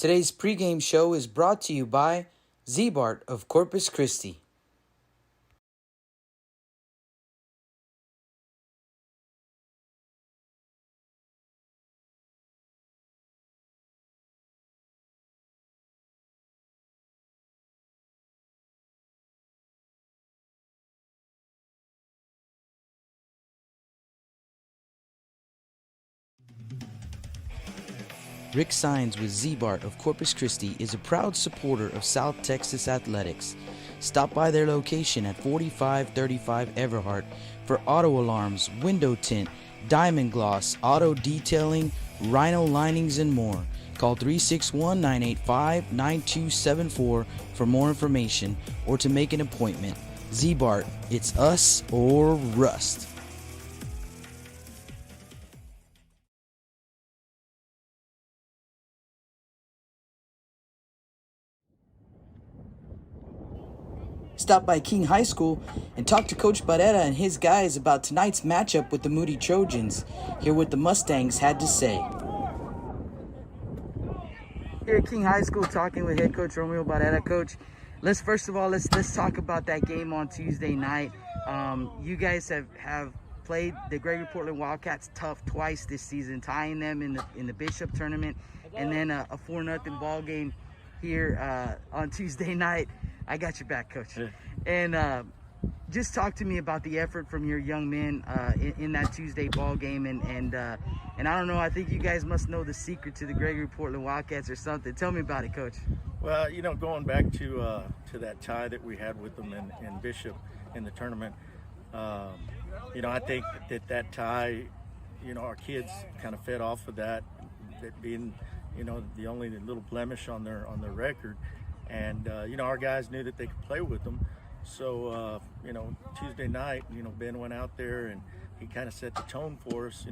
Today's pregame show is brought to you by Zbart of Corpus Christi. Rick Sines with Zbart of Corpus Christi is a proud supporter of South Texas athletics. Stop by their location at 4535 Everhart for auto alarms, window tint, diamond gloss, auto detailing, rhino linings, and more. Call 361-985-9274 for more information or to make an appointment. Zbart, it's us or rust. Stop by King High School and talk to Coach Barrera and his guys about tonight's matchup with the Moody Trojans. Hear what the Mustangs had to say. Here at King High School, talking with head coach Romeo Barrera. Coach, let's talk about that game on Tuesday night. You guys have played the Gregory Portland Wildcats tough twice this season, tying them in the Bishop tournament, and then a 4-0 ball game here on Tuesday night. I got your back, Coach. Yeah. And just talk to me about the effort from your young men in that Tuesday ball game. And I don't know, I think you guys must know the secret to the Gregory Portland Wildcats or something. Tell me about it, Coach. Well, going back to that tie that we had with them in Bishop in the tournament, I think that tie, our kids kind of fed off of that being, the only little blemish on their record. And, our guys knew that they could play with them. So, Tuesday night, Ben went out there and he kind of set the tone for us.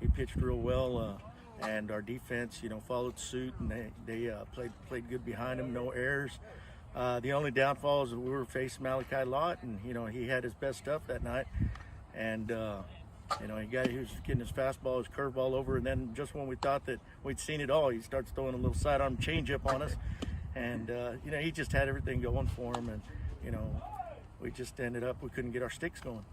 He pitched real well, and our defense, followed suit, and they played good behind him, no errors. The only downfall is that we were facing Malachi Lott, and, he had his best stuff that night. And, he was getting his fastball, his curveball over, and then just when we thought that we'd seen it all, he starts throwing a little sidearm changeup on us. And, he just had everything going for him. And, we just ended up, we couldn't get our sticks going.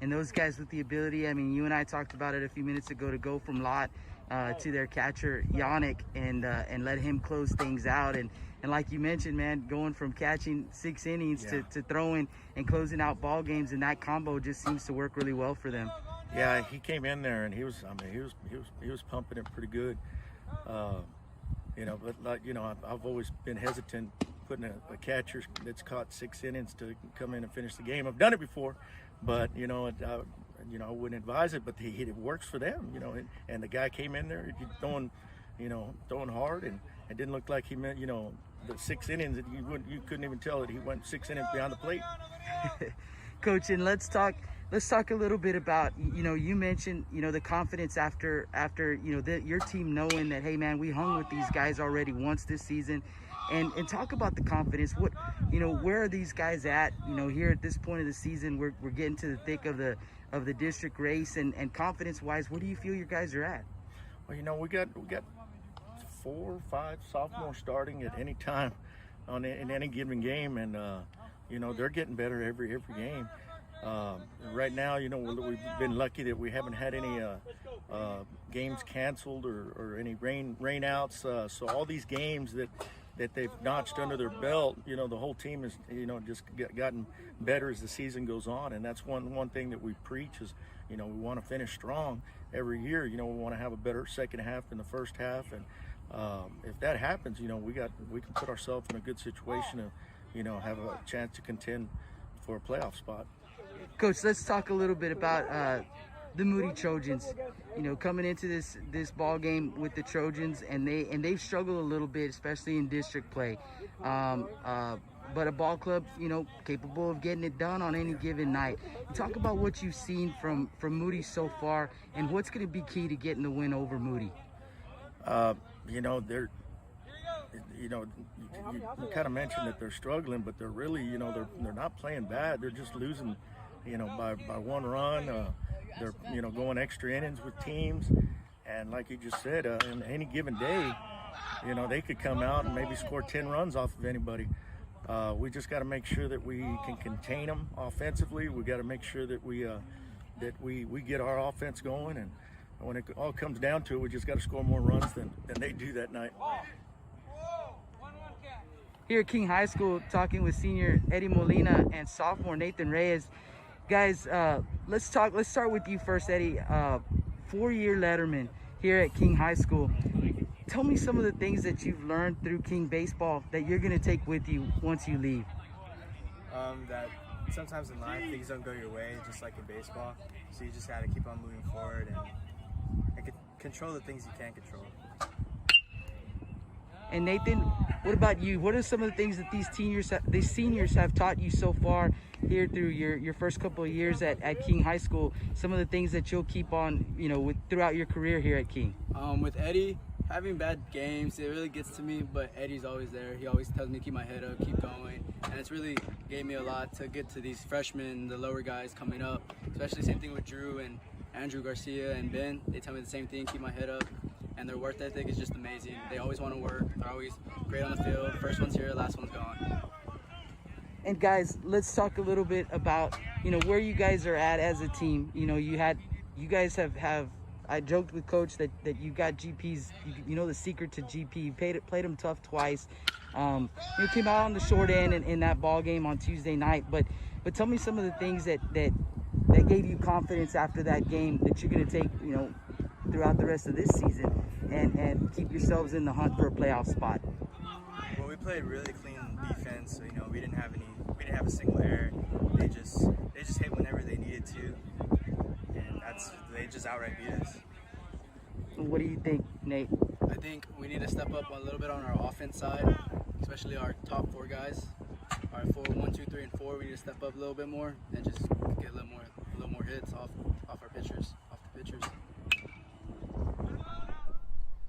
And those guys with the ability, I mean, you and I talked about it a few minutes ago, to go from Lott to their catcher, Yannick, and let him close things out. And like you mentioned, man, going from catching 6 innings to throwing and closing out ball games, and that combo just seems to work really well for them. Yeah, he came in there and he was pumping it pretty good. But I've always been hesitant putting a catcher that's caught 6 innings to come in and finish the game. I've done it before, but I wouldn't advise it. But it works for them, And the guy came in there throwing hard, and it didn't look like he meant the 6 innings that you couldn't even tell that he went 6 innings beyond the plate. Coach, and let's talk a little bit about, you mentioned, the confidence after your team knowing that, hey, man, we hung with these guys already once this season, and talk about the confidence. What, where are these guys at, here at this point of the season? We're getting to the thick of the district race, and confidence-wise, where do you feel your guys are at? Well, we got 4 or 5 sophomores starting at any time in any given game, and they're getting better every game. Right now, we've been lucky that we haven't had any games canceled or any rainouts. So all these games that they've notched under their belt, the whole team has, just gotten better as the season goes on. And that's one thing that we preach is, we want to finish strong every year. We want to have a better second half than the first half. And if that happens, we can put ourselves in a good situation to, have a chance to contend for a playoff spot. Coach, let's talk a little bit about the Moody Trojans. Coming into this ball game with the Trojans, and they've struggled a little bit, especially in district play. But a ball club, capable of getting it done on any given night. Talk about what you've seen from Moody so far, and what's going to be key to getting the win over Moody. They're, you kind of mentioned that they're struggling, but they're really, they're not playing bad. They're just losing, by 1 run. They're, going extra innings with teams, And like you just said, in any given day, you know, they could come out and maybe score 10 runs off of anybody. We just got to make sure that we can contain them offensively. We got to make sure that we get our offense going, and when it all comes down to it, we just got to score more runs than they do that night. Here at King High School, talking with senior Eddie Molina and sophomore Nathan Reyes. Guys, let's start with you first, Eddie. 4-year letterman here at King High School. Tell me some of the things that you've learned through King baseball that you're going to take with you once you leave. That sometimes in life things don't go your way, just like in baseball. So you just got to keep on moving forward and control the things you can't control. And Nathan, what about you? What are some of the things that these seniors have taught you so far here through your first couple of years at King High School? Some of the things that you'll keep on, you know, throughout your career here at King. With Eddie, having bad games, it really gets to me, but Eddie's always there. He always tells me to keep my head up, keep going, and it's really gave me a lot to get to these freshmen, the lower guys coming up, especially same thing with Drew and Andrew Garcia and Ben. They tell me the same thing, keep my head up, and their work ethic is just amazing. They always want to work. They're always great on the field. First one's here, last one's gone. And guys, let's talk a little bit about, you know, where you guys are at as a team. You know, you guys have I joked with Coach that you got GPs, you know the secret to GP. You played them tough twice. You came out on the short end in that ball game on Tuesday night. But tell me some of the things that gave you confidence after that game that you're going to take, you know, throughout the rest of this season and keep yourselves in the hunt for a playoff spot. Well, we played really clean defense. So, you know, we didn't have a single error. They just hit whenever they needed to, and they just outright beat us. What do you think, Nate? I think we need to step up a little bit on our offense side, especially our top 4 guys. Our 1, 2, 3, and 4. We need to step up a little bit more and just get a little more hits off our pitchers, off the pitchers.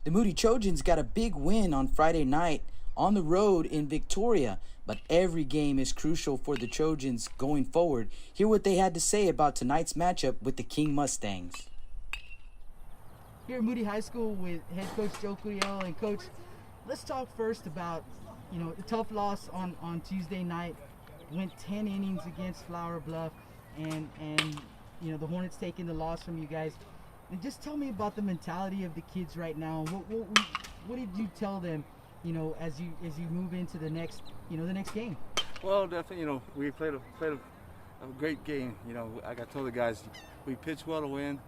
The Moody Trojans got a big win on Friday night on the road in Victoria, but every game is crucial for the Trojans going forward. Hear what they had to say about tonight's matchup with the King Mustangs. Here at Moody High School with head coach Joe Curiel. And Coach, let's talk first about, you know, the tough loss on Tuesday night. Went 10 innings against Flower Bluff, and you know the Hornets taking the loss from you guys. And just tell me about the mentality of the kids right now. What did you tell them, you know, as you move into the next game? Well, definitely, you know, we played a great game. You know, like I told the guys, we pitched well to win.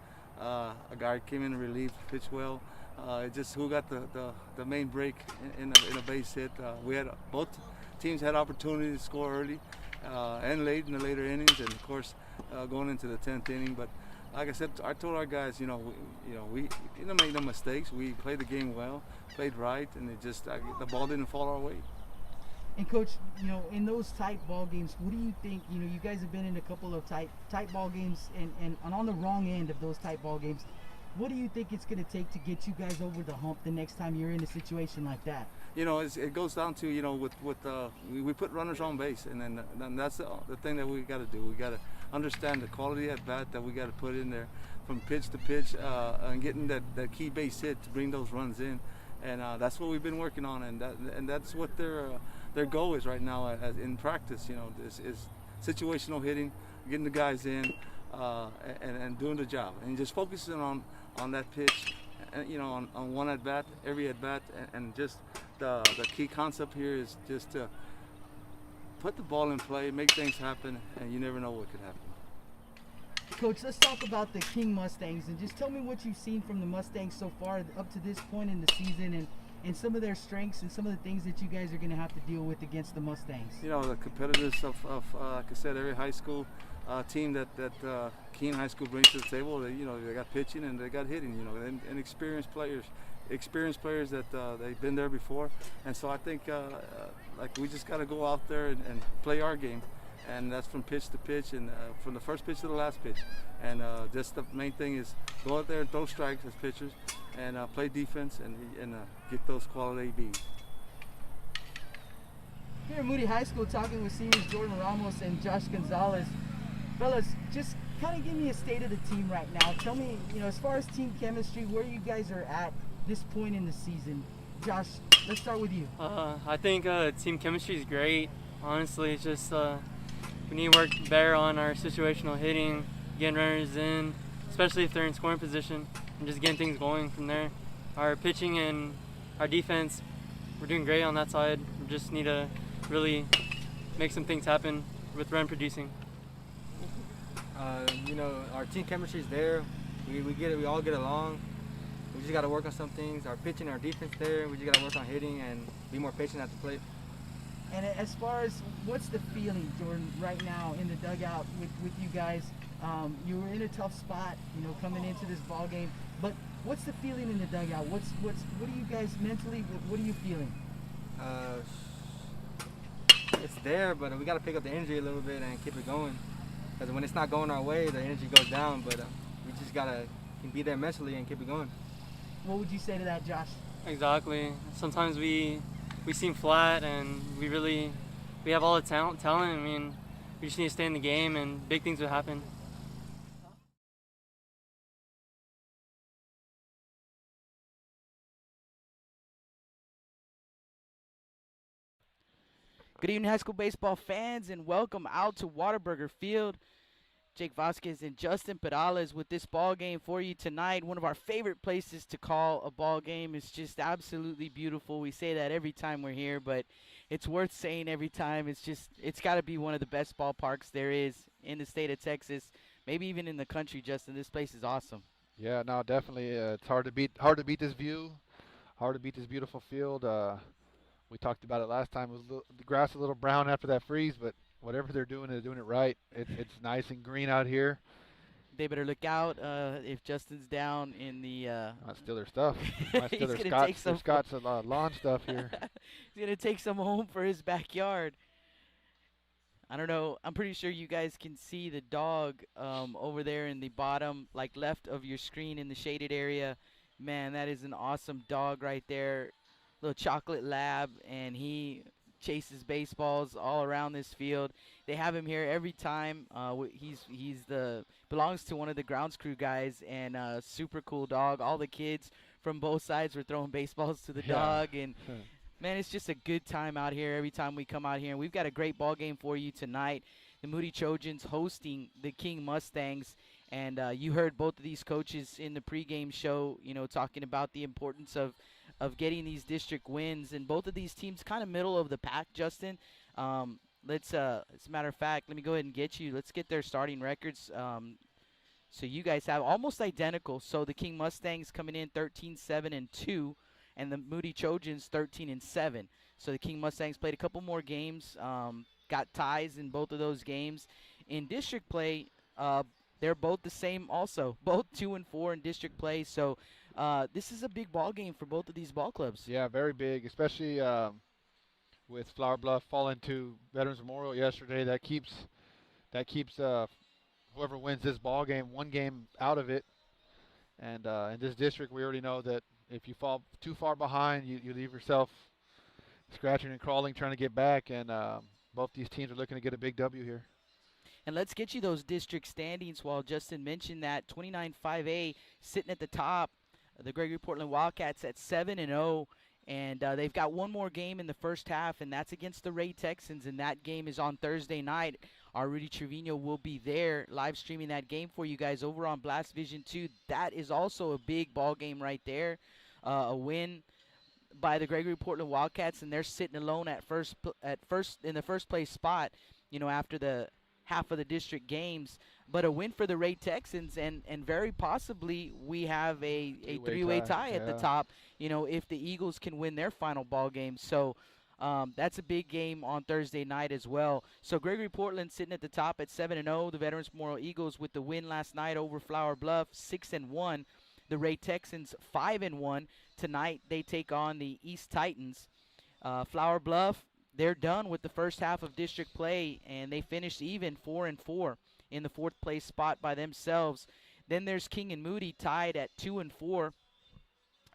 A guy came in and relieved, pitched well. It just who got the main break in a base hit. We had both teams had opportunity to score early and late in the later innings, and of course going into the 10th inning. But like I said, I told our guys, we didn't make no mistakes. We played the game well, played right, and it just the ball didn't fall our way. And Coach, you know, in those tight ball games, what do you think? You know, you guys have been in a couple of tight ball games, and on the wrong end of those tight ball games. What do you think it's going to take to get you guys over the hump the next time you're in a situation like that? You know, it goes down to, you know, we put runners on base, and then that's the thing that we got to do. We got to understand the quality at bat that we got to put in there from pitch to pitch, and getting that key base hit to bring those runs in, and that's what we've been working on, and that's what their goal is right now in practice. You know, this is situational hitting, getting the guys in, and doing the job, and just focusing on that pitch, you know, on one at bat, every at bat, and just the key concept here is just to put the ball in play, make things happen, and you never know what could happen. Coach, let's talk about the King Mustangs, and just tell me what you've seen from the Mustangs so far up to this point in the season, and some of their strengths and some of the things that you guys are going to have to deal with against the Mustangs. You know, the competitiveness of like I said, every high school team that Keene High School brings to the table. They got pitching and they got hitting. You know, and experienced players that they've been there before. And so I think like we just got to go out there and play our game, and that's from pitch to pitch and from the first pitch to the last pitch. And just the main thing is go out there and throw strikes as pitchers and play defense and get those quality ABs. Here at Moody High School, talking with seniors Jordan Ramos and Josh Gonzalez. Fellas, just kind of give me a state of the team right now. Tell me, as far as team chemistry, where you guys are at this point in the season. Josh, let's start with you. I think team chemistry is great. Honestly, it's just we need to work better on our situational hitting, getting runners in, especially if they're in scoring position, and just getting things going from there. Our pitching and our defense, we're doing great on that side. We just need to really make some things happen with run producing. Our team chemistry is there. We get it. We all get along. We just got to work on some things. Our pitching, our defense there. We just got to work on hitting and be more patient at the plate. And as far as what's the feeling, Jordan, right now in the dugout with you guys? You were in a tough spot, coming into this ball game. But what's the feeling in the dugout? What are you guys mentally? What are you feeling? It's there, but we got to pick up the energy a little bit and keep it going. Because when it's not going our way, the energy goes down. But we just got to be there mentally and keep it going. What would you say to that, Josh? Exactly. Sometimes we seem flat, and we have all the talent. I mean, we just need to stay in the game, and big things will happen. Good evening, high school baseball fans, and welcome out to Whataburger Field. Jake Vasquez and Justin Perales with this ball game for you tonight. One of our favorite places to call a ball game. It's just absolutely beautiful. We say that every time we're here, but it's worth saying every time. It's got to be one of the best ballparks there is in the state of Texas, maybe even in the country. Justin, this place is awesome. Yeah, no, definitely. It's hard to beat this view, hard to beat this beautiful field. We talked about it last time. The grass is a little brown after that freeze, but whatever they're doing it right. It's nice and green out here. They better look out if Justin's down in the. Might steal their stuff. Might steal their Scott's lawn stuff here. He's gonna take some home for his backyard. I don't know. I'm pretty sure you guys can see the dog over there in the bottom, like left of your screen in the shaded area. Man, that is an awesome dog right there. Little chocolate lab, and he chases baseballs all around this field. They have him here every time. He's belongs to one of the grounds crew guys, and super cool dog. All the kids from both sides were throwing baseballs to the dog, and man, it's just a good time out here every time we come out here. And we've got a great ball game for you tonight. The Moody Trojans hosting the King Mustangs. And you heard both of these coaches in the pregame show, talking about the importance of getting these district wins. And both of these teams kind of middle of the pack, Justin. As a matter of fact, let me go ahead and let's get their starting records. So you guys have almost identical. So the King Mustangs coming in 13-7-2, and the Moody Trojans 13-7. So the King Mustangs played a couple more games, got ties in both of those games. In district play, they're both the same also, both 2-4 in district play. So this is a big ball game for both of these ball clubs. Yeah, very big, especially with Flower Bluff falling to Veterans Memorial yesterday. That keeps whoever wins this ball game one game out of it. And in this district, we already know that if you fall too far behind, you leave yourself scratching and crawling trying to get back. And both these teams are looking to get a big W here. And let's get you those district standings while Justin mentioned that. 29-5A sitting at the top. The Gregory Portland Wildcats at 7-0. And they've got one more game in the first half, and that's against the Ray Texans. And that game is on Thursday night. Our Rudy Trevino will be there live streaming that game for you guys over on Blast Vision 2. That is also a big ball game right there. A win by the Gregory Portland Wildcats, and they're sitting alone in the first place spot, after the half of the district games. But a win for the Ray Texans, and very possibly we have a three-way tie at the top, if the Eagles can win their final ball game. So that's a big game on Thursday night as well. So Gregory Portland sitting at the top at 7-0. The Veterans Memorial Eagles with the win last night over Flower Bluff, 6-1. The Ray Texans 5-1. Tonight they take on the East Titans. Flower Bluff, they're done with the first half of district play, and they finished even 4-4 in the fourth place spot by themselves. Then there's King and Moody tied at 2-4.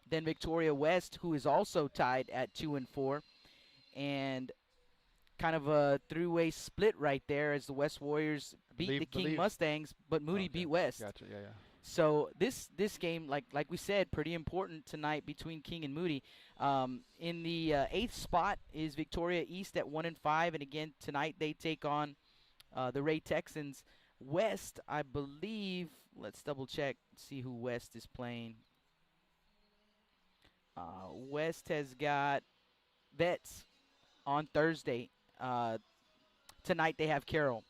Then Victoria West, who is also tied at 2-4. And kind of a three-way split right there, as the West Warriors beat the King believe. Mustangs, but Moody Okay. beat West. Gotcha. Yeah, yeah. So this game, like we said, pretty important tonight between King and Moody. In the 8th spot is Victoria East at 1-5, and again tonight they take on the Ray Texans. West, I believe. Let's double check, see who West is playing. West has got Vets on Thursday. Tonight they have Carroll.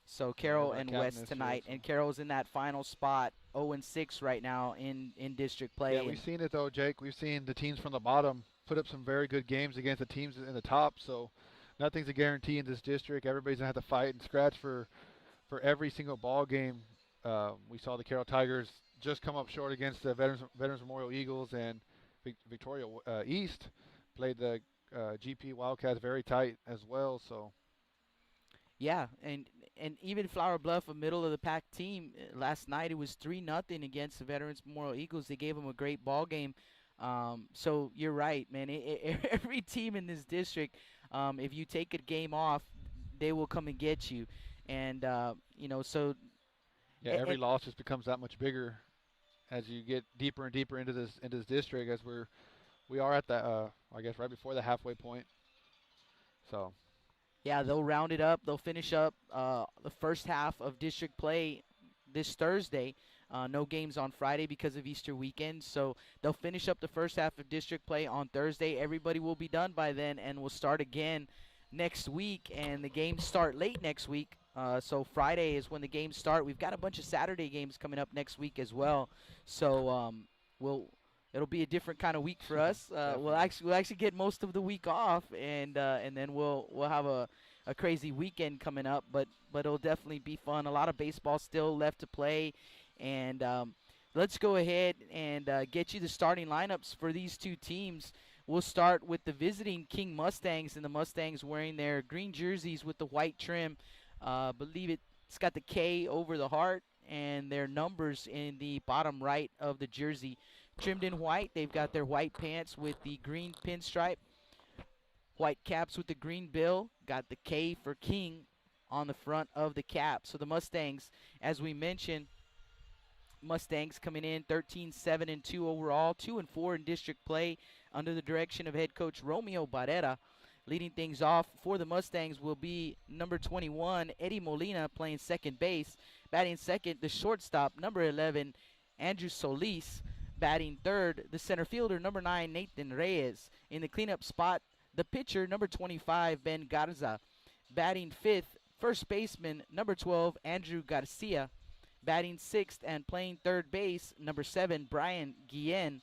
So Carroll over at and Captain West this tonight, year, so. and Carroll's in that final spot, 0-6 right now in district play. Yeah, we've seen it though, Jake. We've seen the teams from the bottom put up some very good games against the teams in the top. So nothing's a guarantee in this district. Everybody's gonna have to fight and scratch for every single ball game. We saw the Carroll Tigers just come up short against the Veterans Memorial Eagles, and Victoria East played the GP Wildcats very tight as well. So Yeah, and even Flower Bluff, a middle of the pack team, last night it was 3-0 against the Veterans Memorial Eagles. They gave them a great ball game. So you're right, man. Every team in this district, if you take a game off, they will come and get you. And so yeah, every loss just becomes that much bigger as you get deeper and deeper into this district. As we are at the I guess right before the halfway point. So. Yeah, they'll round it up. They'll finish up the first half of district play this Thursday. No games on Friday because of Easter weekend. So they'll finish up the first half of district play on Thursday. Everybody will be done by then, and we'll start again next week. And the games start late next week. So Friday is when the games start. We've got a bunch of Saturday games coming up next week as well. So it'll be a different kind of week for us. We'll actually get most of the week off, and then we'll have a crazy weekend coming up. But it'll definitely be fun. A lot of baseball still left to play, and let's go ahead and get you the starting lineups for these two teams. We'll start with the visiting King Mustangs, and the Mustangs wearing their green jerseys with the white trim. Believe it's got the K over the heart, and their numbers in the bottom right of the jersey. Trimmed in white, they've got their white pants with the green pinstripe, white caps with the green bill, got the K for King on the front of the cap. So the Mustangs, as we mentioned, Mustangs coming in 13-7-2 overall, 2-4 in district play under the direction of head coach Romeo Barrera. Leading things off for the Mustangs will be number 21, Eddie Molina, playing second base. Batting second, the shortstop, number 11, Andrew Solis. Batting third, the center fielder, number 9, Nathan Reyes. In the cleanup spot, the pitcher, number 25, Ben Garza. Batting fifth, first baseman, number 12, Andrew Garcia. Batting sixth and playing third base, number 7, Brian Guillen.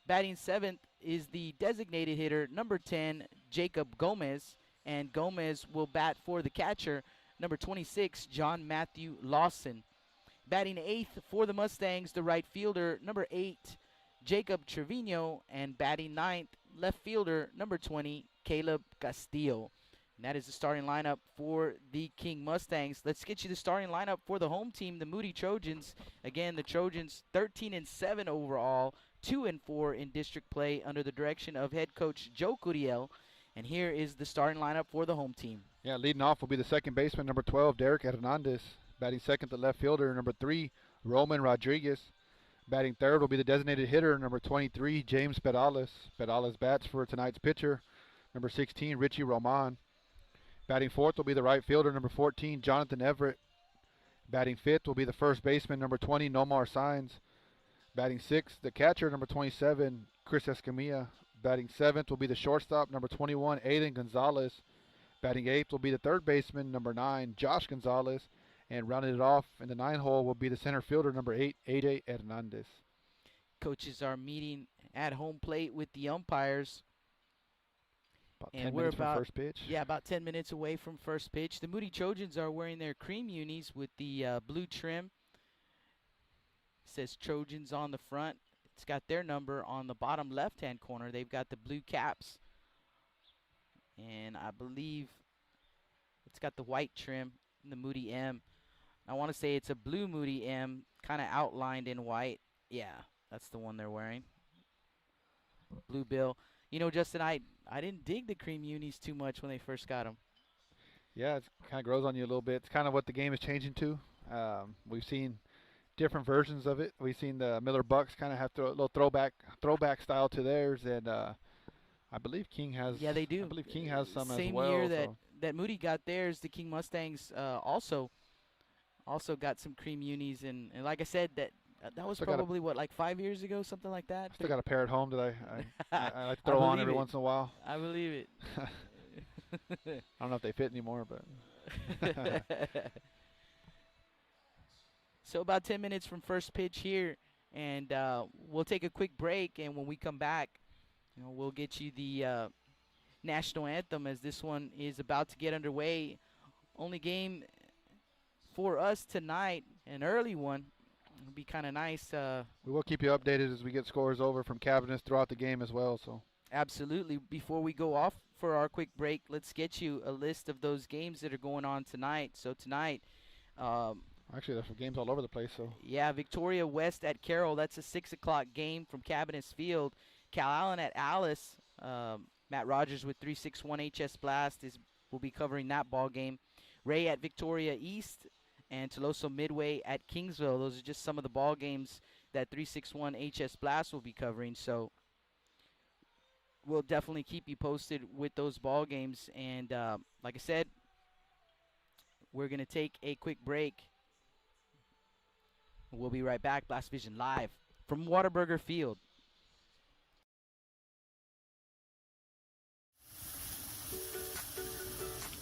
Batting seventh is the designated hitter, number 10, Jacob Gomez. And Gomez will bat for the catcher, number 26, John Matthew Lawson. Batting eighth for the Mustangs, the right fielder, number 8, Jacob Trevino. And batting ninth, left fielder, number 20, Caleb Castillo. And that is the starting lineup for the King Mustangs. Let's get you the starting lineup for the home team, the Moody Trojans. Again, the Trojans 13-7 overall, 2-4 in district play under the direction of head coach Joe Curiel. And here is the starting lineup for the home team. Yeah, leading off will be the second baseman, number 12, Derek Hernandez. Batting second, the left fielder, number 3, Roman Rodriguez. Batting third will be the designated hitter, number 23, James Perales. Perales bats for tonight's pitcher, number 16, Richie Roman. Batting fourth will be the right fielder, number 14, Jonathan Everett. Batting fifth will be the first baseman, number 20, Nomar Sainz. Batting sixth, the catcher, number 27, Chris Escamilla. Batting seventh will be the shortstop, number 21, Aiden Gonzalez. Batting eighth will be the third baseman, number 9, Josh Gonzalez. And rounding it off in the 9 hole will be the center fielder, number 8, AJ Hernandez. Coaches are meeting at home plate with the umpires. About And 10 we're minutes about, from first pitch. Yeah, about 10 minutes away from first pitch. The Moody Trojans are wearing their cream unis with the blue trim. It says Trojans on the front. It's got their number on the bottom left-hand corner. They've got the blue caps. And I believe it's got the white trim in the Moody M. I want to say it's a blue Moody M, kind of outlined in white. Yeah, that's the one they're wearing. Blue bill. You know, Justin, I didn't dig the cream unis too much when they first got them. Yeah, it kind of grows on you a little bit. It's kind of what the game is changing to. We've seen different versions of it. We've seen the Miller Bucks kind of have a little throwback style to theirs, and I believe King has. Yeah, they do. I believe King has some as Same well. year So that Moody got theirs, the King Mustangs also got some cream unis, and like I said, that was Still probably what, like 5 years ago, something like that. still got a pair at home that I like to I throw on believe every it. once in a while. I believe it. I don't know if they fit anymore, but So about 10 minutes from first pitch here, and we'll take a quick break, and when we come back, we'll get you the national anthem, as this one is about to get underway. Only game for us tonight, an early one. It'll be kind of nice. we will keep you updated as we get scores over from cabinets throughout the game as well. So Absolutely. Before we go off for our quick break, let's get you a list of those games that are going on tonight. So tonight, actually, there's some games all over the place. So yeah, Victoria West at Carroll. That's a 6 o'clock game from Cabinets Field. Cal Allen at Alice. Matt Rogers with 361 HS Blast will be covering that ball game. Ray at Victoria East and Toloso Midway at Kingsville. Those are just some of the ball games that 361 HS Blast will be covering. So we'll definitely keep you posted with those ball games. And like I said, we're going to take a quick break. We'll be right back. Blast Vision live from Whataburger Field.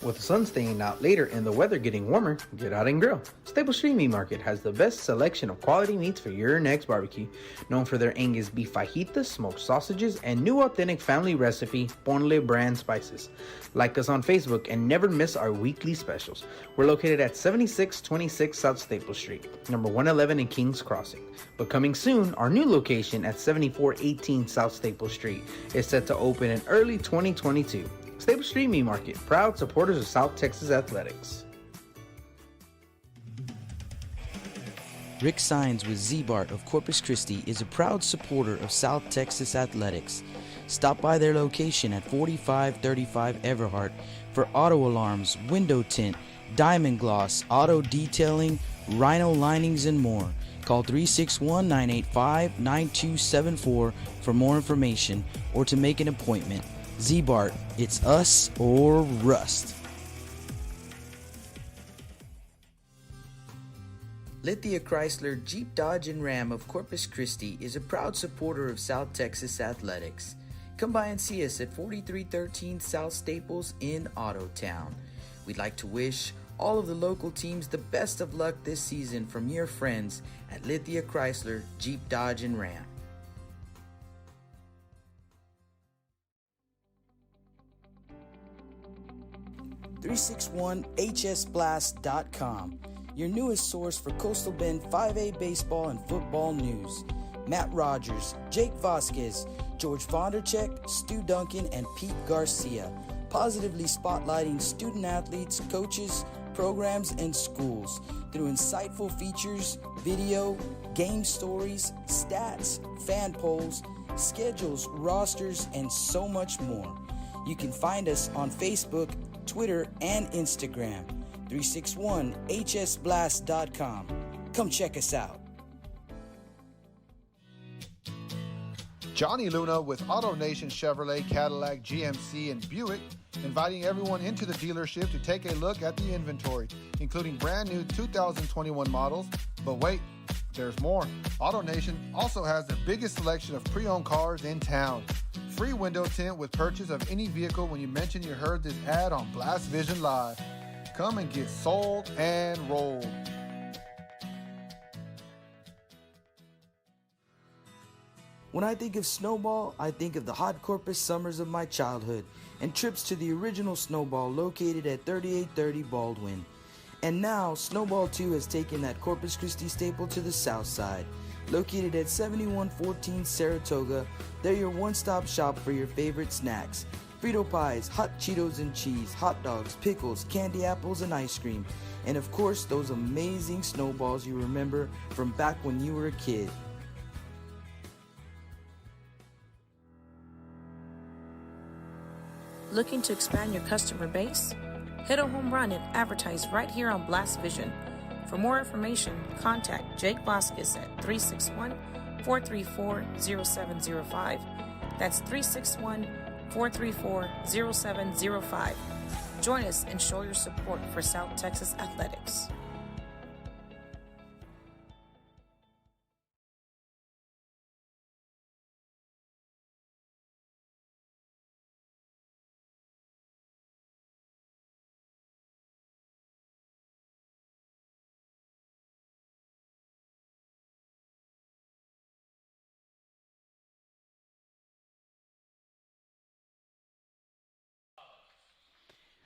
With the sun staying out later and the weather getting warmer, get out and grill. Staple Street Meat Market has the best selection of quality meats for your next barbecue. Known for their Angus beef fajitas, smoked sausages, and new authentic family recipe, Ponle brand spices. Like us on Facebook and never miss our weekly specials. We're located at 7626 South Staple Street, number 111 in Kings Crossing. But coming soon, our new location at 7418 South Staple Street is set to open in early 2022. Staple Street Meat Market, proud supporters of South Texas athletics. Rick Sines with Z-Bart of Corpus Christi is a proud supporter of South Texas athletics. Stop by their location at 4535 Everhart for auto alarms, window tint, diamond gloss, auto detailing, rhino linings, and more. Call 361-985-9274 for more information or to make an appointment. Z-Bart, it's us or rust. Lithia Chrysler Jeep Dodge and Ram of Corpus Christi is a proud supporter of South Texas athletics. Come by and see us at 4313 South Staples in Autotown. We'd like to wish all of the local teams the best of luck this season from your friends at Lithia Chrysler Jeep Dodge and Ram. .361hsblast.com, your newest source for Coastal Bend 5A baseball and football news. Matt Rogers, Jake Vasquez, George Vondercheck, Stu Duncan, and Pete Garcia, positively spotlighting student athletes, coaches, programs, and schools through insightful features, video, game stories, stats, fan polls, schedules, rosters, and so much more. You can find us on Facebook, Twitter, and Instagram. 361hsblast.com. Come check us out. Johnny Luna with Auto Nation Chevrolet, Cadillac, GMC, and Buick, inviting everyone into the dealership to take a look at the inventory, including brand new 2021 models. But wait, there's more. Auto Nation also has the biggest selection of pre-owned cars in town. Free window tint with purchase of any vehicle when you mention you heard this ad on Blast Vision Live. Come and get sold and rolled. When I think of Snowball, I think of the hot Corpus summers of my childhood and trips to the original Snowball located at 3830 Baldwin. And now, Snowball 2 has taken that Corpus Christi staple to the south side. Located at 7114 Saratoga, they're your one-stop shop for your favorite snacks. Frito pies, hot Cheetos and cheese, hot dogs, pickles, candy apples, and ice cream. And of course, those amazing snowballs you remember from back when you were a kid. Looking to expand your customer base? Hit a home run and advertise right here on Blast Vision. For more information, contact Jake Vasquez at 361-434-0705. That's 361-434-0705. Join us and show your support for South Texas athletics.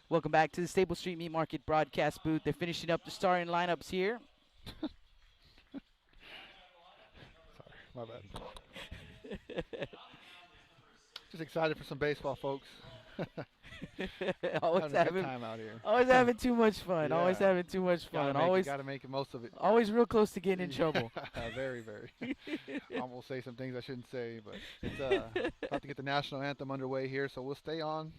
Welcome back to the Stable Street Meat Market broadcast booth. They're finishing up the starting lineups here. Sorry, my bad. Just excited for some baseball, folks. Always having a good time out here. Always having too much fun. Yeah. Always having too much fun. Always got to make the most of it. Always real close to getting in trouble. Very, very. I almost say some things I shouldn't say, but it's about to get the national anthem underway here, so we'll stay on.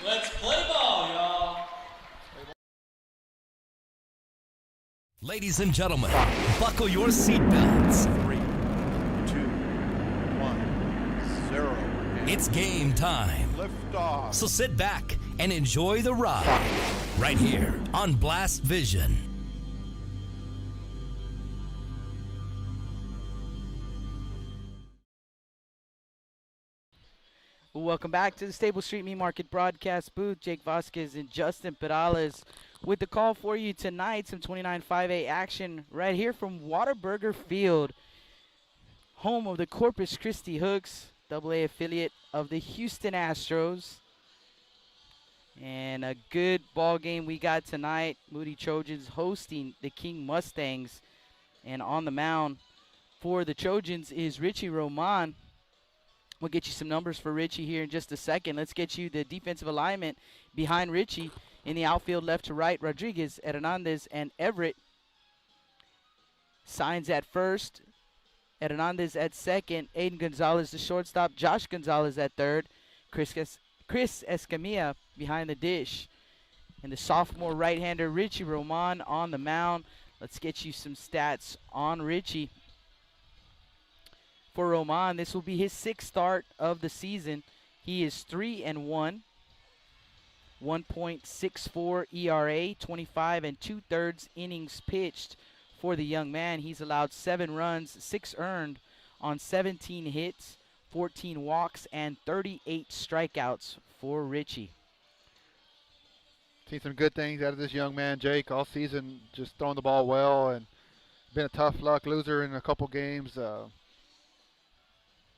Let's play ball, y'all. Ladies and gentlemen, buckle your seatbelts. 3, 2, 1, 0. It's game time. Lift off. So sit back and enjoy the ride right here on Blast Vision. Welcome back to the Stable Street Meat Market broadcast booth. Jake Vasquez and Justin Perales with the call for you tonight. Some 29-5A action right here from Whataburger Field, home of the Corpus Christi Hooks, AA affiliate of the Houston Astros. And a good ball game we got tonight. Moody Trojans hosting the King Mustangs. And on the mound for the Trojans is Richie Roman. We'll get you some numbers for Richie here in just a second. Let's get you the defensive alignment behind Richie. In the outfield, left to right, Rodriguez, Hernandez, and Everett. Signs at first, Hernandez at second, Aiden Gonzalez the shortstop, Josh Gonzalez at third, Chris Escamilla behind the dish. And the sophomore right-hander Richie Roman on the mound. Let's get you some stats on Richie. For Roman, this will be his sixth start of the season. He is 3-1, 1.64 ERA, 25 2/3 innings pitched for the young man. He's allowed 7 runs, 6 earned on 17 hits, 14 walks, and 38 strikeouts for Richie. Seen some good things out of this young man, Jake, all season, just throwing the ball well and been a tough luck loser in a couple games.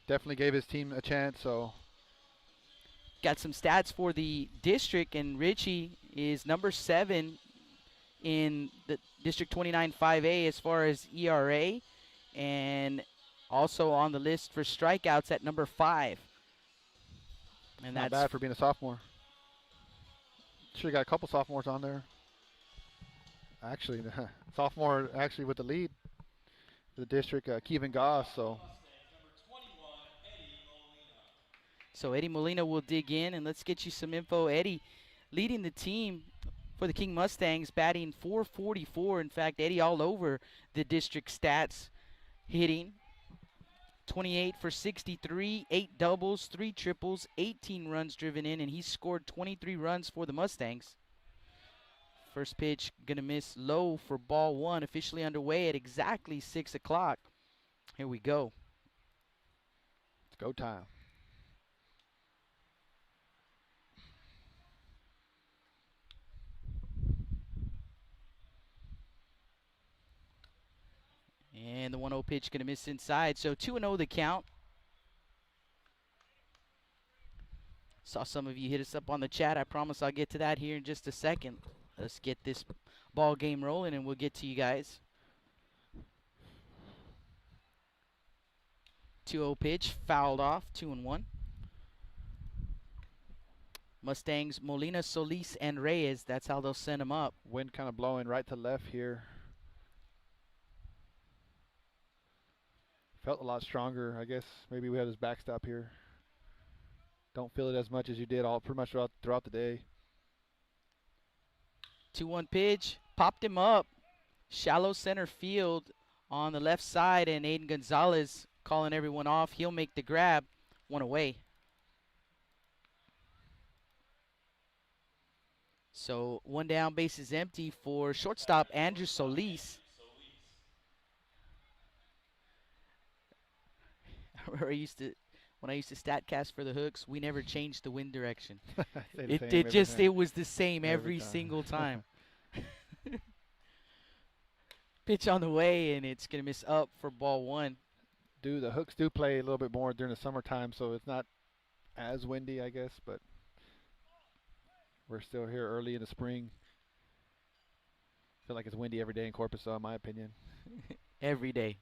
Definitely gave his team a chance. So, got some stats for the district, and Richie is number 7 in the District 29-5A as far as ERA, and also on the list for strikeouts at number 5. And not that's bad for being a sophomore. Sure, got a couple sophomores on there. Actually, sophomore actually with the lead for the district, Kevin Goss. So Eddie Molina will dig in, and let's get you some info. Eddie leading the team for the King Mustangs, batting .444. In fact, Eddie all over the district stats, hitting 28 for 63, 8 doubles, 3 triples, 18 runs driven in, and he scored 23 runs for the Mustangs. First pitch going to miss low for ball 1, officially underway at exactly 6 o'clock. Here we go. It's go time. And the 1-0 pitch going to miss inside. So 2-0 the count. Saw some of you hit us up on the chat. I promise I'll get to that here in just a second. Let's get this ball game rolling, and we'll get to you guys. 2-0 pitch, fouled off, 2-1. Mustangs, Molina, Solis, and Reyes. That's how they'll send them up. Wind kind of blowing right to left here. Felt a lot stronger. I guess maybe we had his backstop here. Don't feel it as much as you did pretty much throughout the day. 2-1 pitch, popped him up. Shallow center field on the left side, and Aiden Gonzalez calling everyone off. He'll make the grab, 1 away. So 1 down, base is empty for shortstop Andrew Solis. When I used to statcast for the Hooks, we never changed the wind direction. It was the same every single time. Pitch on the way, and it's going to miss up for ball 1. The Hooks do play a little bit more during the summertime, so it's not as windy, I guess, but we're still here early in the spring. Feel like it's windy every day in Corpus, though, in my opinion. Every day.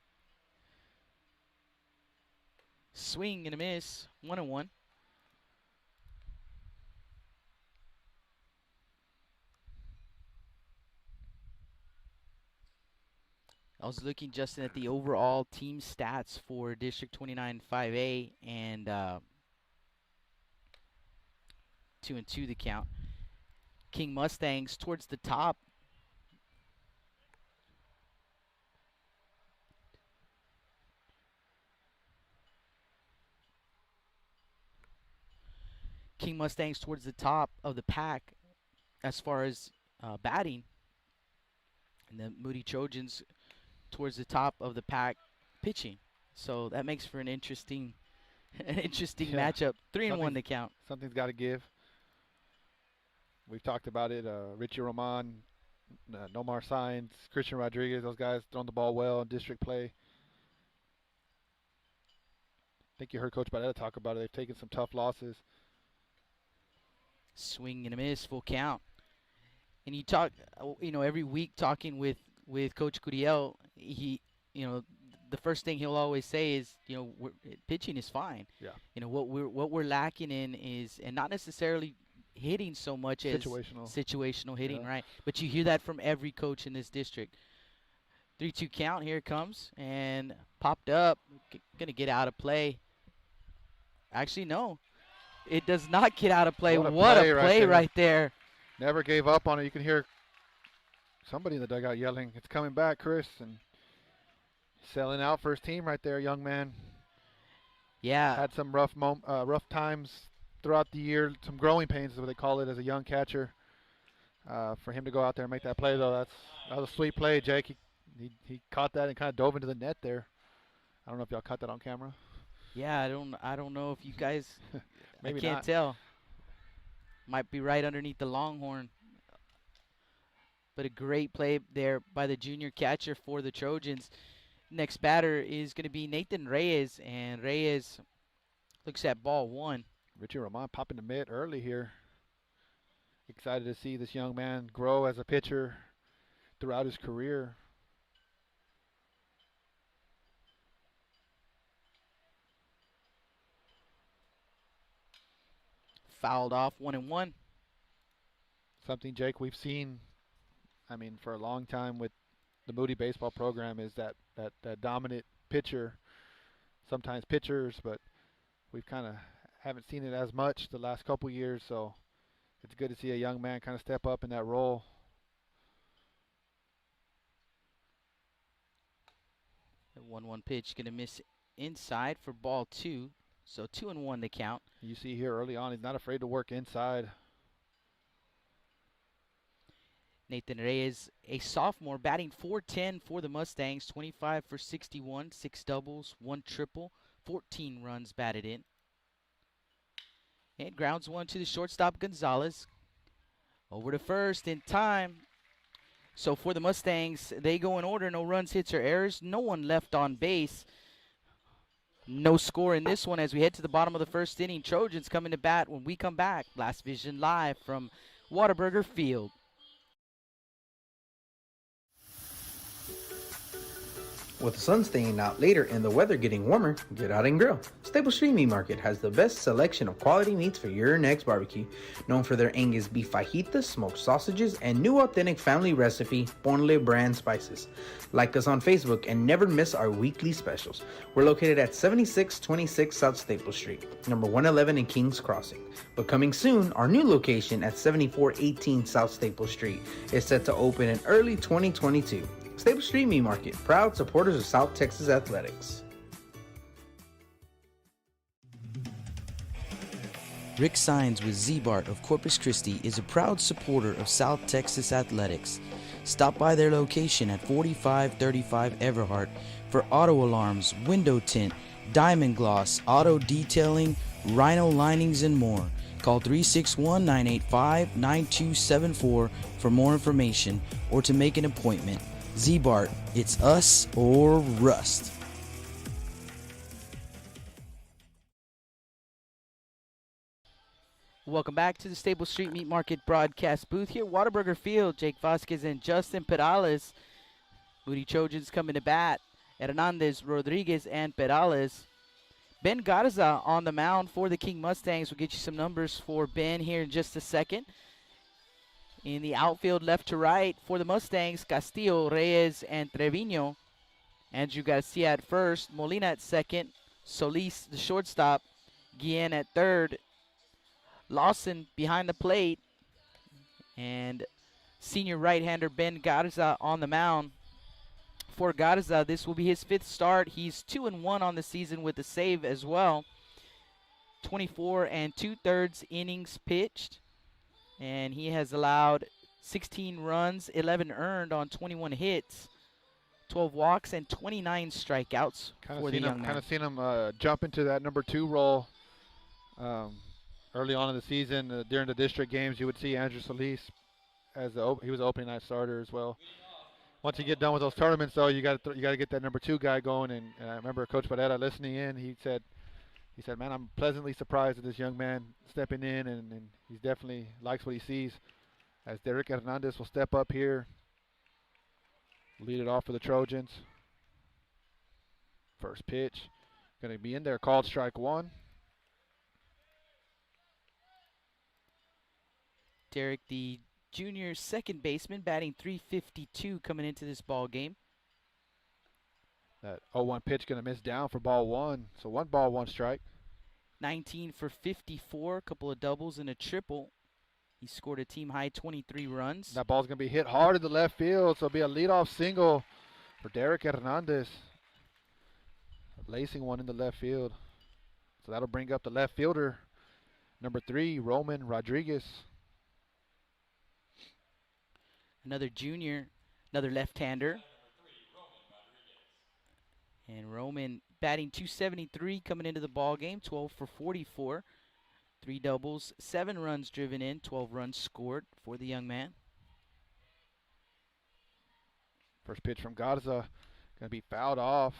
Swing and a miss, 1-1. I was looking, Justin, at the overall team stats for District 29 5A, and 2-2 the count. King Mustangs towards the top. King Mustangs towards the top of the pack as far as batting. And the Moody Trojans towards the top of the pack pitching. So that makes for an interesting matchup. 3-1 the count. Something's got to give. We've talked about it. Richie Roman, Nomar Sainz, Christian Rodriguez, those guys throwing the ball well in district play. I think you heard Coach Barretta talk about it. They've taken some tough losses. Swing and a miss, full count. And you talk, every week talking with Coach Curiel, he, the first thing he'll always say is, pitching is fine. Yeah. What we're lacking in is, and not necessarily hitting so much as situational hitting, yeah. Right? But you hear that from every coach in this district. 3-2 count, here it comes, and popped up, gonna get out of play. Actually, no. It does not get out of play. What a play right there. Never gave up on it. You can hear somebody in the dugout yelling, "It's coming back, Chris." And selling out for his team right there, young man. Yeah. Had some rough times throughout the year, some growing pains is what they call it as a young catcher. For him to go out there and make that play, though, that was a sweet play, Jake. He caught that and kind of dove into the net there. I don't know if y'all caught that on camera. Yeah, I don't know if you guys Maybe I can't not. tell. Might be right underneath the longhorn. But a great play there by the junior catcher for the Trojans. Next batter is going to be Nathan Reyes, and Reyes looks at ball 1. Richie Roman popping the mitt early here. Excited to see this young man grow as a pitcher throughout his career. Fouled off, 1-1. something, Jake, we've seen, I mean, for a long time with the Moody baseball program is that dominant pitcher, sometimes pitchers, but we've kind of haven't seen it as much the last couple years, so it's good to see a young man kind of step up in that role. The 1-1 pitch going to miss inside for ball 2. So 2-1 the count. You see here early on, he's not afraid to work inside. Nathan Reyes, a sophomore, batting .410 for the Mustangs, 25 for 61, 6 doubles, 1 triple, 14 runs batted in. And grounds one to the shortstop, Gonzalez. Over to first in time. So for the Mustangs, they go in order. No runs, hits, or errors. No one left on base. No score in this one as we head to the bottom of the first inning. Trojans coming to bat when we come back. Blast Vision live from Whataburger Field. With the sun staying out later and the weather getting warmer, get out and grill. Stable Street Meat Market has the best selection of quality meats for your next barbecue. Known for their Angus beef fajitas, smoked sausages, and new authentic family recipe, Ponle brand spices. Like us on Facebook and never miss our weekly specials. We're located at 7626 South Staple Street, number 111 in Kings Crossing. But coming soon, our new location at 7418 South Staple Street is set to open in early 2022. Stable Street Meat Market, proud supporters of South Texas Athletics. Rick Sines with Z-Bart of Corpus Christi is a proud supporter of South Texas Athletics. Stop by their location at 4535 Everhart for auto alarms, window tint, diamond gloss, auto detailing, rhino linings, and more. Call 361-985-9274 for more information or to make an appointment. Z-Bart, it's us or rust. Welcome back to the Stable Street Meat Market broadcast booth here. Whataburger Field, Jake Vasquez and Justin Perales. Moody Trojans coming to bat. Hernandez, Rodriguez, and Perales. Ben Garza on the mound for the King Mustangs. We'll get you some numbers for Ben here in just a second. In the outfield, left to right, for the Mustangs, Castillo, Reyes, and Trevino. Andrew Garcia at first, Molina at second, Solis, the shortstop, Guillen at third, Lawson behind the plate, and senior right-hander Ben Garza on the mound. For Garza, this will be his 5th start. He's 2-1 on the season with a save as well. 24 2/3 innings pitched. And he has allowed 16 runs, 11 earned on 21 hits, 12 walks, and 29 strikeouts for the young man. Kind of seen him jump into that number 2 role early on in the season. During the district games, you would see Andrew Solis as he was the opening night starter as well. Once you get done with those tournaments, though, you got to get that number 2 guy going. And I remember Coach Barrera listening in. He said, man, I'm pleasantly surprised at this young man stepping in, and he definitely likes what he sees. As Derek Hernandez will step up here, lead it off for the Trojans. First pitch, going to be in there, called strike 1. Derek, the junior second baseman, batting .352 coming into this ball game. That 0-1 pitch going to miss down for ball 1. So 1 ball, 1 strike. 19 for 54, a couple of doubles and a triple. He scored a team-high 23 runs. That ball's going to be hit hard in the left field, so it'll be a leadoff single for Derek Hernandez. Lacing one in the left field. So that'll bring up the left fielder, number 3, Roman Rodriguez. Another junior, another left-hander. And Roman batting .273 coming into the ball game, 12 for 44. 3 doubles, 7 runs driven in, 12 runs scored for the young man. First pitch from Garza, going to be fouled off.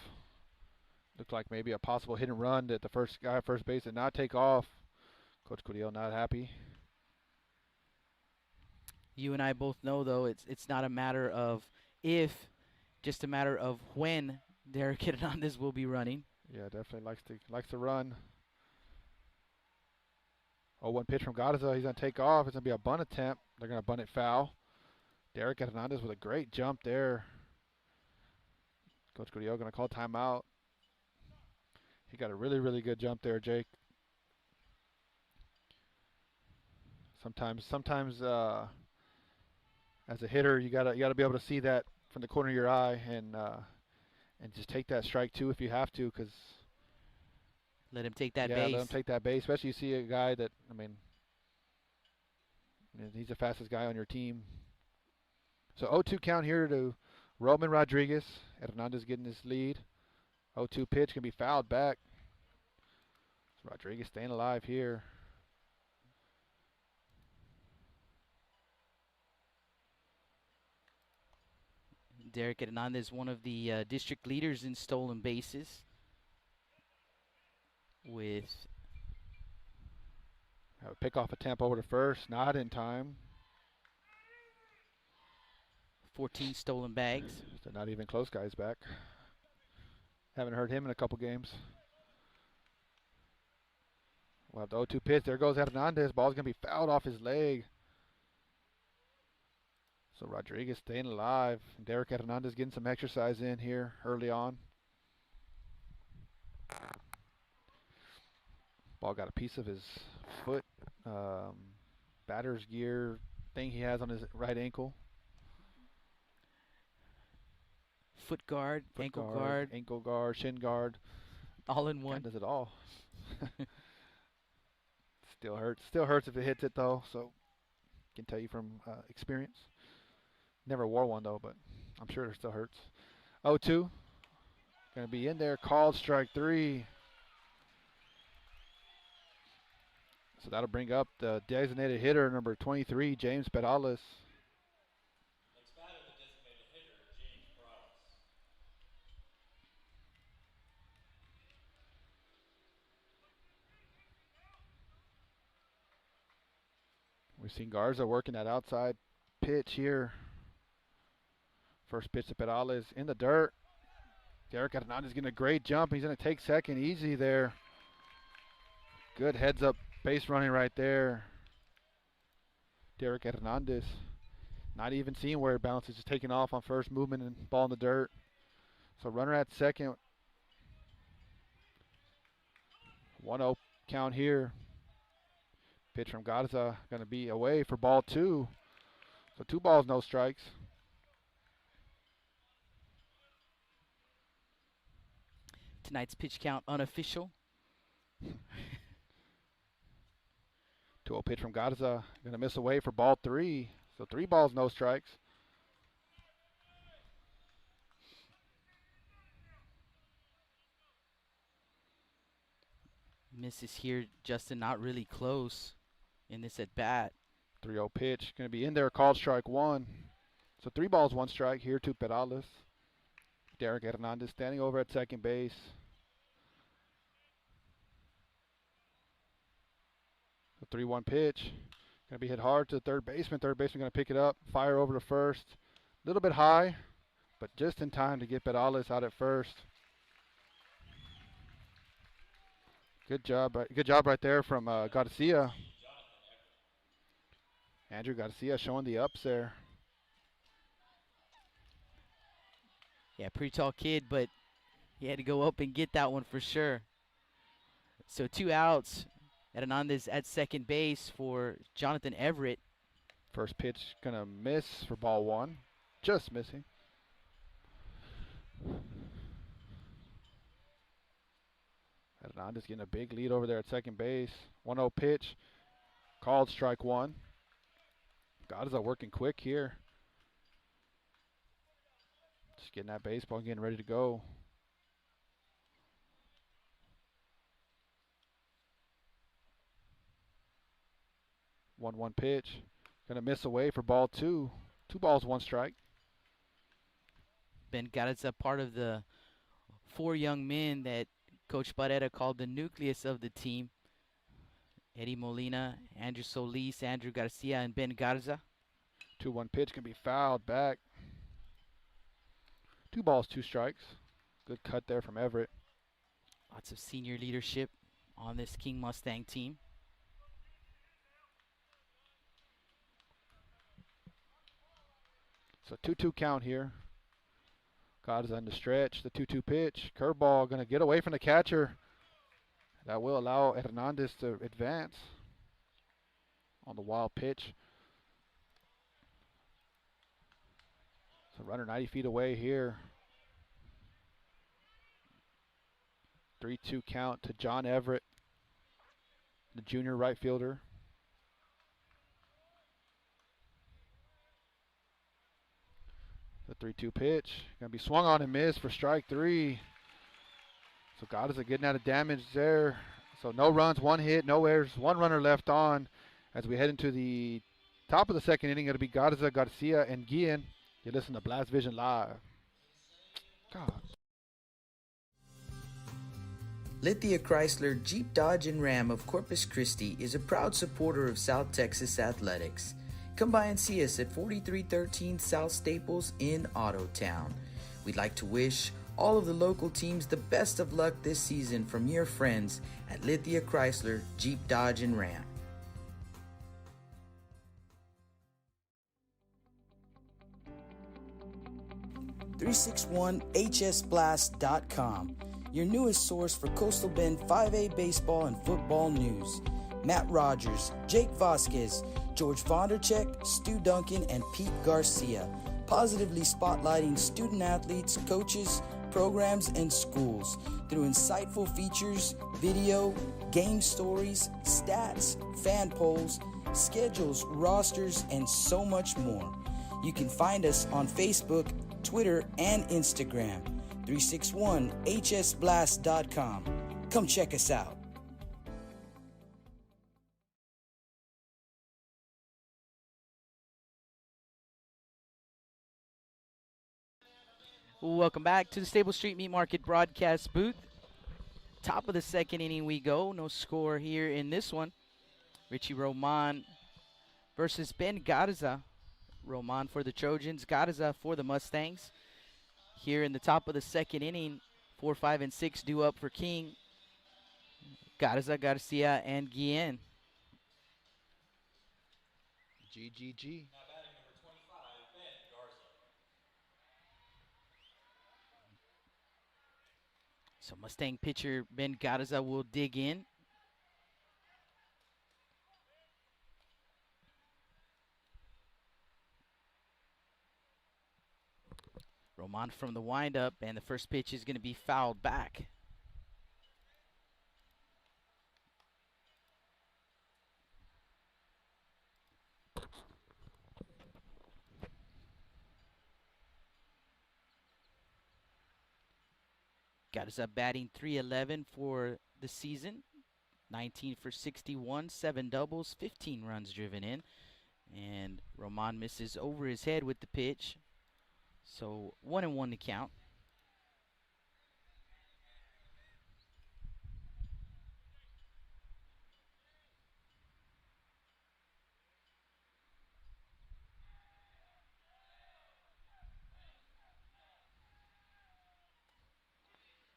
Looked like maybe a possible hit and run that the first guy at first base did not take off. Coach Cudillo not happy. You and I both know, though, it's not a matter of if, just a matter of when Derek Hernandez will be running. Yeah, definitely likes to run. 0-1 pitch from Garza. He's going to take off. It's going to be a bunt attempt. They're going to bunt it foul. Derek Hernandez with a great jump there. Coach Gurriel going to call timeout. He got a really, really good jump there, Jake. Sometimes as a hitter, you gotta be able to see that from the corner of your eye and just take that strike two if you have to, because let him take that yeah, base. let him take that base. Especially you see a guy that, he's the fastest guy on your team. So 0-2 count here to Roman Rodriguez. Hernandez getting his lead. 0-2 pitch can be fouled back. So Rodriguez staying alive here. Derek Hernandez, one of the district leaders in stolen bases, with have a pickoff attempt over to first, not in time. 14 stolen bags. So not even close, guys back. Haven't heard him in a couple games. We'll have the 0-2 pitch. There goes Hernandez. Ball's going to be fouled off his leg. So Rodriguez staying alive. Derek Hernandez getting some exercise in here early on. Ball got a piece of his foot, batter's gear thing he has on his right ankle. Foot guard, ankle guard, shin guard. All in one. Does it all. Still hurts. Still hurts if it hits it though. So can tell you from experience. Never wore one though, but I'm sure it still hurts. 0-2. Gonna be in there. Called strike three. So that'll bring up the designated hitter, number 23, James Perales. Next batter, the designated hitter, James Perales. We've seen Garza working that outside pitch here. First pitch to Perales in the dirt. Derek Hernandez getting a great jump. He's going to take second easy there. Good heads up base running right there. Derek Hernandez. Not even seeing where it bounces. Just taking off on first movement and ball in the dirt. So runner at second. 1-0 count here. Pitch from Garza going to be away for ball two. So 2 balls, no strikes. Tonight's pitch count unofficial. 2-0 pitch from Garza. Going to miss away for ball 3. So 3 balls, no strikes. Misses here, Justin, not really close in this at bat. 3-0 pitch. Going to be in there, called strike 1. So 3 balls, 1 strike here to Perales. Derek Hernandez standing over at second base. The 3-1 pitch. Going to be hit hard to the third baseman. Third baseman going to pick it up. Fire over to first. A little bit high, but just in time to get Perales out at first. Good job right there from Garcia. Andrew Garcia showing the ups there. Yeah, pretty tall kid, but he had to go up and get that one for sure. So 2 outs. Hernandez at second base for Jonathan Everett. First pitch going to miss for ball 1. Just missing. Hernandez getting a big lead over there at second base. 1-0 pitch. Called strike 1. Garza working quick here. Just getting that baseball, getting ready to go. One pitch. Gonna miss away for ball 2. 2 balls, 1 strike. Ben Garza, part of the 4 young men that Coach Barrera called the nucleus of the team. Eddie Molina, Andrew Solis, Andrew Garcia, and Ben Garza. 2-1 pitch can be fouled back. 2 balls, 2 strikes. Good cut there from Everett. Lots of senior leadership on this King Mustang team. So 2-2 count here. God is on the stretch. The 2-2 pitch. Curveball going to get away from the catcher. That will allow Hernandez to advance on the wild pitch. So runner 90 feet away here. 3-2 count to John Everett, the junior right fielder. The 3-2 pitch. Going to be swung on and missed for strike 3. So Garza getting out of damage there. So no runs, 1 hit, no errors, 1 runner left on. As we head into the top of the second inning, it'll be Garza, Garcia, and Guillen. You listen to Blast Vision Live. God. Lithia Chrysler Jeep Dodge and Ram of Corpus Christi is a proud supporter of South Texas athletics. Come by and see us at 4313 South Staples in Ottotown. We'd like to wish all of the local teams the best of luck this season from your friends at Lithia Chrysler Jeep Dodge and Ram. .361hsblast.com, your newest source for Coastal Bend 5A baseball and football news. Matt Rogers, Jake Vasquez, George Vondercheck, Stu Duncan, and Pete Garcia, positively spotlighting student athletes, coaches, programs, and schools through insightful features, video, game stories, stats, fan polls, schedules, rosters, and so much more. You can find us on Facebook, Twitter, and Instagram. 361hsblast.com. Come check us out. Welcome back to the Stable Street Meat Market broadcast booth. Top of the second inning we go. No score here in this one. Richie Roman versus Ben Garza. Roman for the Trojans, Garza for the Mustangs. Here in the top of the second inning, 4, 5, and 6 due up for King. Garza, Garcia, and Guillen. GGG. Now batting number 25, Ben Garza. So Mustang pitcher Ben Garza will dig in. Roman from the windup, and the first pitch is going to be fouled back. Garza batting .311 for the season. 19 for 61, 7 doubles, 15 runs driven in. And Roman misses over his head with the pitch. So 1-1 to count.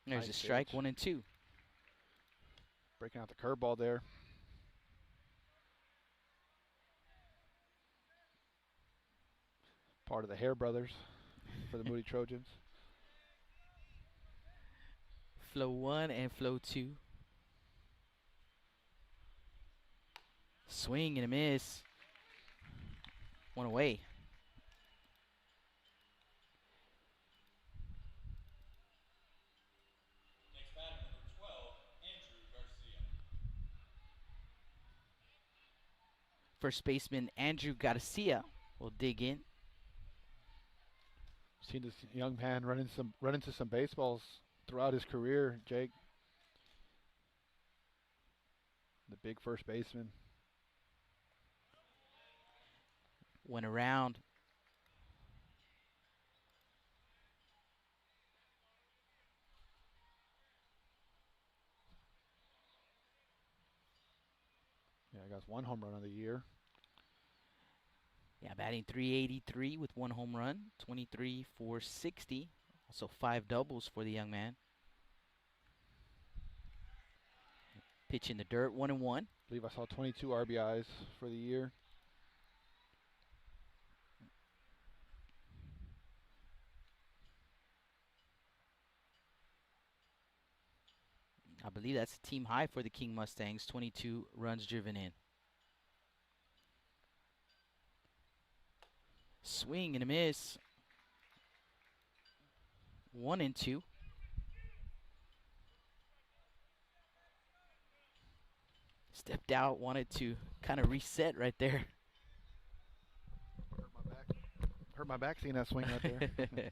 There's Nice a strike, pitch. 1-2. Breaking out the curveball there. Part of the Hare brothers for the Moody Trojans. Flow 1 and flow 2. Swing and a miss. 1 away. Next batter number 12, Andrew Garcia. First baseman Andrew Garcia will dig in. Seen this young man run into some baseballs throughout his career, Jake. The big first baseman. Went around. Yeah, I got 1 home run of the year. Yeah, batting .383 with 1 home run, 23 for 60. Also 5 doubles for the young man. Pitch in the dirt, 1-1. I believe I saw 22 RBIs for the year. believe that's a team high for the King Mustangs, 22 runs driven in. Swing and a miss. 1-2. Stepped out, wanted to kind of reset right there. Hurt my back seeing that swing right there.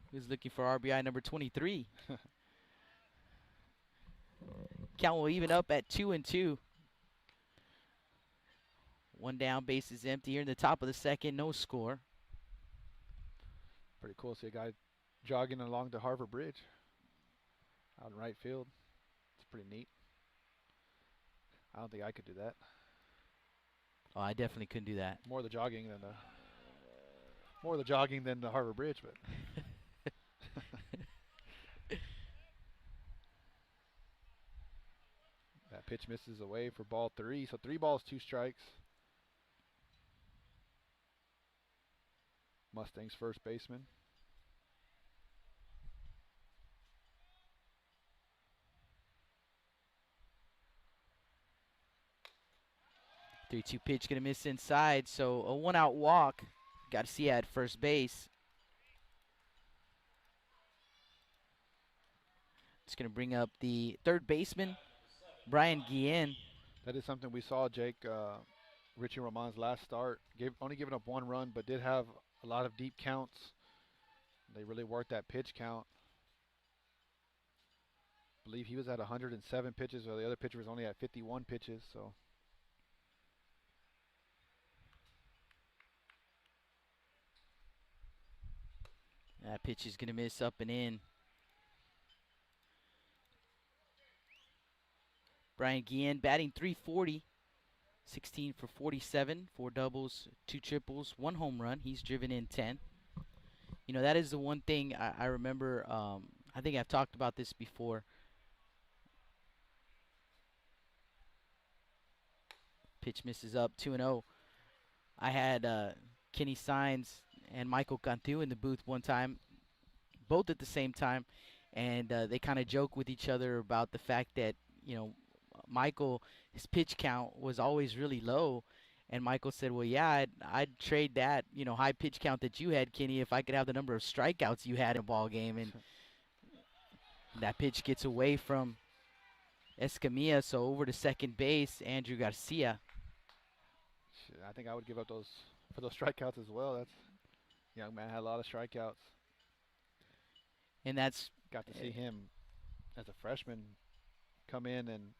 He was looking for RBI number 23. Count will even up at 2-2. One down, base is empty here in the top of the second, no score. Pretty cool to see a guy jogging along the Harbor Bridge out in right field. It's pretty neat. I don't think I could do that. Oh, I definitely couldn't do that. More the jogging than the Harbor Bridge, but that pitch misses away for ball 3. So 3 balls, 2 strikes. Mustangs first baseman. Three-two pitch gonna miss inside, so a 1-out walk. Got to see at first base. It's gonna bring up the third baseman, Brian Guillen. That is something we saw, Jake. Richie Roman's last start, only giving up 1 run, but did have a lot of deep counts. They really worked that pitch count. I believe he was at 107 pitches, while the other pitcher was only at 51 pitches. So that pitch is gonna miss up and in. Brian Guillen batting .340, 16 for 47, 4 doubles, 2 triples, 1 home run. He's driven in 10. You know, that is the one thing I remember. I think I've talked about this before. Pitch misses up, 2-0. I had Kenny Saenz and Michael Cantu in the booth one time, both at the same time, and they kind of joke with each other about the fact that, you know, Michael, his pitch count was always really low, and Michael said, well, yeah, I'd trade that, you know, high pitch count that you had, Kenny, if I could have the number of strikeouts you had in a ball game. And that pitch gets away from Escamilla, so over to second base, Andrew Garcia. I think I would give up those strikeouts as well. That's young man had a lot of strikeouts. And that's got to see him as a freshman come in and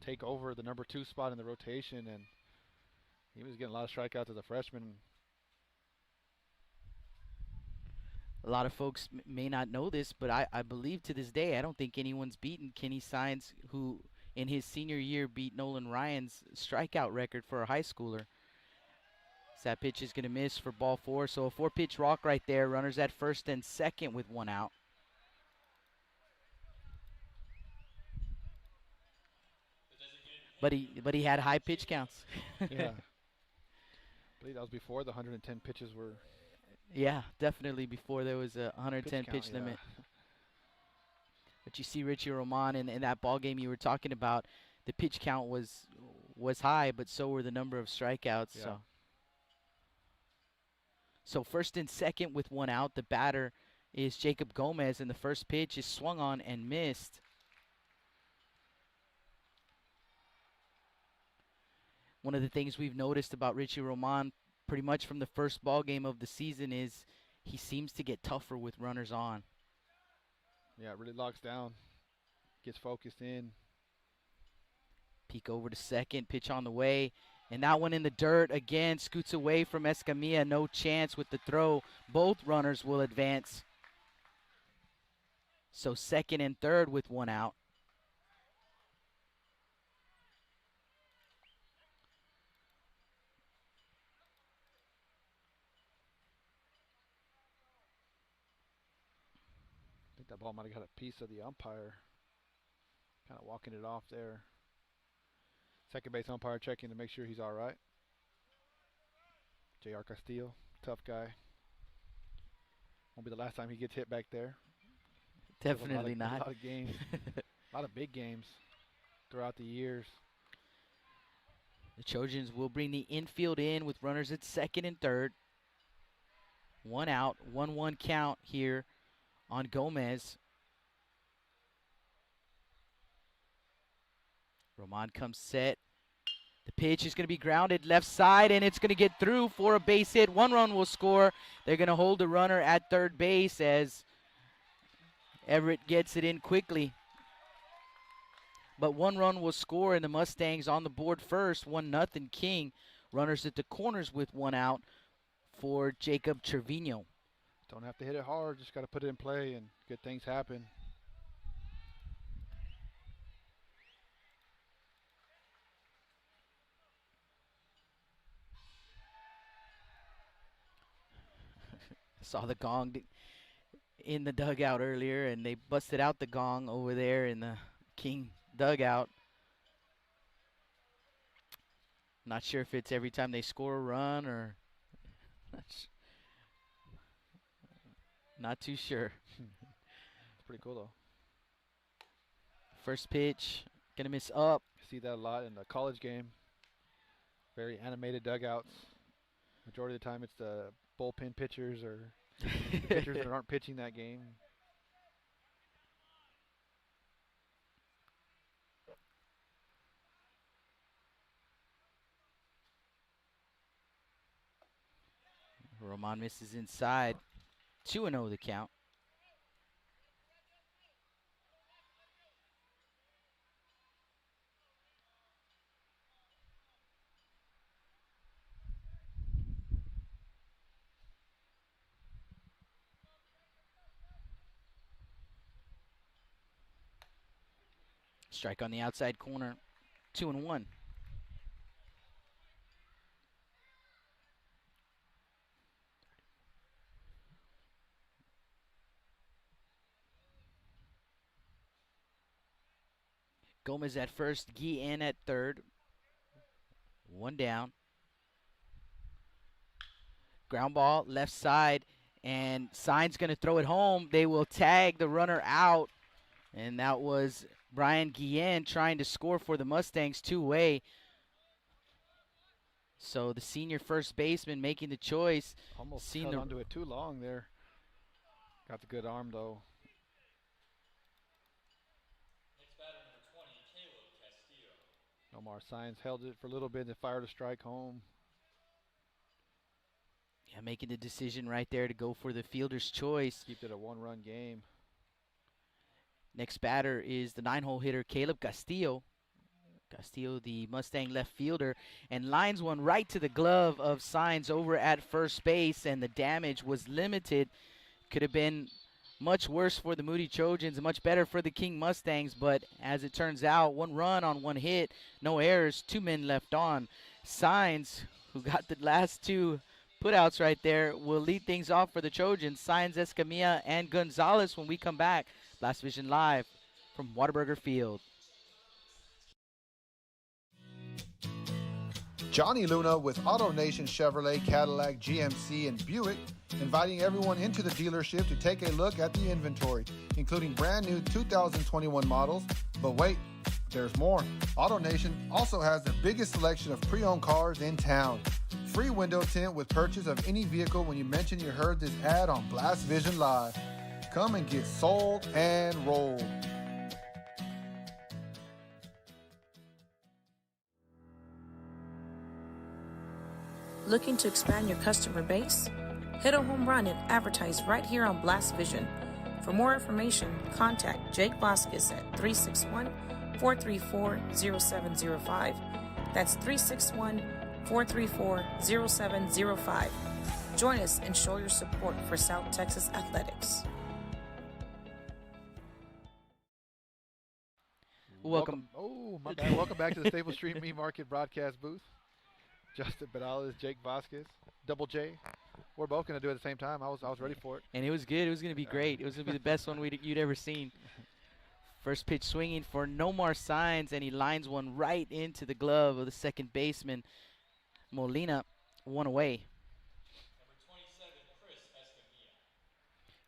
take over the number 2 spot in the rotation, and he was getting a lot of strikeouts as a freshman. A lot of folks may not know this, but I believe to this day, I don't think anyone's beaten Kenny Saenz, who in his senior year beat Nolan Ryan's strikeout record for a high schooler. So that pitch is going to miss for ball 4. So a 4-pitch walk right there. Runners at first and second with 1 out. But he had high pitch counts. Yeah. I believe that was before the 110 pitches were. Yeah, definitely before there was a 110 pitch count, limit. But you see Richie Roman in that ball game you were talking about, the pitch count was high, but so were the number of strikeouts. Yeah. So first and second with 1 out. The batter is Jacob Gomez, and the first pitch is swung on and missed. One of the things we've noticed about Richie Roman pretty much from the first ball game of the season is he seems to get tougher with runners on. Yeah, it really locks down, gets focused in. Peek over to second, pitch on the way, and that one in the dirt again, scoots away from Escamilla. No chance with the throw. Both runners will advance. So second and third with 1 out. I think that ball might have got a piece of the umpire. Kind of walking it off there. Second base umpire checking to make sure he's all right. J.R. Castillo, tough guy. Won't be the last time he gets hit back there. Definitely A not. lot of games, a lot of big games throughout the years. The Trojans will bring the infield in with runners at second and third. 1 out, 1-1 count here on Gomez. Roman comes set. The pitch is going to be grounded left side, and it's going to get through for a base hit. 1 run will score. They're going to hold the runner at third base as Everett gets it in quickly. But 1 run will score, and the Mustangs on the board first. 1-0 King. Runners at the corners with 1 out for Jacob Trevino. Don't have to hit it hard, just got to put it in play and get things happen. Saw the gong in the dugout earlier, and they busted out the gong over there in the King dugout. Not sure if it's every time they score a run or not too sure. It's pretty cool though. First pitch, gonna miss up. See that a lot in the college game. Very animated dugouts. Majority of the time it's the bullpen pitchers or pitchers that aren't pitching that game. Roman misses inside. 2-0 the count. Strike on the outside corner. 2-1. Gomez at first, Guillen at third. 1 down. Ground ball, left side, and Sign's going to throw it home. They will tag the runner out, and that was Brian Guillen trying to score for the Mustangs 2-way. So the senior first baseman making the choice. Almost held onto it too long there. Got the good arm though. Omar Sines held it for a little bit and fired a strike home. Yeah, making the decision right there to go for the fielder's choice. Keep it a 1-run game. Next batter is the 9-hole hitter, Caleb Castillo. Castillo, the Mustang left fielder, and lines one right to the glove of Sines over at first base, and the damage was limited. Could have been much worse for the Moody Trojans and much better for the King Mustangs, but as it turns out, 1 run on 1 hit, no errors, 2 men left on. Sines, who got the last 2 putouts right there, will lead things off for the Trojans. Sines, Escamilla, and Gonzalez when we come back. Blast Vision Live from Whataburger Field. Johnny Luna with AutoNation Chevrolet, Cadillac, GMC, and Buick, inviting everyone into the dealership to take a look at the inventory, including brand new 2021 models. But wait, there's more. AutoNation also has the biggest selection of pre-owned cars in town. Free window tint with purchase of any vehicle when you mention you heard this ad on Blast Vision Live. Come and get sold and rolled. Looking to expand your customer base? Hit a home run and advertise right here on Blast Vision. For more information, contact Jake Vasquez at 361-434-0705. That's 361-434-0705. Join us and show your support for South Texas athletics. Welcome. Oh, my bad. Welcome back to the Stable Street Meat Market broadcast booth. Justin Benales, Jake Vasquez, Double J. We're both going to do it at the same time. I was ready for it. And it was good. It was going to be great. It was going to be the best one you'd ever seen. First pitch swinging for Nomar Sines, and he lines one right into the glove of the second baseman, Molina. 1 away. Number 27, Chris Escamilla.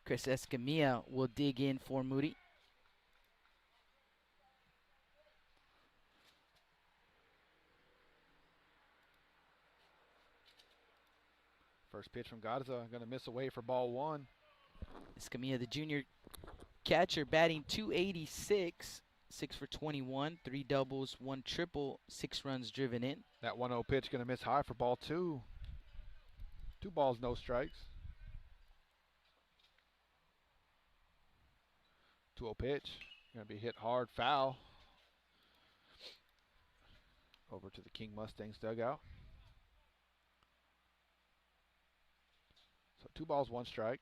Chris Escamilla will dig in for Moody. First pitch from Garza, going to miss away for ball 1. Escamilla, the junior catcher, batting .286, 6 for 21, 3 doubles, 1 triple, 6 runs driven in. That 1-0 pitch going to miss high for ball 2. 2 balls, no strikes. 2-0 pitch, going to be hit hard, foul. Over to the King Mustangs dugout. So 2 balls, 1 strike.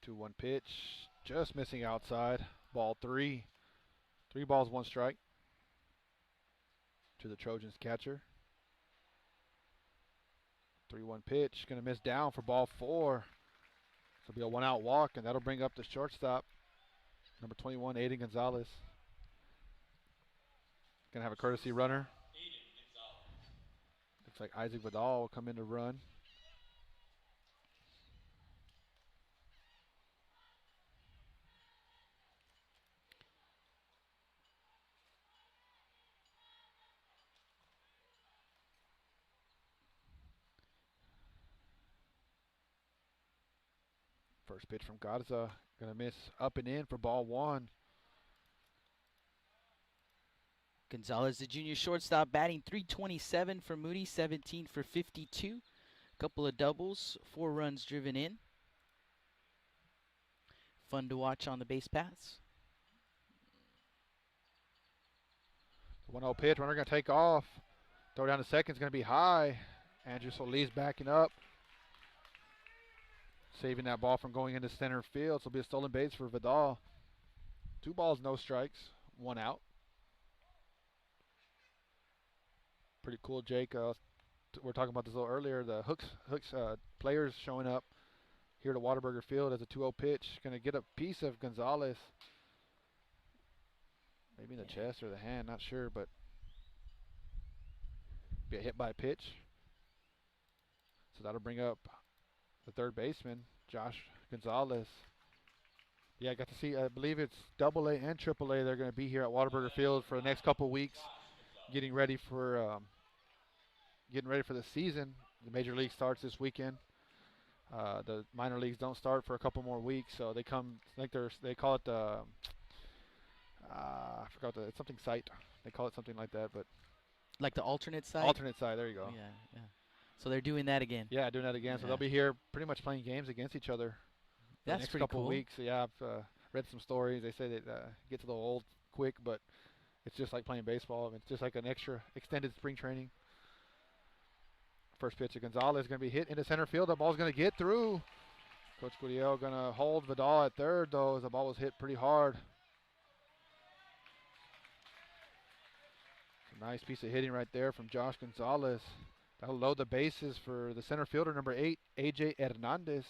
2-1 pitch, just missing outside. Ball 3. 3 balls, 1 strike. To the Trojans catcher. 3-1 pitch, going to miss down for ball 4. So it'll be a 1-out walk, and that'll bring up the shortstop, number 21, Aiden Gonzalez. Going to have a courtesy runner. Looks like Isaac Vidal will come in to run. First pitch from Garza, going to miss up and in for ball 1. Gonzalez, the junior shortstop, batting .327 for Moody, 17 for 52. Couple of doubles, 4 runs driven in. Fun to watch on the base paths. 1-0 pitch, runner going to take off. Throw down to second is going to be high. Andrew Solis backing up. Saving that ball from going into center field. So it'll be a stolen base for Vidal. 2 balls, no strikes, 1 out. Pretty cool, Jake. We were talking about this a little earlier. The Hooks players showing up here to Whataburger Field as a 2-0 pitch. Going to get a piece of Gonzalez. Maybe in the chest or the hand, not sure, but be a hit by a pitch. So that'll bring up the third baseman, Josh Gonzalez. Yeah, I got to see, I believe it's AA and AAA. They're going to be here at Whataburger Field for the next couple of weeks, getting ready for the season. The major league starts this weekend. The minor leagues don't start for a couple more weeks, so they come. I think they call it the I forgot it's something site. They call it something like that, but like the alternate site. Alternate site. There you go. Yeah, yeah. So they're doing that again. Yeah, doing that again. Yeah. So they'll be here pretty much playing games against each other. That's the next pretty couple cool. weeks. So yeah, I've read some stories. They say that gets a little old quick, but it's just like playing baseball. It's just like an extra extended spring training. First pitch to Gonzalez is going to be hit into center field. The ball's going to get through. Coach Gurriel going to hold Vidal at third, though, as the ball was hit pretty hard. It's a nice piece of hitting right there from Josh Gonzalez. That'll load the bases for the center fielder, number 8, AJ Hernandez.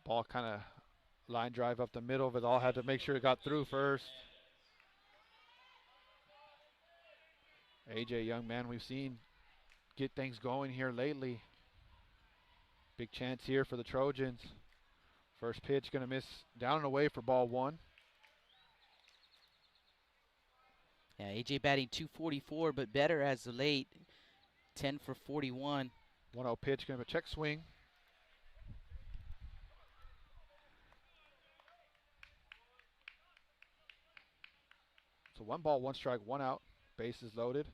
Ball kind of line drive up the middle. Vidal had to make sure it got through first. AJ, young man we've seen get things going here lately. Big chance here for the Trojans. First pitch going to miss down and away for ball 1. Yeah, AJ batting .244, but better as of late. 10 for 41. 1-0 pitch, going to be a check swing. So 1 ball, 1 strike, 1 out. Bases loaded.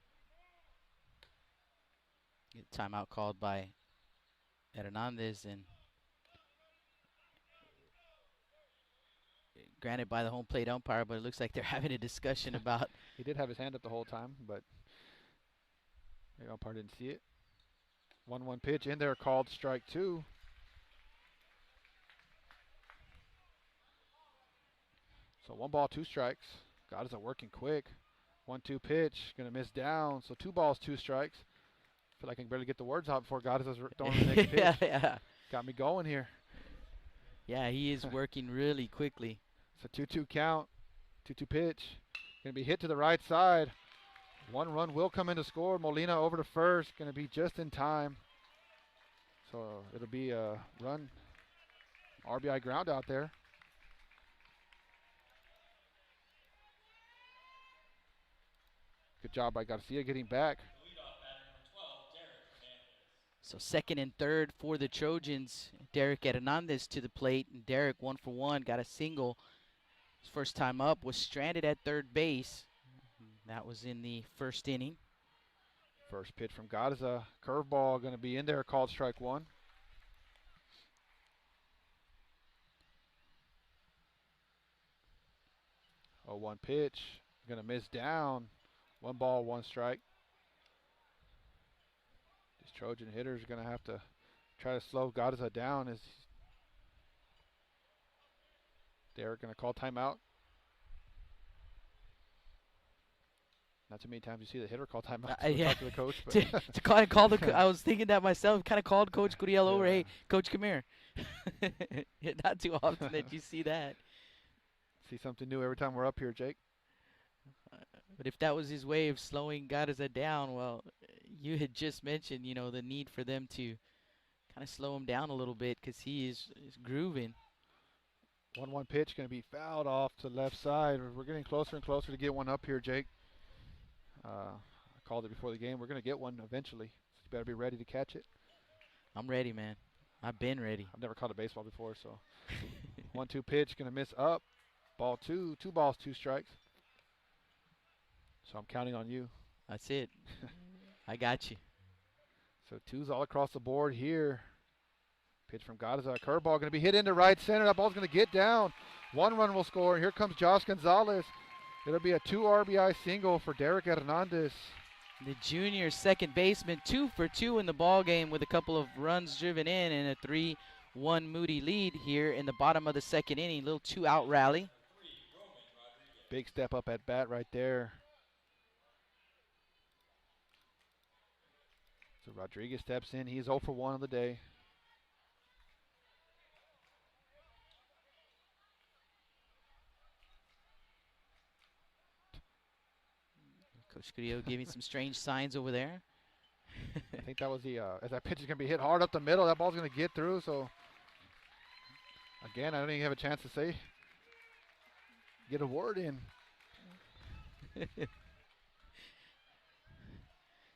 Timeout called by Hernandez, and granted by the home plate umpire, but it looks like they're having a discussion about. He did have his hand up the whole time, but the umpire didn't see it. 1-1 pitch in there, called strike 2. So 1 ball, 2 strikes. God, is it working quick. 1-2 pitch, gonna miss down. So 2 balls, 2 strikes. Feel like I can barely get the words out before God is throwing the next pitch. Yeah. Got me going here. Yeah, he is working really quickly. It's a 2-2 count. 2-2 pitch. Gonna be hit to the right side. One run will come in to score. Molina over to first, going to be just in time. So it'll be a run, RBI ground out there. Good job by Garcia getting back. Leadoff batter number 12, Derek Hernandez. So second and third for the Trojans. Derek Hernandez to the plate. And Derek 1 for 1, got a single. His first time up, was stranded at third base. That was in the first inning. First pitch from Garza. Curveball going to be in there, called strike one. 0-1 pitch. Going to miss down. 1 ball, 1 strike. These Trojan hitters are going to have to try to slow Garza down. As Derek going to call timeout. Not too many times you see the hitter call timeout to Yeah. talk to the coach. But to call the I was thinking that myself. Kind of called Coach Gurriel over. Hey, Coach, come here. Not too often that you see that. See something new every time we're up here, Jake. But if that was his way of slowing Garza down, well, you had just mentioned, the need for them to kind of slow him down a little bit because he is grooving. 1-1 pitch going to be fouled off to the left side. We're getting closer and closer to get one up here, Jake. I called it before the game. We're going to get one eventually. So you better be ready to catch it. I'm ready, man. I've been ready. I've never caught a baseball before, so 1-2 pitch going to miss up. Ball 2. 2 balls, 2 strikes. So I'm counting on you. That's it. I got you. So 2's all across the board here. Pitch from Garza. Curveball going to be hit into right center. That ball's going to get down. 1 run will score. Here comes Josh Gonzalez. It'll be a 2 RBI single for Derek Hernandez. The junior second baseman, 2 for 2 in the ball game with a couple of runs driven in and a 3-1 Moody lead here in the bottom of the second inning. Little 2-out rally. Big step up at bat right there. So Rodriguez steps in. He's 0 for 1 on the day. Coach Gurriel giving some strange signs over there. I think that was the, as that pitch is going to be hit hard up the middle, that ball's going to get through. So, again, I don't even have a chance to say, get a word in.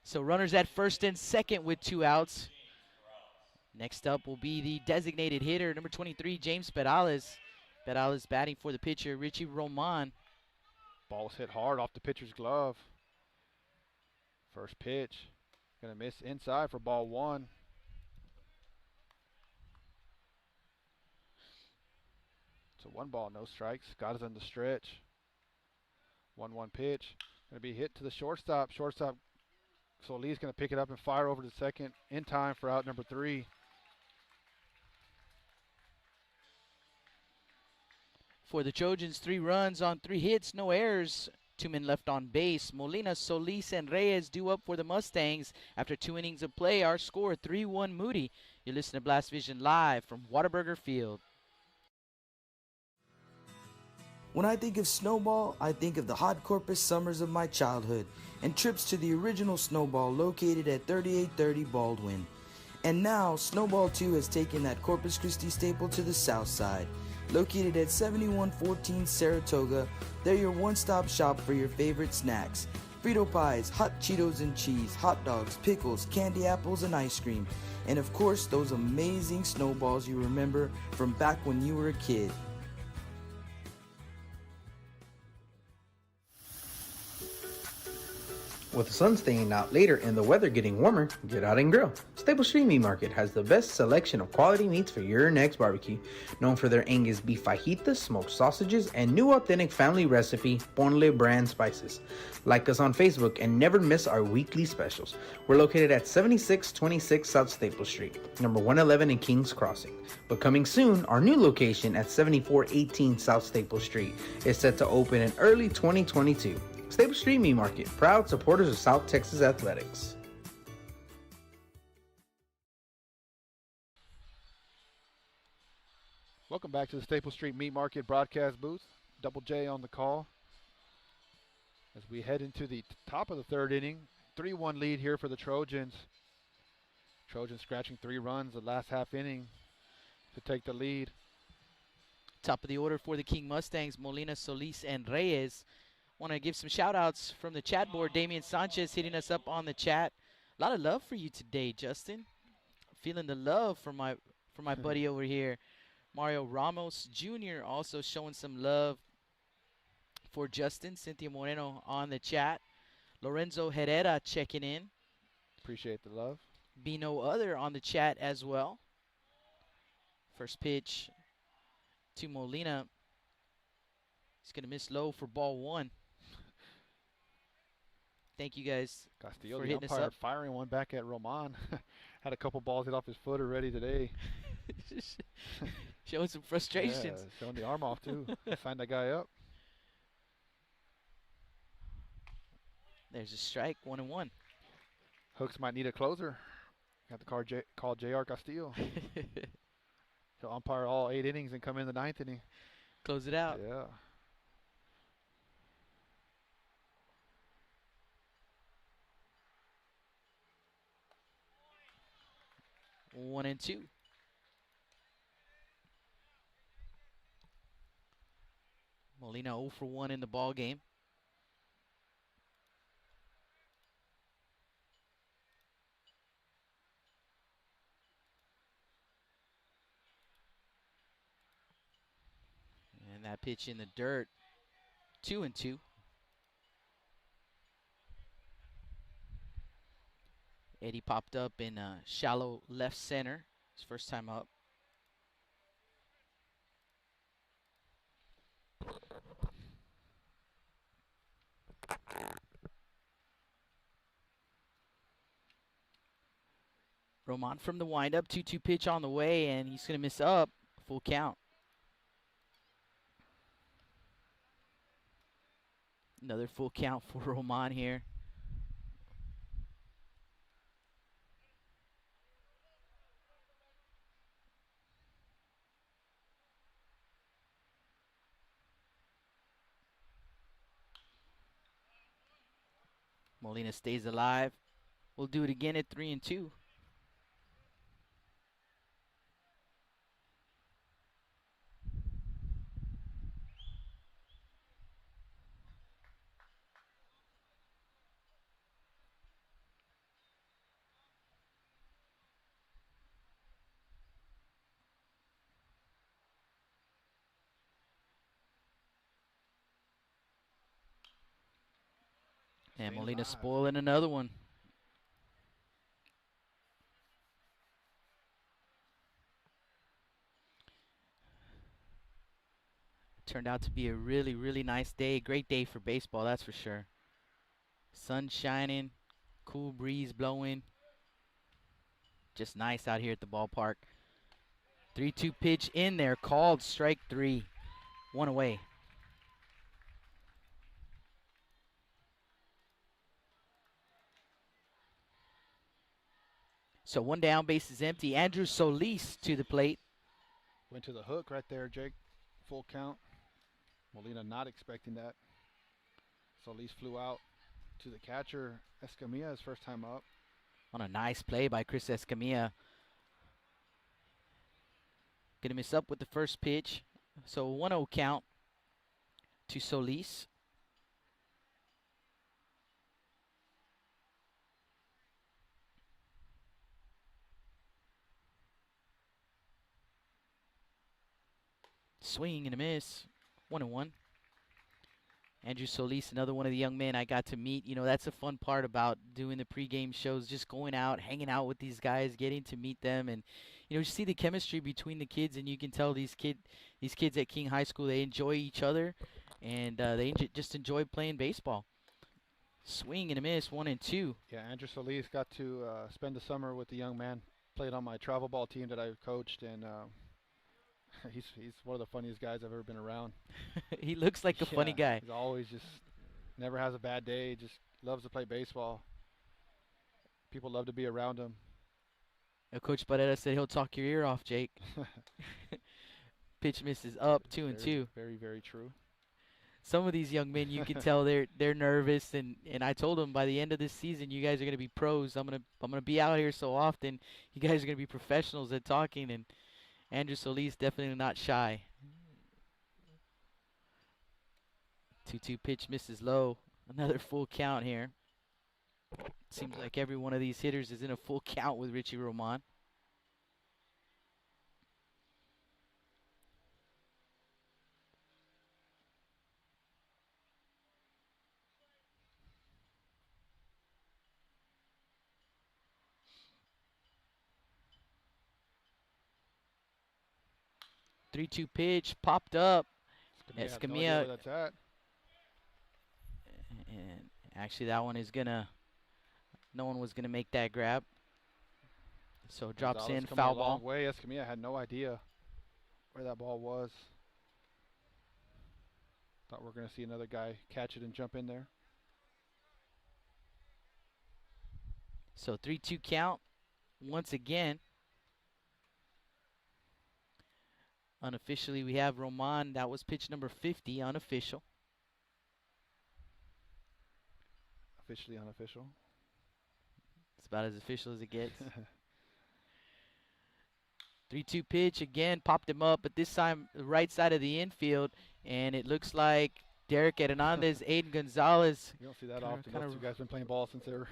So runners at first and second with 2 outs. Next up will be the designated hitter, number 23, James Perales. Perales batting for the pitcher, Richie Roman. Ball's hit hard off the pitcher's glove. First pitch, gonna miss inside for ball 1. So 1 ball, no strikes. Got us on the stretch. 1-1 pitch, gonna be hit to the shortstop. Shortstop Solis gonna pick it up and fire over to second in time for out number 3. For the Trojans, 3 runs on 3 hits, no errors. 2 men left on base. Molina, Solis, and Reyes due up for the Mustangs. After 2 innings of play, our score 3-1 Moody. You listen to Blast Vision live from Whataburger Field. When I think of Snowball, I think of the hot Corpus summers of my childhood and trips to the original Snowball located at 3830 Baldwin. And now, Snowball 2 has taken that Corpus Christi staple to the south side. Located at 7114 Saratoga, they're your one-stop shop for your favorite snacks. Frito pies, hot Cheetos and cheese, hot dogs, pickles, candy apples, and ice cream. And of course, those amazing snowballs you remember from back when you were a kid. With the sun staying out later and the weather getting warmer, get out and grill. Staple Street Meat Market has the best selection of quality meats for your next barbecue. Known for their Angus beef fajitas, smoked sausages, and new authentic family recipe, Ponle brand spices. Like us on Facebook and never miss our weekly specials. We're located at 7626 South Staple Street, number 111 in Kings Crossing. But coming soon, our new location at 7418 South Staple Street is set to open in early 2022. Staple Street Meat Market, proud supporters of South Texas athletics. Welcome back to the Staple Street Meat Market broadcast booth. Double J on the call. As we head into the top of the third inning, 3-1 lead here for the Trojans. Trojans scratching 3 runs the last half inning to take the lead. Top of the order for the King Mustangs, Molina, Solis, and Reyes. Want to give some shout-outs from the chat board. Damian Sanchez hitting us up on the chat. A lot of love for you today, Justin. Feeling the love from my buddy over here. Mario Ramos Jr. also showing some love for Justin. Cynthia Moreno on the chat. Lorenzo Herrera checking in. Appreciate the love. Be no other on the chat as well. First pitch to Molina. He's going to miss low for ball 1. Thank you guys Castillo, for the hitting us umpire, up. firing one back at Roman. Had a couple balls hit off his foot already today. Showing some frustrations. Yeah, showing the arm off too. Signed that guy up. There's a strike, 1-1. Hooks might need a closer. Got to call J.R. Castillo. He'll umpire all 8 innings and come in the 9th inning. Close it out. Yeah. 1-2. Molina 0 for 1 in the ball game. And that pitch in the dirt, 2-2. Eddie popped up in shallow left center. His first time up. Roman from the windup, 2-2 pitch on the way, and he's going to miss up. Full count. Another full count for Roman here. Molina stays alive. We'll do it again at 3-2. And Molina spoiling another one. Turned out to be a really, really nice day. Great day for baseball, that's for sure. Sun shining, cool breeze blowing. Just nice out here at the ballpark. 3-2 pitch in there, called strike 3. 1 away. So 1 down, base is empty. Andrew Solis to the plate. Went to the hook right there, Jake. Full count. Molina not expecting that. Solis flew out to the catcher. Escamilla, his first time up. On a nice play by Chris Escamilla. Gonna miss up with the first pitch. So 1-0 count to Solis. Swing and a miss. 1-1. Andrew Solis, another one of the young men I got to meet. You know, that's the fun part about doing the pregame shows, just going out, hanging out with these guys, getting to meet them, and you know, you see the chemistry between the kids, and you can tell these kids at King High School, they enjoy each other, and they just enjoy playing baseball. Swing and a miss, 1-2. Yeah, Andrew Solis got to spend the summer with the young man. Played on my travel ball team that I coached, and he's one of the funniest guys I've ever been around. He looks like a funny guy. He's always just never has a bad day. Just loves to play baseball. People love to be around him. Coach Barrera said he'll talk your ear off, Jake. Pitch misses up, 2-2. Very, very true. some of these young men, you can tell they're nervous, and I told them by the end of this season, you guys are gonna be pros. I'm gonna be out here so often. You guys are gonna be professionals at talking, and Andrew Solis definitely not shy. 2-2 pitch misses low. Another full count here. Seems like every one of these hitters is in a full count with Richie Roman. Three-two pitch popped up. Escamilla, no idea where that's at. And actually, that one is gonna. No one was gonna make that grab. So drops in, foul ball. A long way. Escamilla had no idea where that ball was. Thought we were gonna see another guy catch it and jump in there. So 3-2 count once again. Unofficially, we have Roman. That was pitch number 50, unofficial. Officially unofficial. It's about as official as it gets. 3-2 pitch again, popped him up, but this time the right side of the infield, and it looks like Derek Hernandez, Aiden Gonzalez. You don't see that often. Those two guys been playing ball since they were.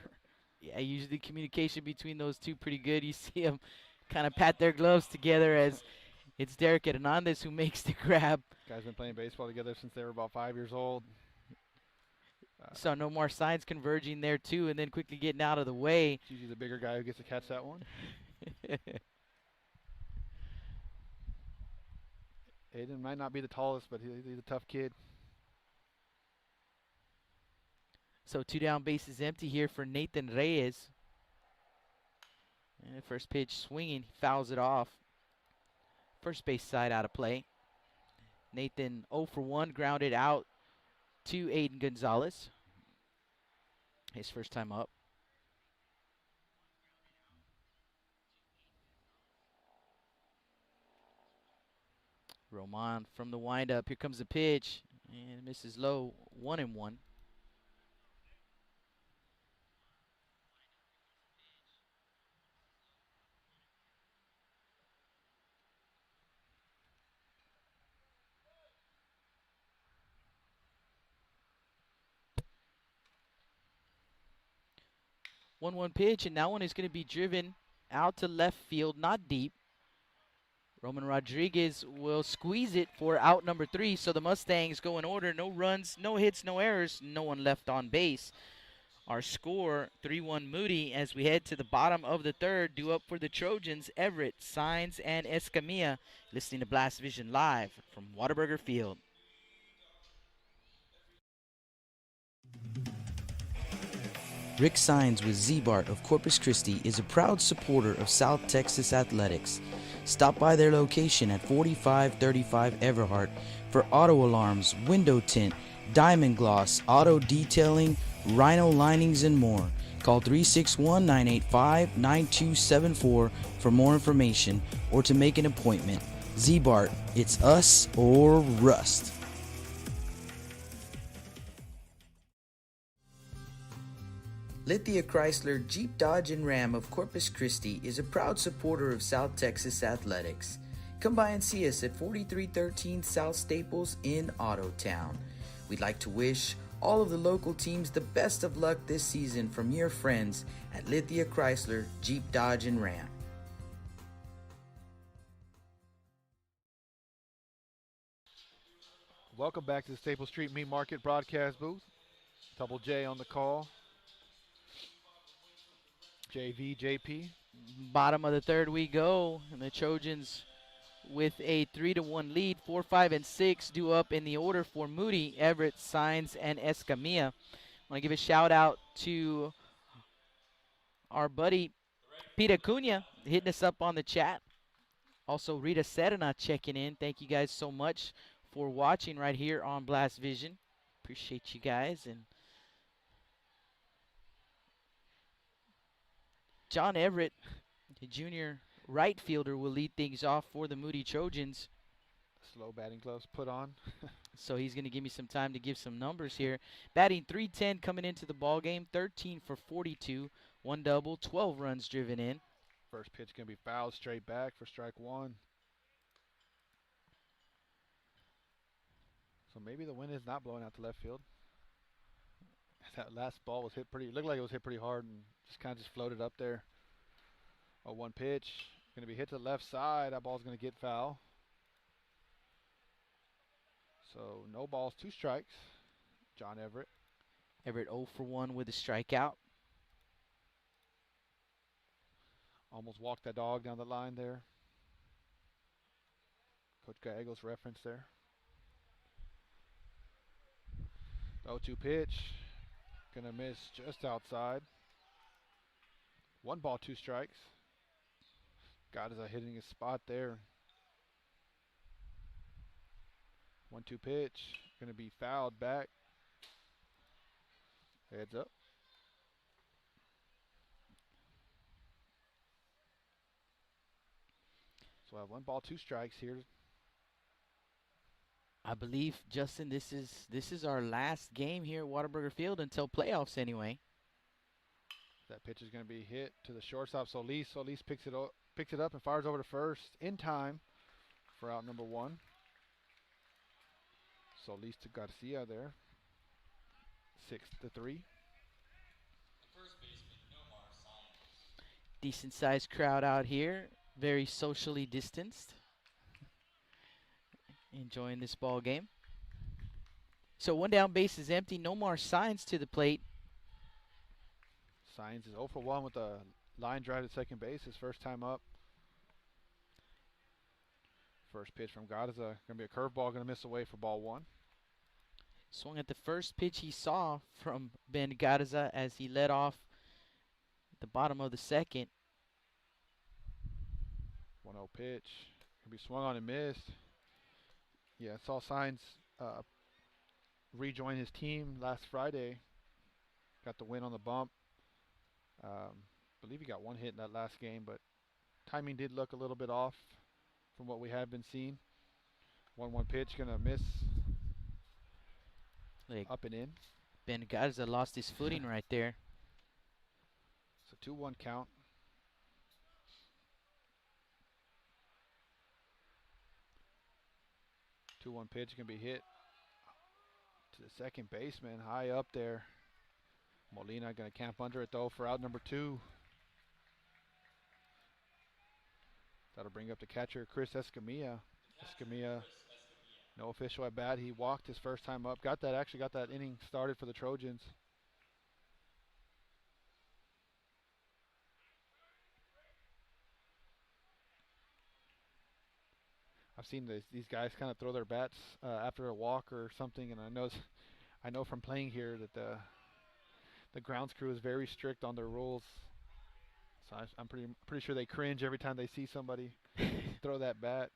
Yeah, usually communication between those two pretty good. You see them kind of pat their gloves together as it's Derek Hernandez who makes the grab. Guys been playing baseball together since they were about 5 years old. So no more signs converging there too, and then quickly getting out of the way. It's usually the bigger guy who gets to catch that one. Aiden might not be the tallest, but he's a tough kid. So 2 down, bases empty here for Nathan Reyes. And first pitch swinging, fouls it off. First base side out of play. Nathan 0 for 1, grounded out to Aiden Gonzalez. His first time up. Roman from the windup. Here comes the pitch. And misses low, 1-1. One pitch, and that one is going to be driven out to left field, not deep. Roman Rodriguez will squeeze it for out number 3, so the Mustangs go in order. No runs, no hits, no errors, no one left on base. Our score, 3-1 Moody, as we head to the bottom of the third. Due up for the Trojans, Everett, Saenz, and Escamilla. Listening to Blast Vision live from Whataburger Field. Rick Saenz with Z-Bart of Corpus Christi is a proud supporter of South Texas athletics. Stop by their location at 4535 Everhart for auto alarms, window tint, diamond gloss, auto detailing, rhino linings, and more. Call 361-985-9274 for more information or to make an appointment. Z-Bart, it's us or rust. Lithia Chrysler Jeep Dodge and Ram of Corpus Christi is a proud supporter of South Texas athletics. Come by and see us at 4313 South Staples in Ottotown. We'd like to wish all of the local teams the best of luck this season from your friends at Lithia Chrysler Jeep Dodge and Ram. Welcome back to the Staples Street Meat Market broadcast booth. Double J on the call. JV, JP. Bottom of the third we go, and the Trojans with a 3-1 lead. 4, 5, and 6 due up in the order for Moody, Everett, Saenz, and Escamilla. I want to give a shout out to our buddy Pete Acuna hitting us up on the chat. Also Rita Serna checking in. Thank you guys so much for watching right here on Blast Vision. Appreciate you guys. And John Everett, the junior right fielder, will lead things off for the Moody Trojans. Slow batting gloves put on. So he's going to give me some time to give some numbers here. Batting .310 coming into the ball game, 13 for 42, 1 double, 12 runs driven in. First pitch going to be fouled straight back for strike one. So maybe the wind is not blowing out to left field. That last ball was hit pretty, looked like it was hit pretty hard and just kind of just floated up there. Oh, one pitch, going to be hit to the left side. That ball's going to get foul. So no balls, 2 strikes. John Everett. Everett 0 for 1 with a strikeout. Almost walked that dog down the line there. Coach Gallegos reference there. 0-2 pitch. Gonna miss just outside. 1 ball, 2 strikes. God is hitting his spot there. 1-2 pitch. Gonna be fouled back. Heads up. So I have 1 ball, 2 strikes here. I believe, Justin, this is our last game here at Whataburger Field until playoffs anyway. That pitch is going to be hit to the shortstop, Solis. Solis picks it up and fires over to first in time for out number 1. Solis to Garcia there. 6-3. The first baseman, Nomar Science. Decent sized crowd out here, very socially distanced. Enjoying this ball game. So 1 down, base is empty. Nomar Science to the plate. Science is 0 for 1 with a line drive to second base. His first time up. First pitch from Garza. Going to be a curveball. Going to miss away for ball 1. Swung at the first pitch he saw from Ben Garza as he led off at the bottom of the second. 1-0 pitch. Going to be swung on and missed. Yeah, I saw Science rejoin his team last Friday. Got the win on the bump. Believe he got 1 hit in that last game, but timing did look a little bit off from what we have been seeing. 1-1 pitch, gonna miss. Up and in. Ben Garza lost his footing right there. So 2-1 count. Two-one pitch can be hit to the second baseman, high up there. Molina going to camp under it though for out number 2. That'll bring up the catcher Chris Escamilla. Escamilla, no official at bat. He walked his first time up. Actually got that inning started for the Trojans. I've seen these guys kind of throw their bats after a walk or something, and I know from playing here that the grounds crew is very strict on their rules. So I'm pretty sure they cringe every time they see somebody throw that bat.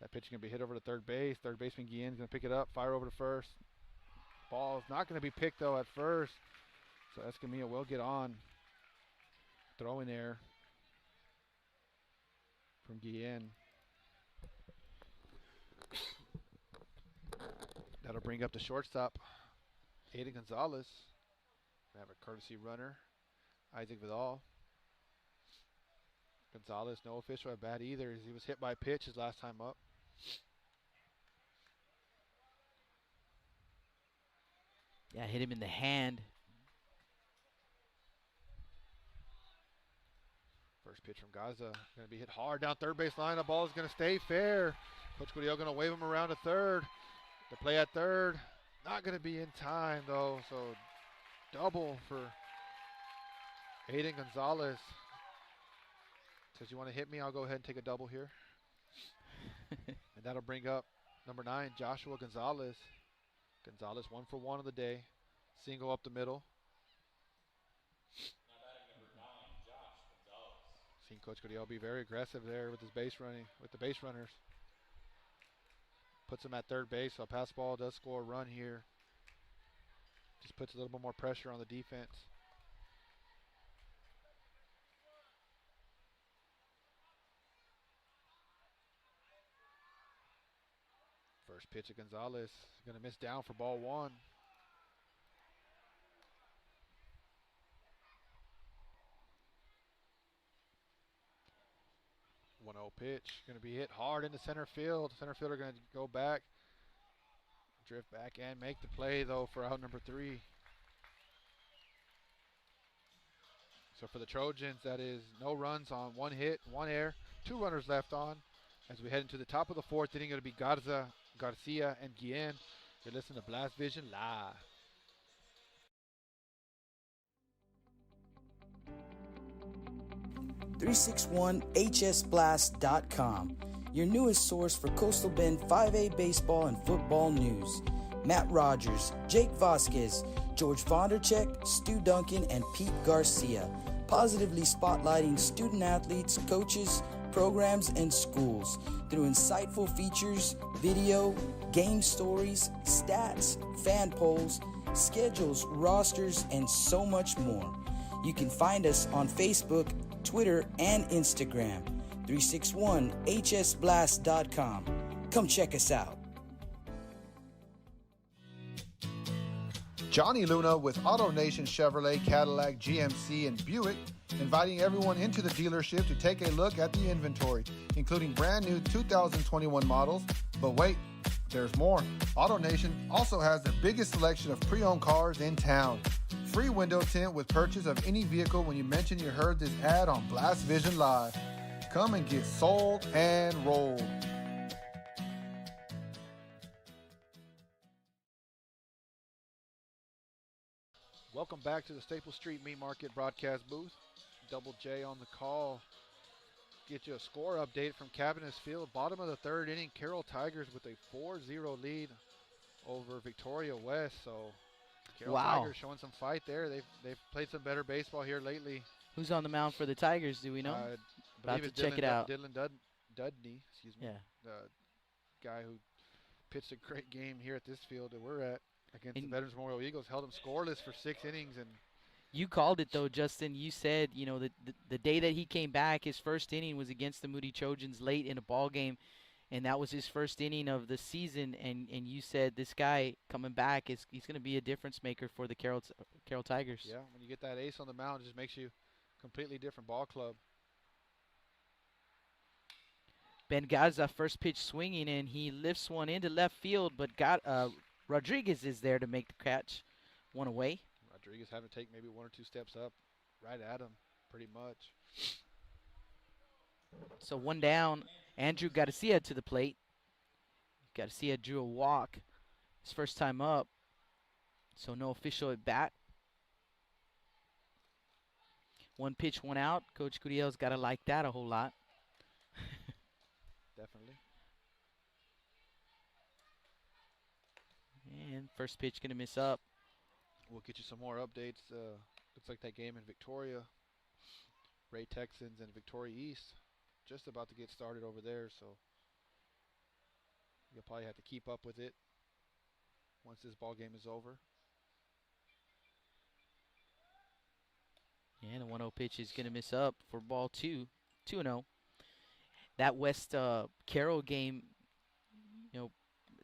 That pitch is going to be hit over to third base. Third baseman Guillen's going to pick it up, fire over to first. Ball is not going to be picked though at first. So Escamilla will get on. Throw in there from Guillen. That'll bring up the shortstop, Aiden Gonzalez. We have a courtesy runner, Isaac Vidal. Gonzalez, no official at bat either, as he was hit by a pitch his last time up. Yeah, hit him in the hand. First pitch from Gaza, going to be hit hard down third base line. The ball is going to stay fair. Coach Gudillo going to wave him around to third. The play at third, not going to be in time though, so double for Aiden Gonzalez. Says, you want to hit me? I'll go ahead and take a double here. And that'll bring up number 9, Joshua Gonzalez. Gonzalez 1 for 1 of the day. Single up the middle. Now batting number 9, Josh Gonzalez. Seen Coach Gudillo be very aggressive there with his base running, with the base runners. Puts him at third base, so a pass ball does score a run here. Just puts a little bit more pressure on the defense. First pitch of Gonzalez. Going to miss down for ball one. 1-0 pitch. Going to be hit hard into center field. Center fielder going to go back, drift back, and make the play, though, for out number 3. So for the Trojans, that is no runs on 1 hit, 1 error, 2 runners left on. As we head into the top of the 4th inning, it'll be Garcia, and Guillen. You're listening to Blast Vision Live. .361hsblast.com, your newest source for Coastal Bend 5A baseball and football news. Matt Rogers, Jake Vasquez, George Vondercheck, Stu Duncan, and Pete Garcia, positively spotlighting student athletes, coaches, programs, and schools through insightful features, video, game stories, stats, fan polls, schedules, rosters, and so much more. You can find us on Facebook, Twitter, and Instagram. 361hsblast.com. Come check us out. Johnny Luna with Auto Nation Chevrolet, Cadillac, GMC, and Buick, inviting everyone into the dealership to take a look at the inventory, including brand new 2021 models. But wait, there's more. Auto Nation also has the biggest selection of pre-owned cars in town. Free window tint with purchase of any vehicle when you mention you heard this ad on Blast Vision Live. Come and get sold and rolled. Welcome back to the Staples Street Meat Market broadcast booth. Double J on the call. Get you a score update from Cabinets Field. Bottom of the 3rd inning, Carroll Tigers with a 4-0 lead over Victoria West. So Carroll Tigers showing some fight there. They've played some better baseball here lately. Who's on the mound for the Tigers? Do we know? About to check it out. Dylan Dudney, excuse me. Yeah. The guy who pitched a great game here at this field that we're at against the Veterans Memorial Eagles. Held them scoreless for 6 innings. And you called it, though, Justin. You said, you know, the day that he came back, his first inning was against the Moody Trojans late in a ball game, and that was his first inning of the season. And you said this guy coming back, he's going to be a difference maker for the Carroll Tigers. Yeah, when you get that ace on the mound, it just makes you a completely different ball club. Ben Gaza, first pitch swinging, and he lifts one into left field, but Rodriguez is there to make the catch. One away. Rodriguez having to take maybe 1 or 2 steps up right at him, pretty much. So 1 down. Andrew Garcia to the plate. Garcia drew a walk his first time up, so no official at bat. 1 pitch, 1 out. Coach Curiel's got to like that a whole lot. Definitely. And first pitch going to miss up. We'll get you some more updates. Looks like that game in Victoria, Ray Texans and Victoria East, just about to get started over there. So you'll probably have to keep up with it once this ball game is over. And the 1-0 pitch is going to miss up for ball 2. 2-0. That West Carroll game, you know,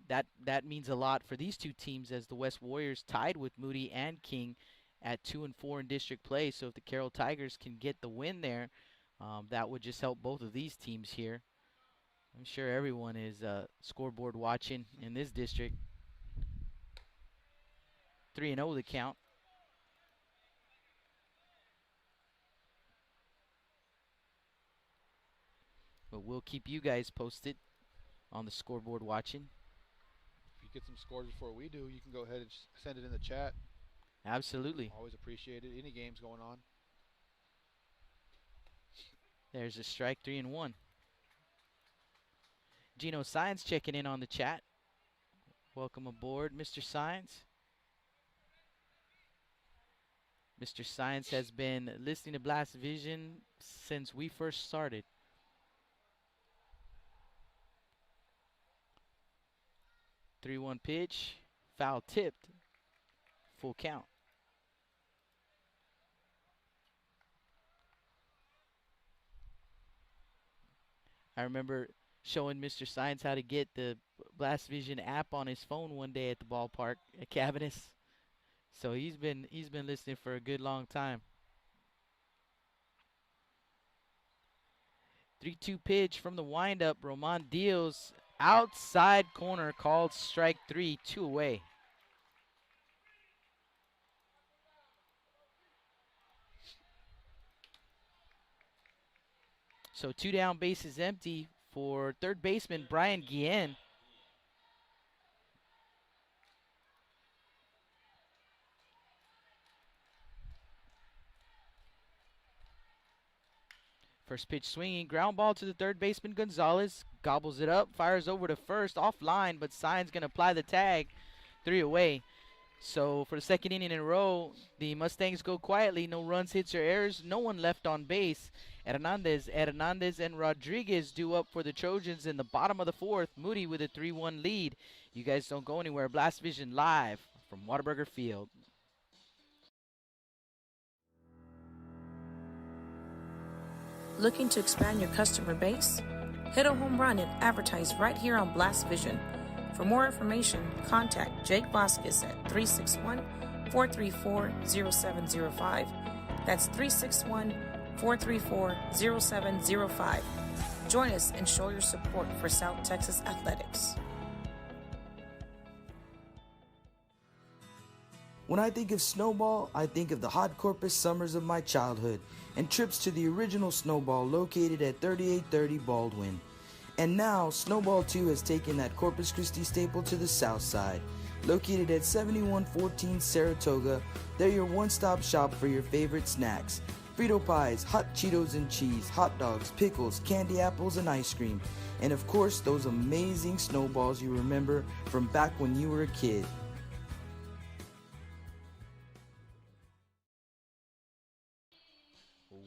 that means a lot for these two teams, as the West Warriors tied with Moody and King at 2-4 in district play. So if the Carroll Tigers can get the win there, that would just help both of these teams here. I'm sure everyone is scoreboard watching in this district. 3-0 the count. But we'll keep you guys posted on the scoreboard watching. If you get some scores before we do, you can go ahead and send it in the chat. Absolutely. Always appreciate it. Any games going on. There's a strike, 3-1. Gino Science checking in on the chat. Welcome aboard, Mr. Science. Mr. Science has been listening to Blast Vision since we first started. 3-1 pitch, foul tipped, full count. I remember showing Mr. Science how to get the Blast Vision app on his phone one day at the ballpark at Cavanis. So he's been listening for a good long time. 3-2 pitch from the windup. Roman deals outside corner, called strike 3, 2 away. So 2 down, bases empty for third baseman Brian Guillen. First pitch swinging, ground ball to the third baseman Gonzalez. Gobbles it up, fires over to first, offline, but Sign's going to apply the tag. 3 away. So for the second inning in a row, the Mustangs go quietly. No runs, hits, or errors. No one left on base. Hernandez, and Rodriguez do up for the Trojans in the bottom of the fourth. Moody with a 3-1 lead. You guys don't go anywhere. Blast Vision live from Whataburger Field. Looking to expand your customer base? Hit a home run and advertise right here on Blast Vision. For more information, contact Jake Vasquez at 361-434-0705. That's 361-434-0705. Join us and show your support for South Texas athletics. When I think of Snowball, I think of the hot Corpus summers of my childhood and trips to the original Snowball located at 3830 Baldwin. And now, Snowball 2 has taken that Corpus Christi staple to the south side. Located at 7114 Saratoga, they're your one-stop shop for your favorite snacks. Frito pies, hot Cheetos and cheese, hot dogs, pickles, candy apples, and ice cream. And of course, those amazing snowballs you remember from back when you were a kid.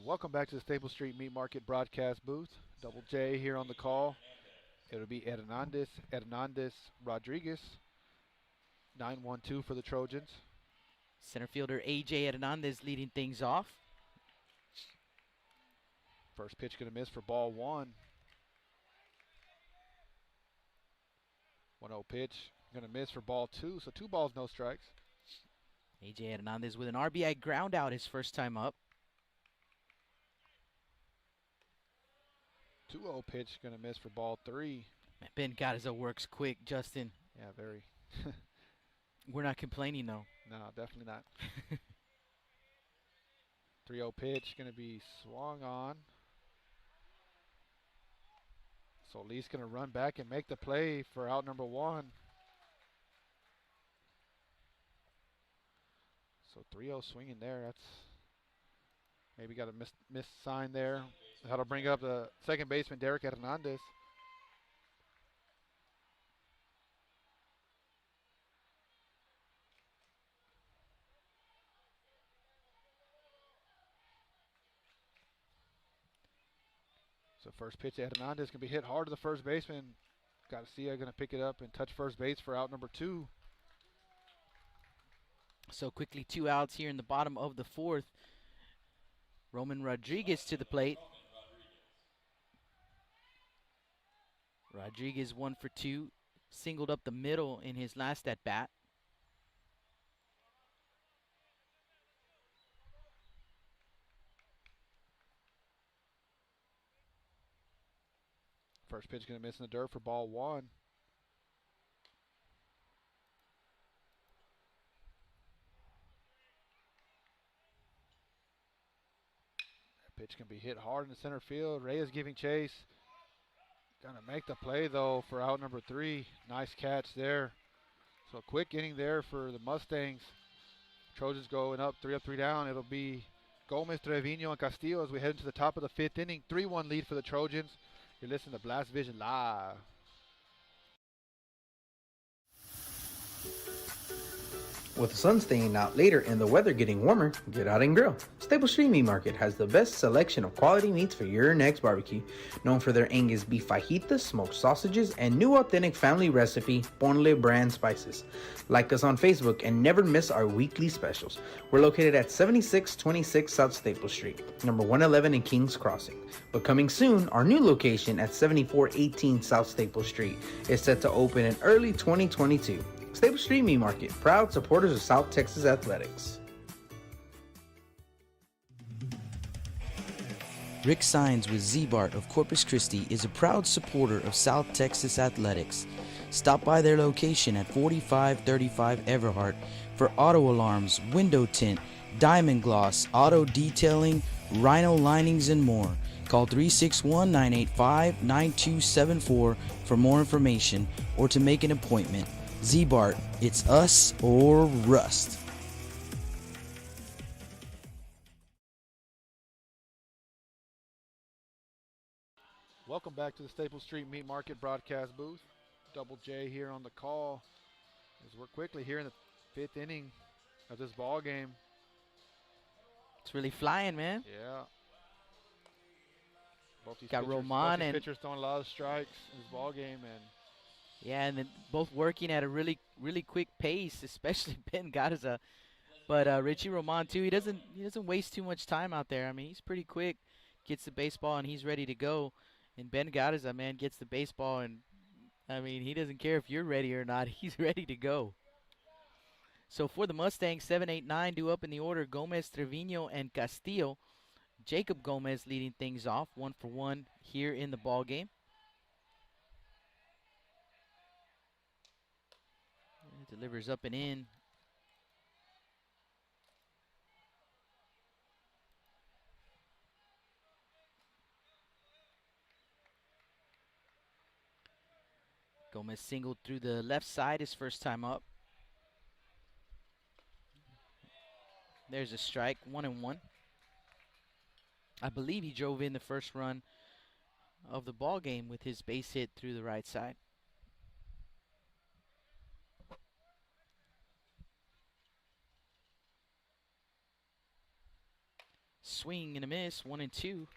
Welcome back to the Staple Street Meat Market broadcast booth. Double J here on the call. It'll be Hernandez, Rodriguez. 9-1-2 for the Trojans. Center fielder A.J. Hernandez leading things off. First pitch going to miss for ball 1. 1-0 pitch going to miss for ball 2. So 2 balls, no strikes. A.J. Hernandez with an RBI ground out his first time up. 2-0 pitch going to miss for ball 3. Ben Garza works quick, Justin. Yeah, very. We're not complaining, though. No, definitely not. 3-0 pitch going to be swung on. So Lee's going to run back and make the play for out number 1. So 3-0 swinging there. That's maybe got a missed sign there. That'll bring up the second baseman, Derek Hernandez. So first pitch at Hernandez can be hit hard to the first baseman. Garcia going to pick it up and touch first base for out number 2. So quickly 2 outs here in the bottom of the fourth. Roman Rodriguez to the plate. Rodriguez 1 for 2. Singled up the middle in his last at bat. First pitch going to miss in the dirt for ball 1. That pitch can be hit hard in the center field. Reyes giving chase. Gonna make the play though for out number 3. Nice catch there. So quick inning there for the Mustangs. Trojans going up 3 up, 3 down. It'll be Gomez, Trevino, and Castillo as we head into the top of the 5th inning. 3-1 lead for the Trojans. You're listening to Blast Vision Live. With the sun staying out later and the weather getting warmer, get out and grill. Stable Street Meat Market has the best selection of quality meats for your next barbecue. Known for their Angus beef fajitas, smoked sausages, and new authentic family recipe Ponle brand spices. Like us on Facebook and never miss our weekly specials. We're located at 7626 South Staple Street, number 111 in Kings Crossing. But coming soon, our new location at 7418 South Staple Street is set to open in early 2022. Stable Street Meat Market, proud supporters of South Texas athletics. Rick Sines with Z-Bart of Corpus Christi is a proud supporter of South Texas athletics. Stop by their location at 4535 Everhart for auto alarms, window tint, diamond gloss, auto detailing, rhino linings, and more. Call 361-985-9274 for more information or to make an appointment. Z-Bart, it's us or rust. Welcome back to the Staple Street Meat Market broadcast booth. Double J here on the call as we're quickly here in the 5th inning of this ball game. It's really flying, man. Yeah. Both these Got pitchers, Roman and pitchers throwing a lot of strikes in this ball game, and then both working at a really quick pace, especially Ben Garza. But Richie Roman too. He doesn't waste too much time out there. I mean, he's pretty quick, gets the baseball and he's ready to go. And Ben Garza, man, gets the baseball and I mean, he doesn't care if you're ready or not. He's ready to go. So for the Mustangs, 7, 8, 9 due up in the order. Gomez, Trevino, and Castillo. Jacob Gomez leading things off, 1 for 1 here in the ball game. Delivers up and in. Gomez singled through the left side his first time up. There's a strike, 1-1. I believe he drove in the first run of the ball game with his base hit through the right side. Swing and a miss, 1-2.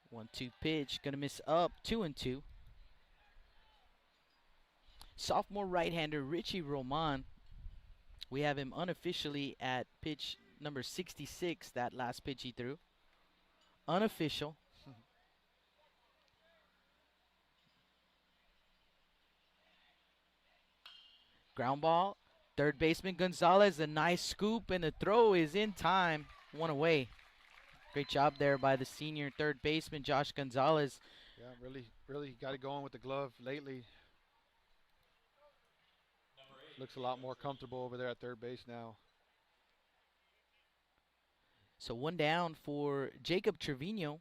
One-two pitch, gonna miss up, 2-2. Sophomore right-hander Richie Roman. We have him unofficially at pitch number 66, that last pitch he threw. Unofficial. Ground ball. Third baseman Gonzalez, a nice scoop, and the throw is in time. 1 away. Great job there by the senior third baseman, Josh Gonzalez. yeah, really got it going with the glove lately. Looks a lot more comfortable over there at third base now. So 1 down for Jacob Trevino.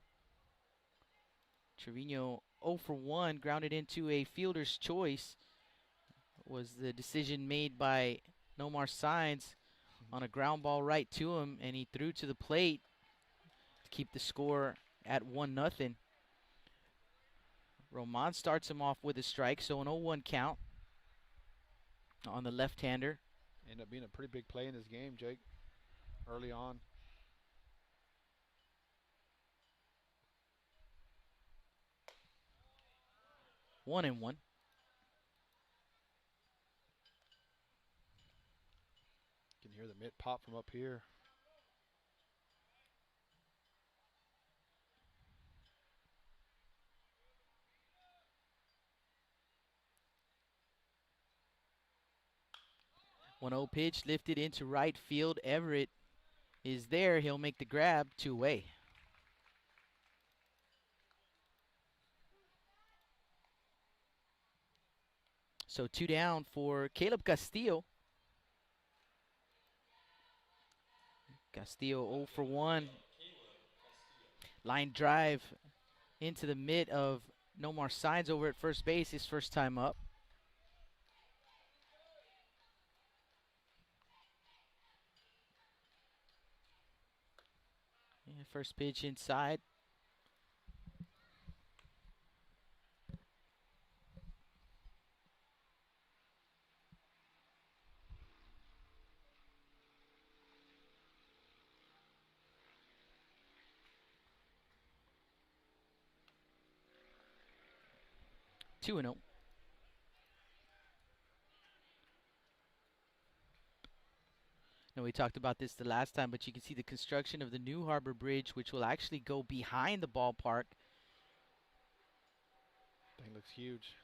Trevino 0 for 1, grounded into a fielder's choice. Was the decision made by Nomar Sines on a ground ball right to him, and he threw to the plate to keep the score at 1-0. Roman starts him off with a strike, so an 0-1 count on the left-hander. Ended up being a pretty big play in this game, Jake, early on. One and one. You can hear the mitt pop from up here. One 0 pitch lifted into right field. Everett is there. He'll make the grab, 2 away. So 2 down for Caleb Castillo. Castillo 0 for 1. Line drive into the mid of Nomar Sines over at first base, his first time up. First pitch inside. Two and 0. And we talked about this the last time, but you can see the construction of the new Harbor Bridge, which will actually go behind the ballpark. Thing looks huge.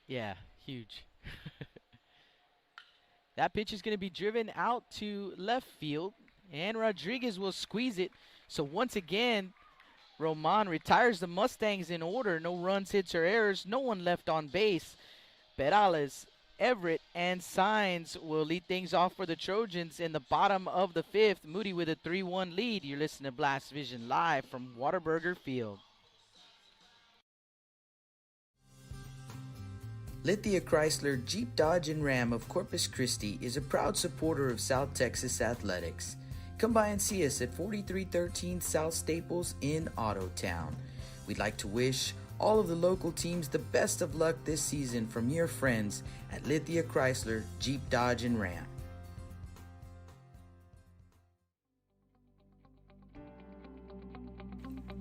Yeah, huge. That pitch is going to be driven out to left field, and Rodriguez will squeeze it. So once again, Roman retires the Mustangs in order. No runs, hits, or errors. No one left on base. Perales, Everett, and Signs will lead things off for the Trojans in the bottom of the fifth. Moody with a 3-1 lead. You're listening to Blast Vision live from Whataburger Field. Lithia Chrysler Jeep Dodge and Ram of Corpus Christi is a proud supporter of South Texas athletics. Come by and see us at 4313 South Staples in Ottotown. We'd like to wish all of the local teams the best of luck this season from your friends at Lithia Chrysler Jeep Dodge and Ram.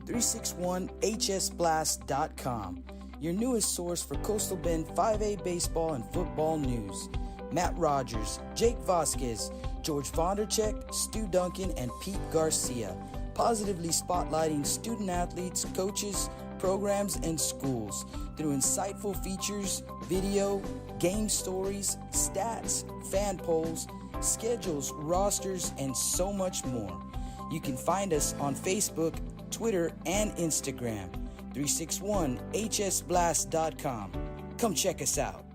.361hsblast.com, your newest source for Coastal Bend 5A baseball and football news. Matt Rogers, Jake Vasquez, George Vondercheck, Stu Duncan, and Pete Garcia, positively spotlighting student athletes, coaches, programs, and schools through insightful features, video, game stories, stats, fan polls, schedules, rosters, and so much more. You can find us on Facebook, Twitter, and Instagram. 361hsblast.com. Come check us out.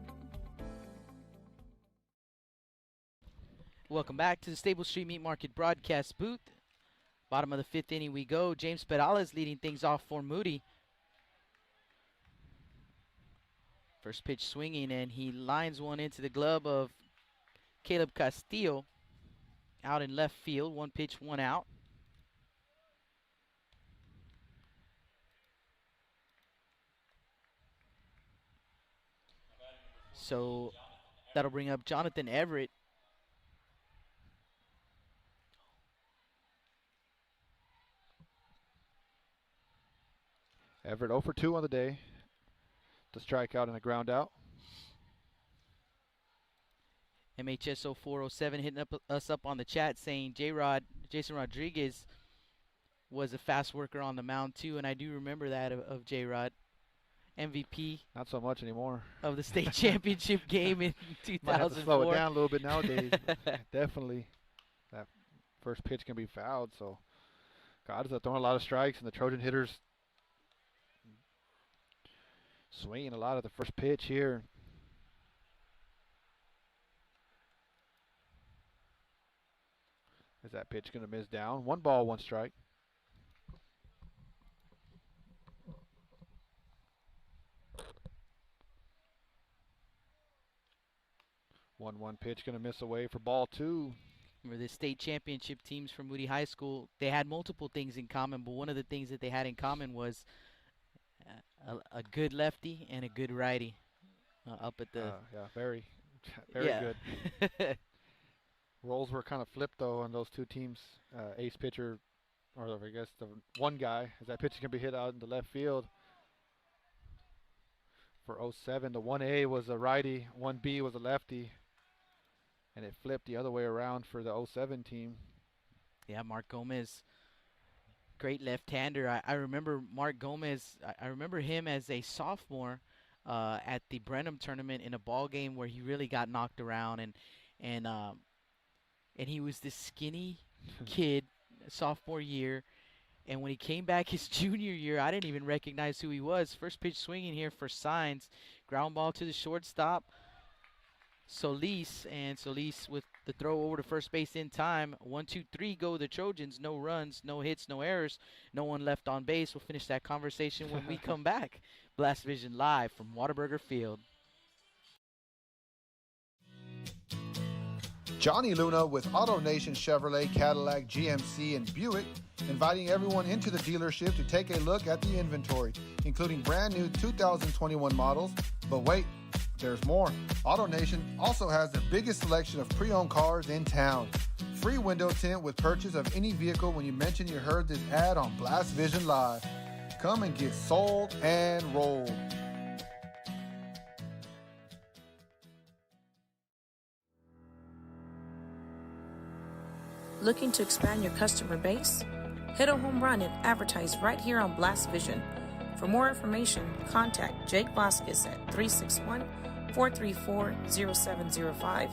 Welcome back to the Stable Street Meat Market broadcast booth. Bottom of the fifth inning we go. James Perales leading things off for Moody. First pitch swinging, and he lines one into the glove of Caleb Castillo out in left field. One pitch, one out. So that'll bring up Jonathan Everett. Everett 0 for 2 on the day. The strikeout and a ground out. MHS 0407 hitting us up on the chat saying Jason Rodriguez was a fast worker on the mound too, and I do remember that of J-Rod. MVP. Not so much anymore. Of the state championship game in 2004. Might have to slow it down a little bit nowadays. Definitely. That first pitch can be fouled, so God is throwing a lot of strikes, and the Trojan hitters swinging a lot of the first pitch here. Is that pitch going to miss down? 1 ball, 1 strike. 1-1 pitch going to miss away for ball 2. Remember, the state championship teams from Moody High School, they had multiple things in common, but one of the things that they had in common was a good lefty and a good righty up at the... yeah, very good. Roles were kind of flipped, though, on those two teams. Ace pitcher, or I guess the one guy, as that pitch can be hit out into left field. For 07, the 1A was a righty, 1B was a lefty. And it flipped the other way around for the 07 team. Yeah, Mark Gomez, great left-hander. I remember Mark Gomez. I remember him as a sophomore at the Brenham tournament in a ball game where he really got knocked around, and he was this skinny kid sophomore year. And when he came back his junior year, I didn't even recognize who he was. First pitch swinging here for Signs, ground ball to the shortstop. Solis with the throw over to first base in time. 1-2-3 go the Trojans. No runs, no hits, no errors. No one left on base. We'll finish that conversation when we come back. Blast Vision live from Whataburger Field. Johnny Luna with AutoNation Chevrolet, Cadillac, GMC, and Buick, inviting everyone into the dealership to take a look at the inventory, including brand new 2021 models. But wait, there's more. AutoNation also has the biggest selection of pre-owned cars in town. Free window tint with purchase of any vehicle when you mention you heard this ad on Blast Vision Live. Come and get sold and rolled. Looking to expand your customer base? Hit a home run and advertise right here on Blast Vision. For more information, contact Jake Vasquez at 361-434-0705.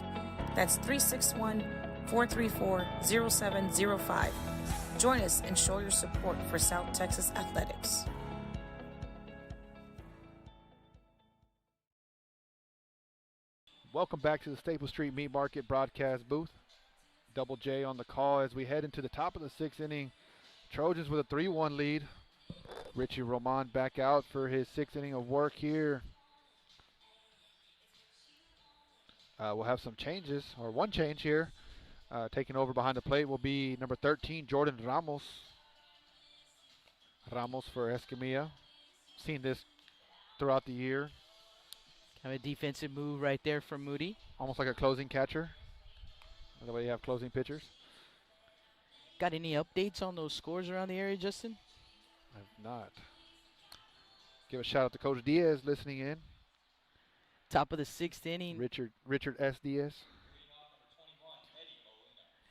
That's 361-434-0705. Join us and show your support for South Texas athletics. Welcome back to the Staples Street Meat Market broadcast booth. Double J on the call as we head into the top of the sixth inning. Trojans with a 3-1 lead. Richie Roman back out for his sixth inning of work here. We'll have some changes, or one change here. Taking over behind the plate will be number 13, Jordan Ramos. Ramos for Escamilla. Seen this throughout the year. Kind of a defensive move right there from Moody. Almost like a closing catcher. The way you have closing pitchers. Got any updates on those scores around the area, Justin? I've not. Give a shout out to Coach Diaz listening in. Top of the sixth inning. Richard S. Diaz.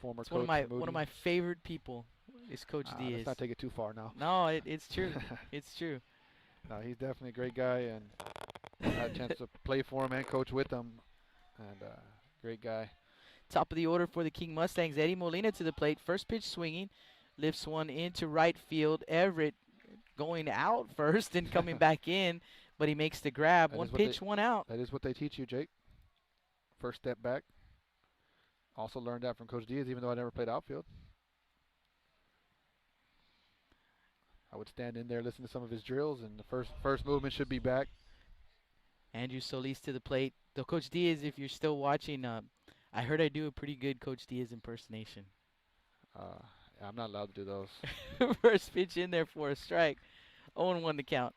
Former It's coach. one of my favorite people is Coach Diaz. Let's not take it too far now. No, it's true. It's true. No, he's definitely a great guy, and I had a chance to play for him and coach with him, and great guy. Top of the order for the King Mustangs. Eddie Molina to the plate. First pitch swinging. Lifts one into right field. Everett going out first and coming back in, but he makes the grab. One pitch, one out. That is what they teach you, Jake. First step back. Also learned that from Coach Diaz, even though I never played outfield. I would stand in there, listen to some of his drills, and the first movement should be back. Andrew Solis to the plate. Though Coach Diaz, if you're still watching, I heard I do a pretty good Coach Diaz impersonation. I'm not allowed to do those. First pitch in there for a strike. 0-1 the count.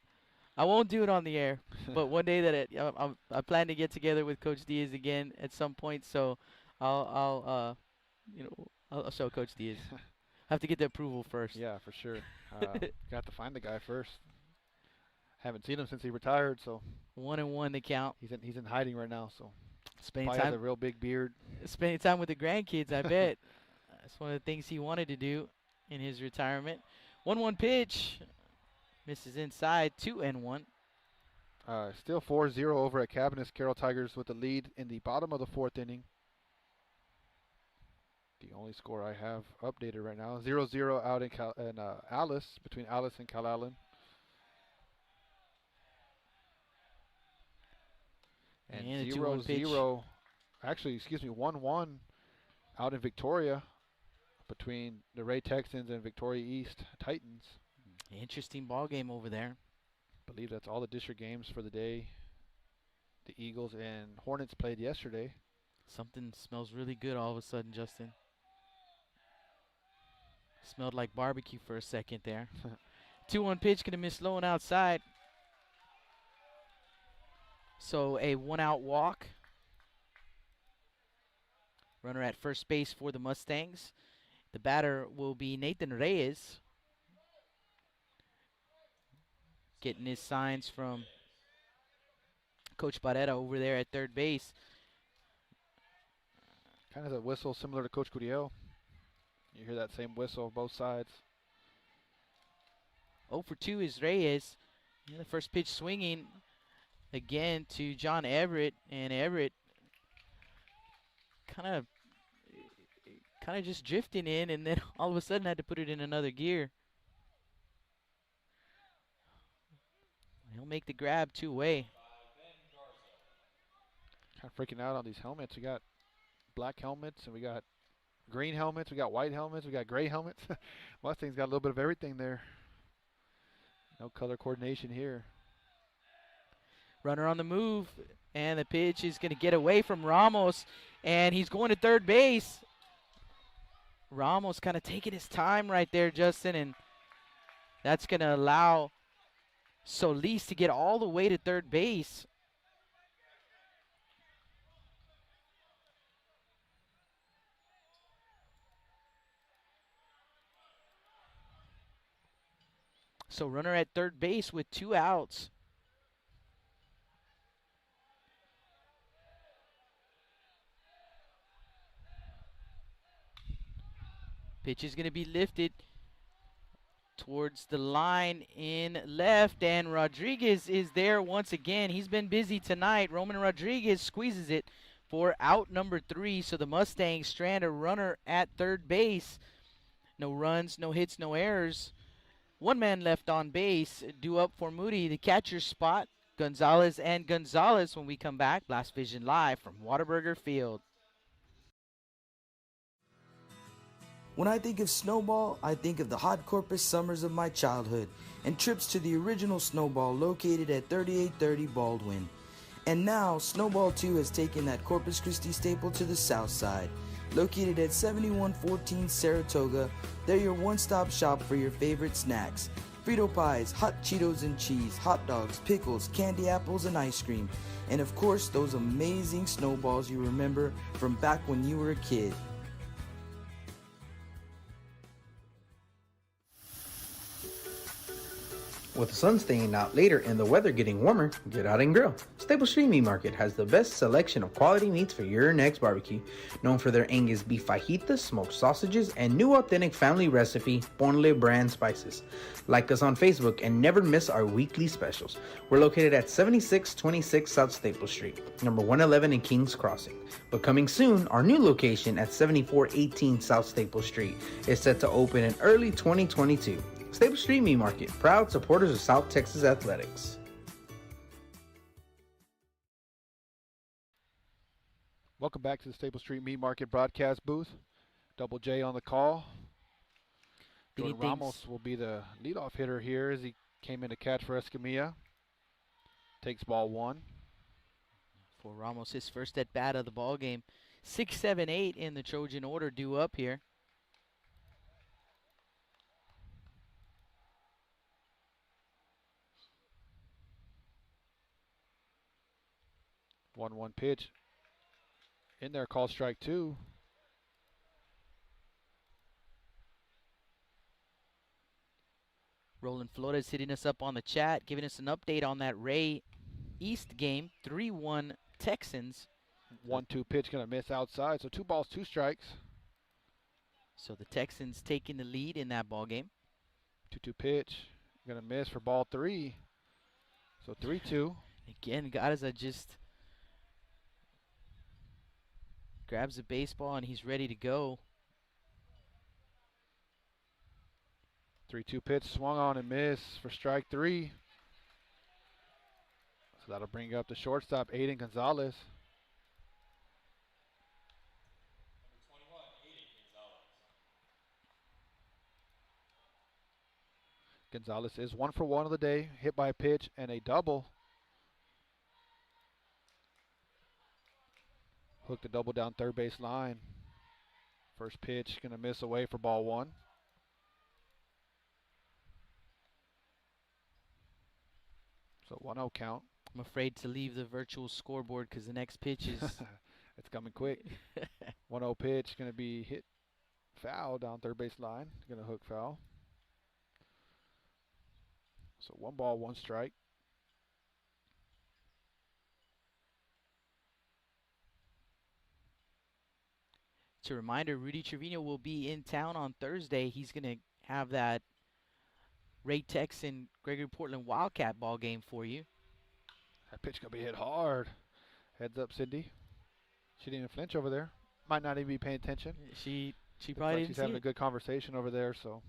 I won't do it on the air, but one day that I plan to get together with Coach Diaz again at some point, so I'll show Coach Diaz. I have to get the approval first. Yeah, for sure. Got to find the guy first. Haven't seen him since he retired, so 1-1 the count. He's in hiding right now, so spending time. Has a real big beard. Spending time with the grandkids, I bet. That's one of the things he wanted to do in his retirement. 1-1 pitch. Misses inside. 2-1. Still 4-0 over at Cabinets. Carroll Tigers with the lead in the bottom of the fourth inning. The only score I have updated right now. 0-0 out in Alice, between Alice and Calallen. And 0-0, actually, excuse me, 1-1 out in Victoria between the Ray Texans and Victoria East Titans. Interesting ball game over there. I believe that's all the district games for the day. The Eagles and Hornets played yesterday. Something smells really good all of a sudden, Justin. Smelled like barbecue for a second there. 2-1 pitch, going to miss low and outside. So a one-out walk. Runner at first base for the Mustangs. The batter will be Nathan Reyes. Getting his signs from Coach Barrera over there at third base. Kind of a whistle similar to Coach Curiel. You hear that same whistle both sides. 0 for 2 is Reyes. And the first pitch swinging again to John Everett, and Everett kind of just drifting in, and then all of a sudden had to put it in another gear. He'll make the grab two-way. Kind of freaking out on these helmets. We got black helmets, and we got green helmets, we got white helmets, we got gray helmets. Mustang's got a little bit of everything there. No color coordination here. Runner on the move, and the pitch is going to get away from Ramos, and he's going to third base. Ramos kind of taking his time right there, Justin, and that's going to allow Solis to get all the way to third base. So runner at third base with 2 outs. Pitch is going to be lifted towards the line in left, and Rodriguez is there once again. He's been busy tonight. Roman Rodriguez squeezes it for out number 3, so the Mustangs strand a runner at third base. No runs, no hits, no errors. 1 man left on base. Due up for Moody, the catcher's spot. Gonzalez and Gonzalez when we come back. Blast Vision live from Whataburger Field. When I think of Snowball, I think of the hot Corpus summers of my childhood and trips to the original Snowball located at 3830 Baldwin. And now, Snowball 2 has taken that Corpus Christi staple to the south side. Located at 7114 Saratoga, they're your one-stop shop for your favorite snacks. Frito pies, hot Cheetos and cheese, hot dogs, pickles, candy apples, and ice cream. And of course, those amazing snowballs you remember from back when you were a kid. With the sun staying out later and the weather getting warmer, get out and grill. Staple Street Meat Market has the best selection of quality meats for your next barbecue. Known for their Angus beef fajitas, smoked sausages, and new authentic family recipe, Ponle brand spices. Like us on Facebook and never miss our weekly specials. We're located at 7626 South Staple Street, number 111 in Kings Crossing. But coming soon, our new location at 7418 South Staple Street is set to open in early 2022. Staple Street Meat Market, proud supporters of South Texas Athletics. Welcome back to the Staple Street Meat Market broadcast booth. Double J on the call. Jordan Ramos will be the leadoff hitter here as he came in to catch for Escamilla. Takes ball 1. For Ramos, his first at bat of the ball game. 6, 7, 8 in the Trojan order due up here. 1-1 pitch. In there, called strike 2. Roland Flores hitting us up on the chat, giving us an update on that Ray East game. 3-1 Texans. 1-2 pitch going to miss outside, so 2 balls, 2 strikes. So the Texans taking the lead in that ball game. 2-2 pitch, going to miss for ball 3. So 3-2. Again, Garza just grabs a baseball and he's ready to go. 3-2 pitch, swung on and missed for strike 3. So that'll bring up the shortstop, Aiden Gonzalez. Gonzalez is 1 for 1 of the day, hit by a pitch and a double. Hooked the double down third base line. First pitch going to miss away for ball 1. So 1-0 count. I'm afraid to leave the virtual scoreboard because the next pitch is... It's coming quick. 1-0 pitch going to be hit foul down third base line. Going to hook foul. So 1 ball, 1 strike. It's a reminder, Rudy Trevino will be in town on Thursday. He's going to have that Ray Tex and Gregory Portland Wildcat ball game for you. That pitch going to be hit hard. Heads up, Cindy. She didn't even flinch over there. Might not even be paying attention. She probably didn't she's see having it. a good conversation over there, so.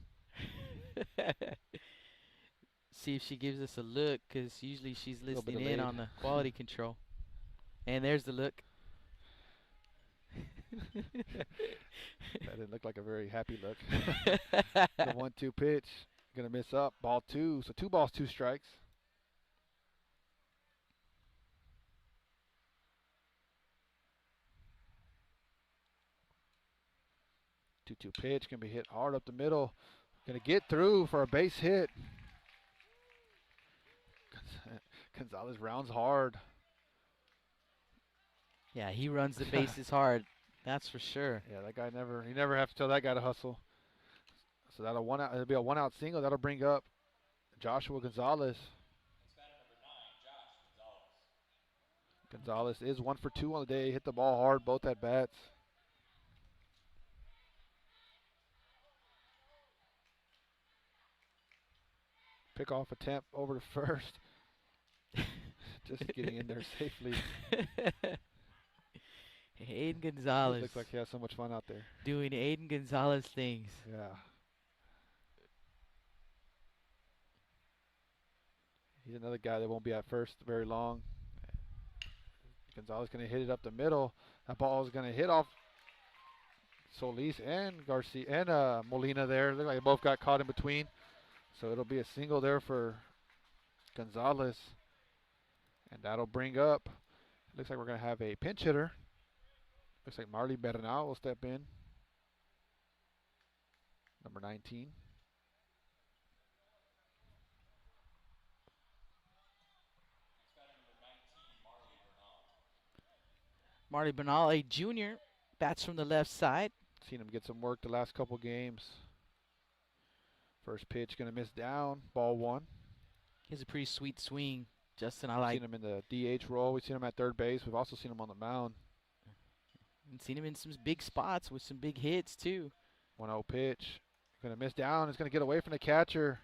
See if she gives us a look, because usually she's listening in on the quality control. And there's the look. That didn't look like a very happy look. The 1-2 pitch. Going to miss up. Ball 2. So 2 balls, 2 strikes. 2-2 pitch can be hit hard up the middle. Going to get through for a base hit. Gonzalez rounds hard. Yeah, he runs the bases hard. That's for sure. Yeah, that guy he never have to tell that guy to hustle. So it'll be a 1-out single. That'll bring up Joshua Gonzalez. Gonzalez is 1 for 2 on the day. Hit the ball hard, both at bats. Pick-off attempt over to first. Just getting in there safely. Aiden Gonzalez. Looks like he has so much fun out there. Doing Aiden Gonzalez things. Yeah. He's another guy that won't be at first very long. Gonzalez going to hit it up the middle. That ball is going to hit off Solis and Garcia and Molina there. Look like they both got caught in between. So it'll be a single there for Gonzalez. And that'll bring up, looks like we're going to have a pinch hitter. Looks like Marley Bernal will step in. Number 19. Marley Bernal, a junior, bats from the left side. Seen him get some work the last couple games. First pitch going to miss down, ball 1. He has a pretty sweet swing, Justin. I like. Seen him in the DH role. We've seen him at third base. We've also seen him on the mound. And seen him in some big spots with some big hits too. 1-0 pitch. Going to miss down. It's going to get away from the catcher.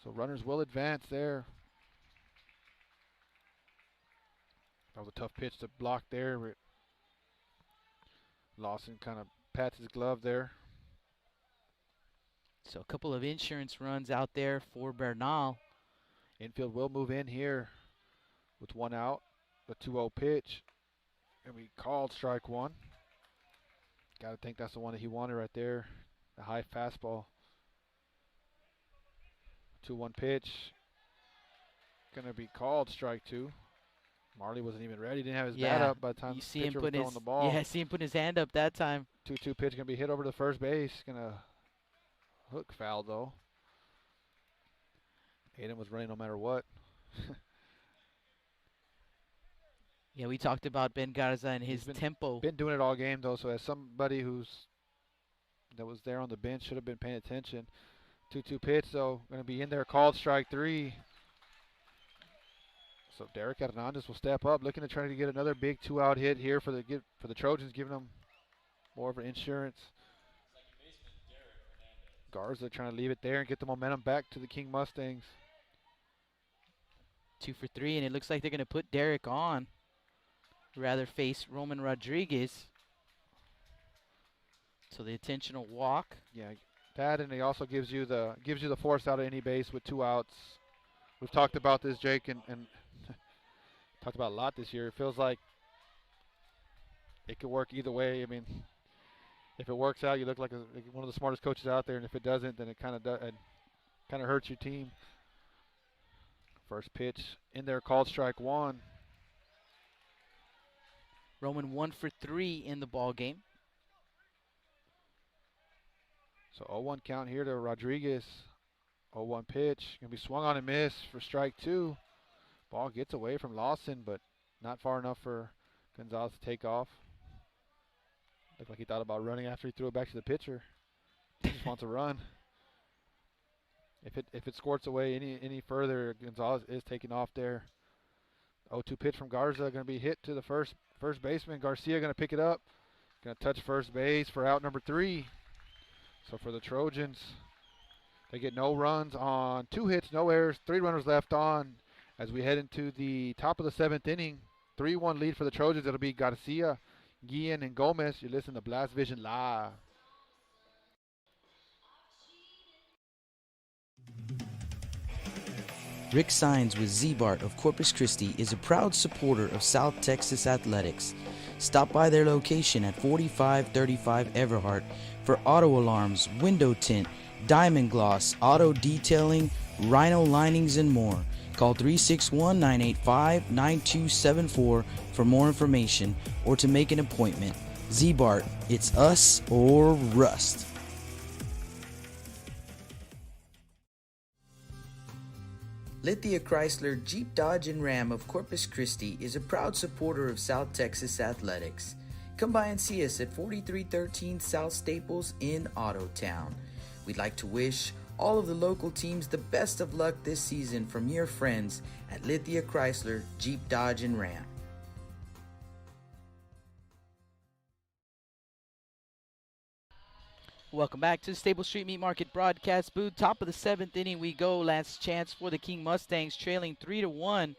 So runners will advance there. That was a tough pitch to block there. Lawson kind of pats his glove there. So a couple of insurance runs out there for Bernal. Infield will move in here with 1 out. The 2-0 pitch. And we called strike 1. Got to think that's the one that he wanted right there. The high fastball. 2-1 pitch. Going to be called strike 2. Marley wasn't even ready. Didn't have his bat up by the time the pitcher was throwing the ball. Yeah, see him put his hand up that time. 2-2 pitch going to be hit over to first base. Going to hook foul though. Aiden was running no matter what. Yeah, we talked about Ben Garza and his tempo. Been doing it all game though, so as somebody that was there on the bench should have been paying attention. 2-2 pitch though, going to be in there, called strike 3. So Derek Hernandez will step up, looking to try to get another big 2-out hit here for the Trojans, giving them more of an insurance. Garza trying to leave it there and get the momentum back to the King Mustangs. 2 for 3, and it looks like they're going to put Derek on. Rather face Roman Rodriguez. So the intentional walk. Yeah, that, and he also gives you the force out of any base with 2 outs. We've talked about this, Jake, and talked about a lot this year. It feels like it could work either way. I mean, if it works out, you look like one of the smartest coaches out there, and if it doesn't, then it kind of hurts your team. First pitch in there, called strike 1. Roman 1 for 3 in the ball game. So 0-1 count here to Rodriguez. 0-1 pitch. Going to be swung on and miss for strike 2. Ball gets away from Lawson, but not far enough for Gonzalez to take off. Looked like he thought about running after he threw it back to the pitcher. He just wants to run. If it squirts away any further, Gonzalez is taking off there. 0-2 pitch from Garza, going to be hit to the first baseman. Garcia going to pick it up. Going to touch first base for out number 3. So for the Trojans, they get no runs on 2 hits, no errors, 3 runners left on as we head into the top of the 7th inning. 3-1 lead for the Trojans. It'll be Garcia, Guillen, and Gomez. You listen to Blast Vision Live. Rick Sines with Z-Bart of Corpus Christi is a proud supporter of South Texas athletics. Stop by their location at 4535 Everhart for auto alarms, window tint, diamond gloss, auto detailing, rhino linings, and more. Call 361-985-9274 for more information or to make an appointment. Z-Bart, it's us or rust. Lithia Chrysler Jeep Dodge and Ram of Corpus Christi is a proud supporter of South Texas athletics. Come by and see us at 4313 South Staples in Ottotown. We'd like to wish all of the local teams the best of luck this season from your friends at Lithia Chrysler Jeep Dodge and Ram. Welcome back to the Stable Street Meat Market broadcast booth. Top of the 7th inning we go. Last chance for the King Mustangs, trailing 3-1.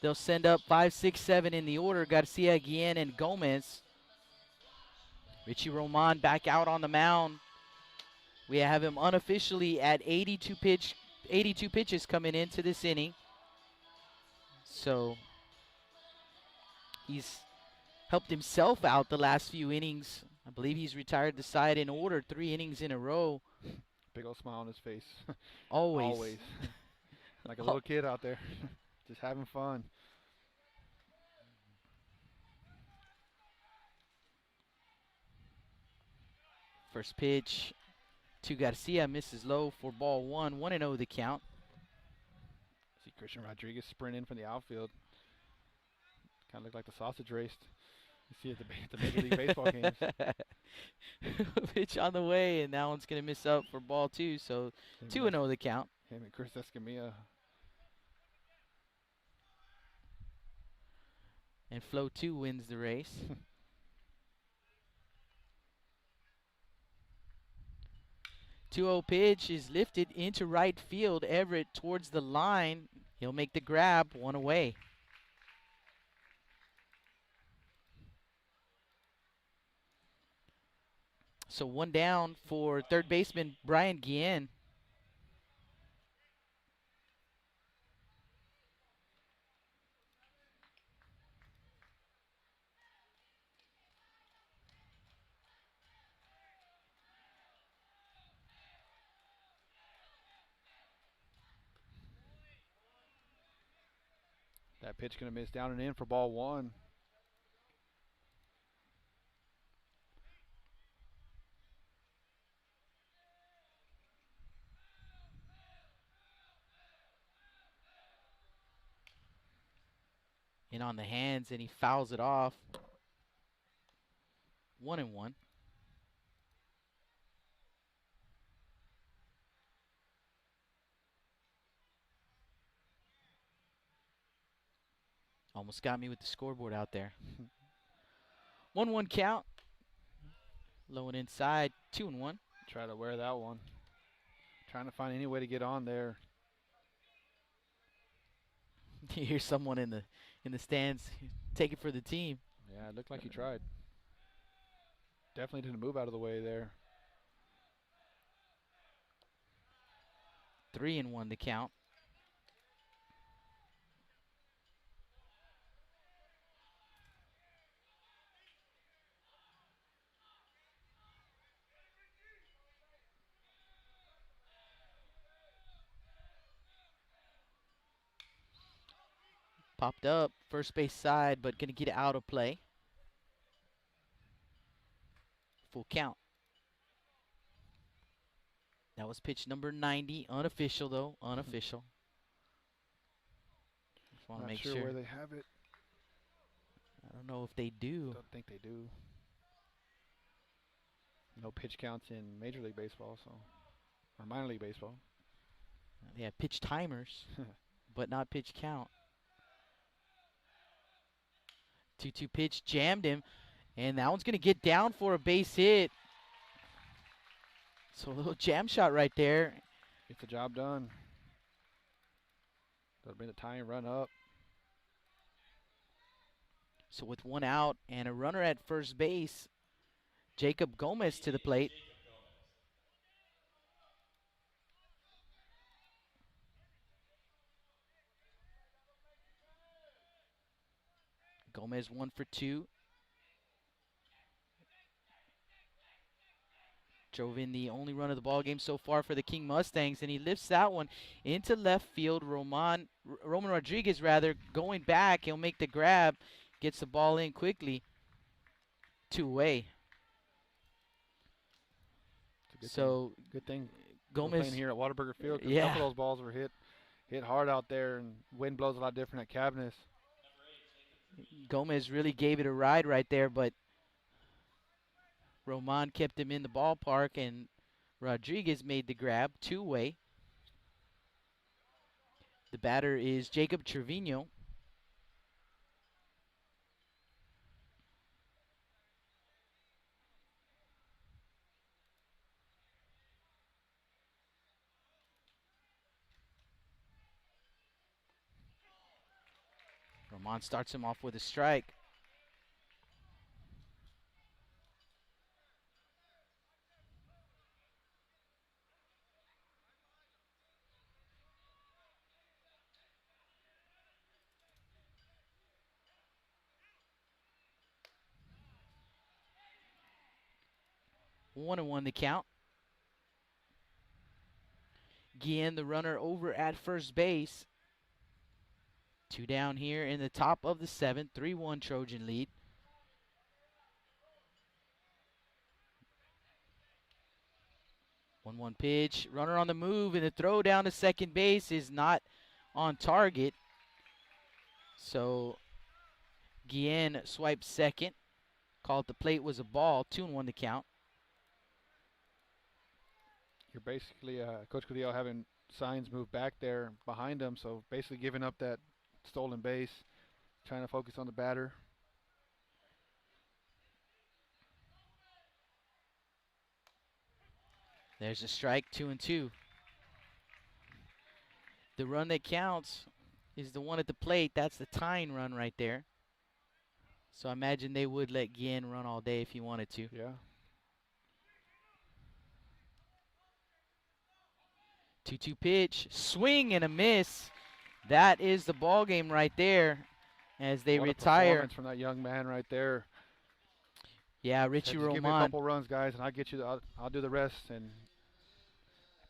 They'll send up 5, 6, 7 in the order. Garcia, Guillen, and Gomez. Richie Roman back out on the mound. We have him unofficially at 82 pitches coming into this inning. So he's helped himself out the last few innings. I believe he's retired the side in order 3 innings in a row. Big old smile on his face. Always. Always. Like a little kid out there. Just having fun. First pitch to Garcia, misses low for ball 1. 1-0 the count. See Christian Rodriguez sprint in from the outfield. Kind of looked like the sausage race. You see it at the Major League Baseball games. Pitch on the way, and that one's going to miss up for ball 2. So 2-0 the count. Him and Chris Escamilla. And Flow 2 wins the race. 2-0 pitch is lifted into right field. Everett towards the line. He'll make the grab, 1 away. So 1 down for third baseman Brian Guillen. That pitch going to miss down and in for ball 1. In on the hands, and he fouls it off. 1-1. Almost got me with the scoreboard out there. 1-1 count. Low and inside, 2-1. Try to wear that one. Trying to find any way to get on there. You hear someone in the stands take it for the team. Yeah, it looked like he tried. Definitely didn't move out of the way there. 3-1 the count. Popped up, first base side, but going to get it out of play. Full count. That was pitch number 90, unofficial though, unofficial. Just want to make sure where they have it. I don't know if they do. Don't think they do. No pitch counts in Major League Baseball, so or minor league baseball. They have pitch timers, but not pitch count. 2-2 pitch, jammed him, and that one's going to get down for a base hit. So a little jam shot right there. Get the job done. That'll bring the tying run up. So with 1 out and a runner at first base, Jacob Gomez to the plate. Gomez 1 for 2. Drove in the only run of the ball game so far for the King Mustangs, and he lifts that one into left field. Roman Rodriguez, rather, going back. He'll make the grab, gets the ball in quickly. 2 away. So good thing Gomez we're playing here at Whataburger Field, because a yeah. couple of those balls were hit hard out there, and wind blows a lot different at Cabinets. Gomez really gave it a ride right there, but Roman kept him in the ballpark, and Rodriguez made the grab, 2 away. The batter is Jacob Trevino. Roman starts him off with a strike. One and one the count. Guillen, the runner, over at first base. 2 down here in the top of the 7th. 3-1 Trojan lead. One pitch. Runner on the move, and the throw down to second base is not on target. So Guillen swipes second. Called the plate was a ball. 2-1 the count. You're basically, Coach Cudillo having signs move back there behind him, so basically giving up that stolen base, trying to focus on the batter. There's a strike, 2-2. The run that counts is the one at the plate. That's the tying run right there. So I imagine they would let Guillen run all day if he wanted to. Yeah. 2-2 pitch, swing and a miss. That is the ball game right there as they what retire. A performance from that young man right there. Yeah, Richie Roman. Give me a couple runs, guys, and I'll get you. I'll do the rest. And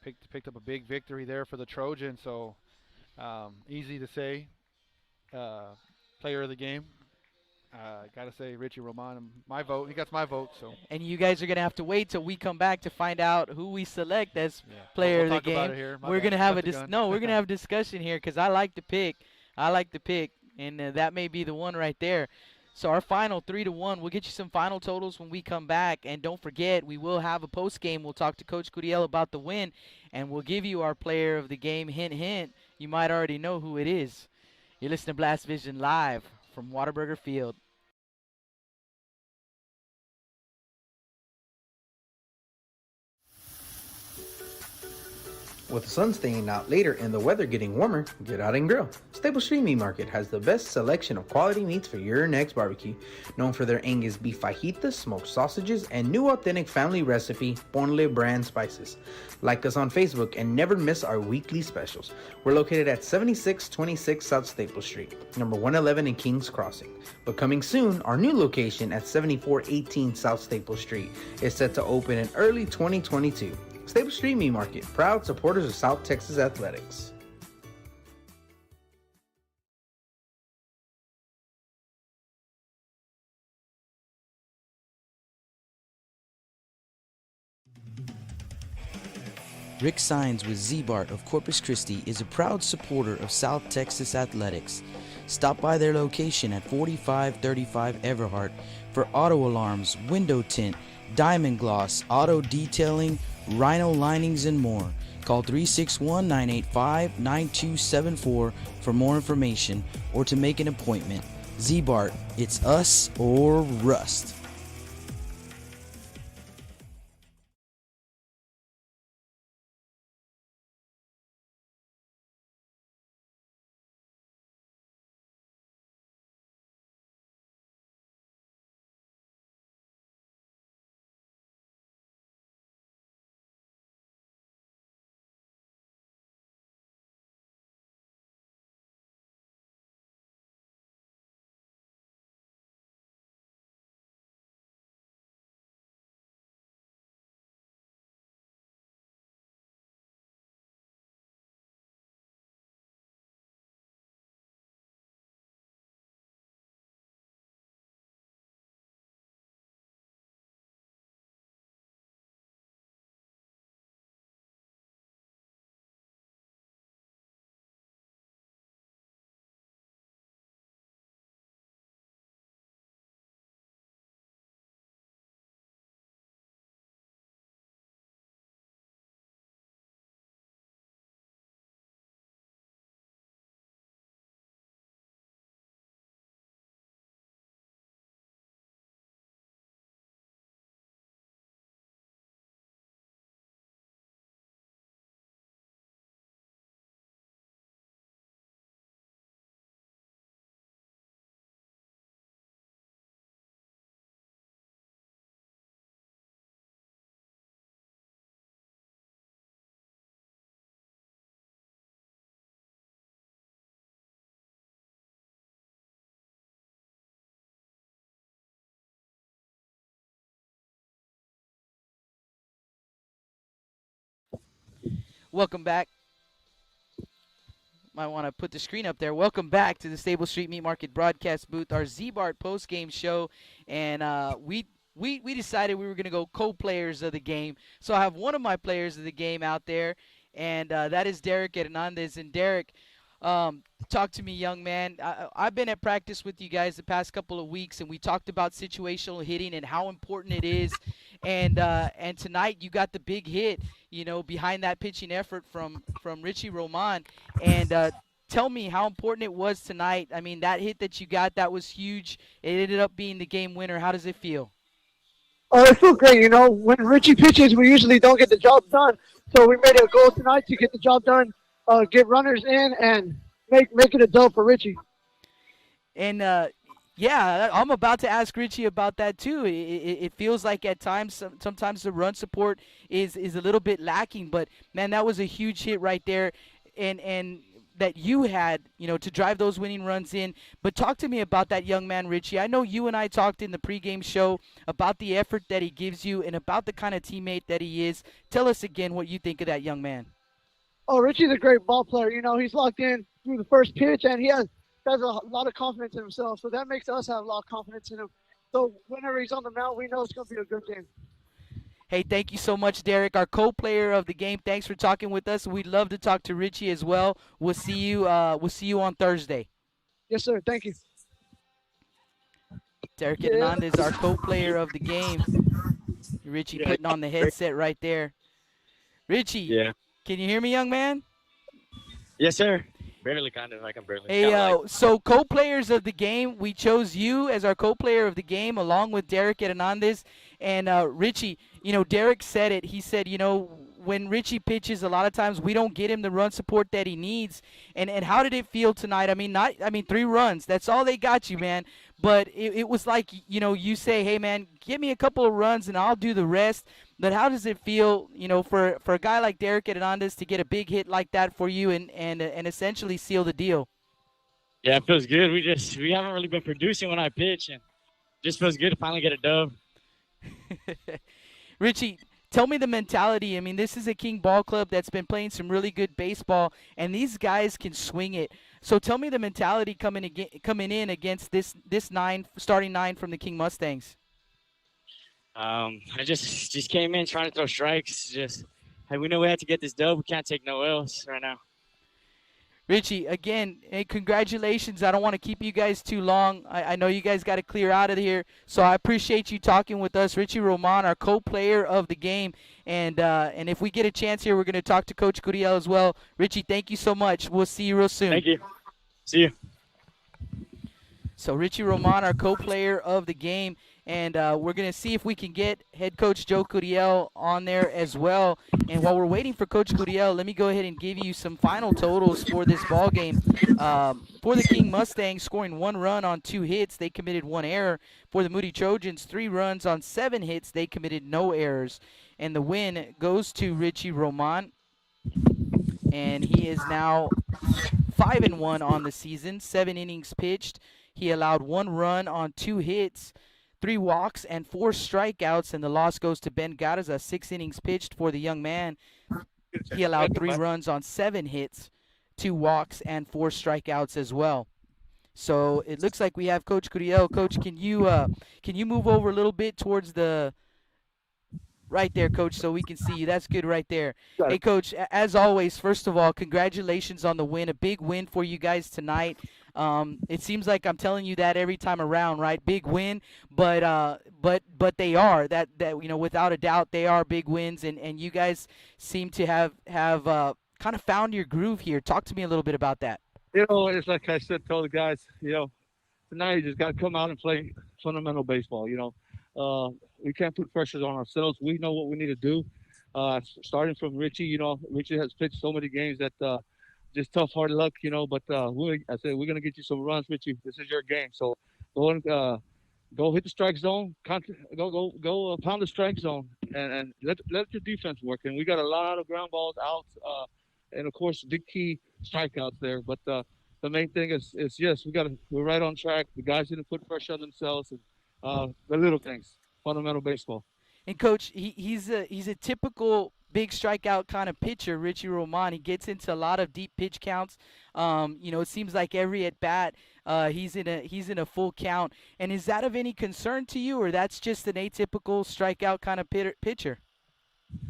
picked up a big victory there for the Trojans. So easy to say. Player of the game. Gotta say Richie Roman, my vote. He got my vote. So. And you guys are gonna have to wait till we come back to find out who we select as player we'll of the talk game. About it here. We're gonna have we're gonna have a discussion here because I like to pick, and that may be the one right there. So our final 3-1. We'll get you some final totals when we come back, and don't forget we will have a post game. We'll talk to Coach Cudillo about the win, and we'll give you our player of the game. Hint, hint. You might already know who it is. You're listening to Blast Vision live from Whataburger Field. With the sun staying out later and the weather getting warmer, get out and grill. Stable Street Meat Market has the best selection of quality meats for your next barbecue. Known for their Angus beef fajitas, smoked sausages, and new authentic family recipe Ponle brand spices. Like us on Facebook and never miss our weekly specials. We're located at 7626 South Staple Street, number 111 in Kings Crossing. But coming soon, our new location at 7418 South Staple Street is set to open in early 2022. Stable Street Meat Market, proud supporters of South Texas athletics. Rick Sines with Z-Bart of Corpus Christi is a proud supporter of South Texas athletics. Stop by their location at 4535 Everhart for auto alarms, window tint, diamond gloss, auto detailing, rhino linings, and more. Call 361-985-9274 for more information or to make an appointment. Z-Bart, it's us or rust. Welcome back. Might want to put the screen up there. Welcome back to the Stable Street Meat Market broadcast booth, our Z-Bart post-game show, and we decided we were going to go co-players of the game. So I have one of my players of the game out there, and that is Derek Hernandez. And Derek, talk to me, young man. I've been at practice with you guys the past couple of weeks, and we talked about situational hitting and how important it is. And tonight you got the big hit, behind that pitching effort from Richie Roman. And tell me how important it was tonight. I mean, that hit that you got, that was huge. It ended up being the game winner. How does it feel? Oh, it feels great. When Richie pitches, we usually don't get the job done. So we made it a goal tonight to get the job done, get runners in, and make it a dub for Richie. And yeah, I'm about to ask Richie about that too. It feels like at times, sometimes the run support is a little bit lacking. But man, that was a huge hit right there, and that you had, to drive those winning runs in. But talk to me about that young man, Richie. I know you and I talked in the pregame show about the effort that he gives you and about the kind of teammate that he is. Tell us again what you think of that young man. Oh, Richie's a great ball player. He's locked in through the first pitch, and he has a lot of confidence in himself. So that makes us have a lot of confidence in him. So whenever he's on the mound, we know it's going to be a good game. Hey, thank you so much, Derek, our co-player of the game. Thanks for talking with us. We'd love to talk to Richie as well. We'll see you on Thursday. Yes, sir. Thank you. Derek Hernandez, our co-player of the game. Richie putting on the headset right there. Richie, can you hear me, young man? Yes, sir. Barely, kind of. I can barely. Hey, so co-players of the game, we chose you as our co-player of the game along with Derek Hernandez. And Richie, Derek said it. He said, when Richie pitches, a lot of times we don't get him the run support that he needs. And how did it feel tonight? I mean, 3 runs. That's all they got you, man. But it was like, you say, hey, man, give me a couple of runs and I'll do the rest. But how does it feel, for a guy like Derek Hernandez to get a big hit like that for you and essentially seal the deal? Yeah, it feels good. We haven't really been producing when I pitch, and just feels good to finally get a dub. Richie, tell me the mentality. I mean, this is a King Ball Club that's been playing some really good baseball, and these guys can swing it. So tell me the mentality coming in against this starting 9 from the King Mustangs. I just came in trying to throw strikes. Hey, we know we have to get this dub. We can't take no L's right now. Richie, again, hey, congratulations. I don't want to keep you guys too long. I know you guys got to clear out of here, so I appreciate you talking with us. Richie Roman, our co-player of the game, and if we get a chance here, we're going to talk to Coach Curiel as well. Richie, thank you so much. We'll see you real soon. Thank you. See you. So Richie Roman, our co-player of the game, and we're going to see if we can get head coach Joe Curiel on there as well. And while we're waiting for Coach Curiel, let me go ahead and give you some final totals for this ball game. For the King Mustangs, scoring 1 run on 2 hits, they committed 1 error. For the Moody Trojans, 3 runs on 7 hits, they committed no errors. And the win goes to Richie Roman, and he is now 5-1 on the season, 7 innings pitched. He allowed 1 run on 2 hits, 3 walks, and 4 strikeouts, and the loss goes to Ben Garza, 6 innings pitched for the young man. He allowed 3 runs on 7 hits, 2 walks, and 4 strikeouts as well. So it looks like we have Coach Curiel. Coach, can you move over a little bit towards the right there, Coach, so we can see you? That's good right there. Hey, Coach, as always, first of all, congratulations on the win. A big win for you guys tonight. It seems like I'm telling you that every time around, right? Big win, but they are that without a doubt they are big wins, and you guys seem to have kind of found your groove here. Talk to me a little bit about that. It's like I said to all the guys, tonight you just got to come out and play fundamental baseball. We can't put pressures on ourselves. We know what we need to do. Starting from Richie, Richie has pitched so many games that just tough, hard luck, But I said we're gonna get you some runs, Richie. This is your game, so go and go hit the strike zone. Go pound the strike zone, and let your defense work. And we got a lot of ground balls out, and of course big key strikeouts there. But the main thing is yes, we're right on track. The guys didn't put pressure on themselves, and the little things, fundamental baseball. And Coach, he's a typical big strikeout kind of pitcher, Richie Roman. He gets into a lot of deep pitch counts. It seems like every at bat, he's in a full count. And is that of any concern to you, or that's just an atypical strikeout kind of pitcher?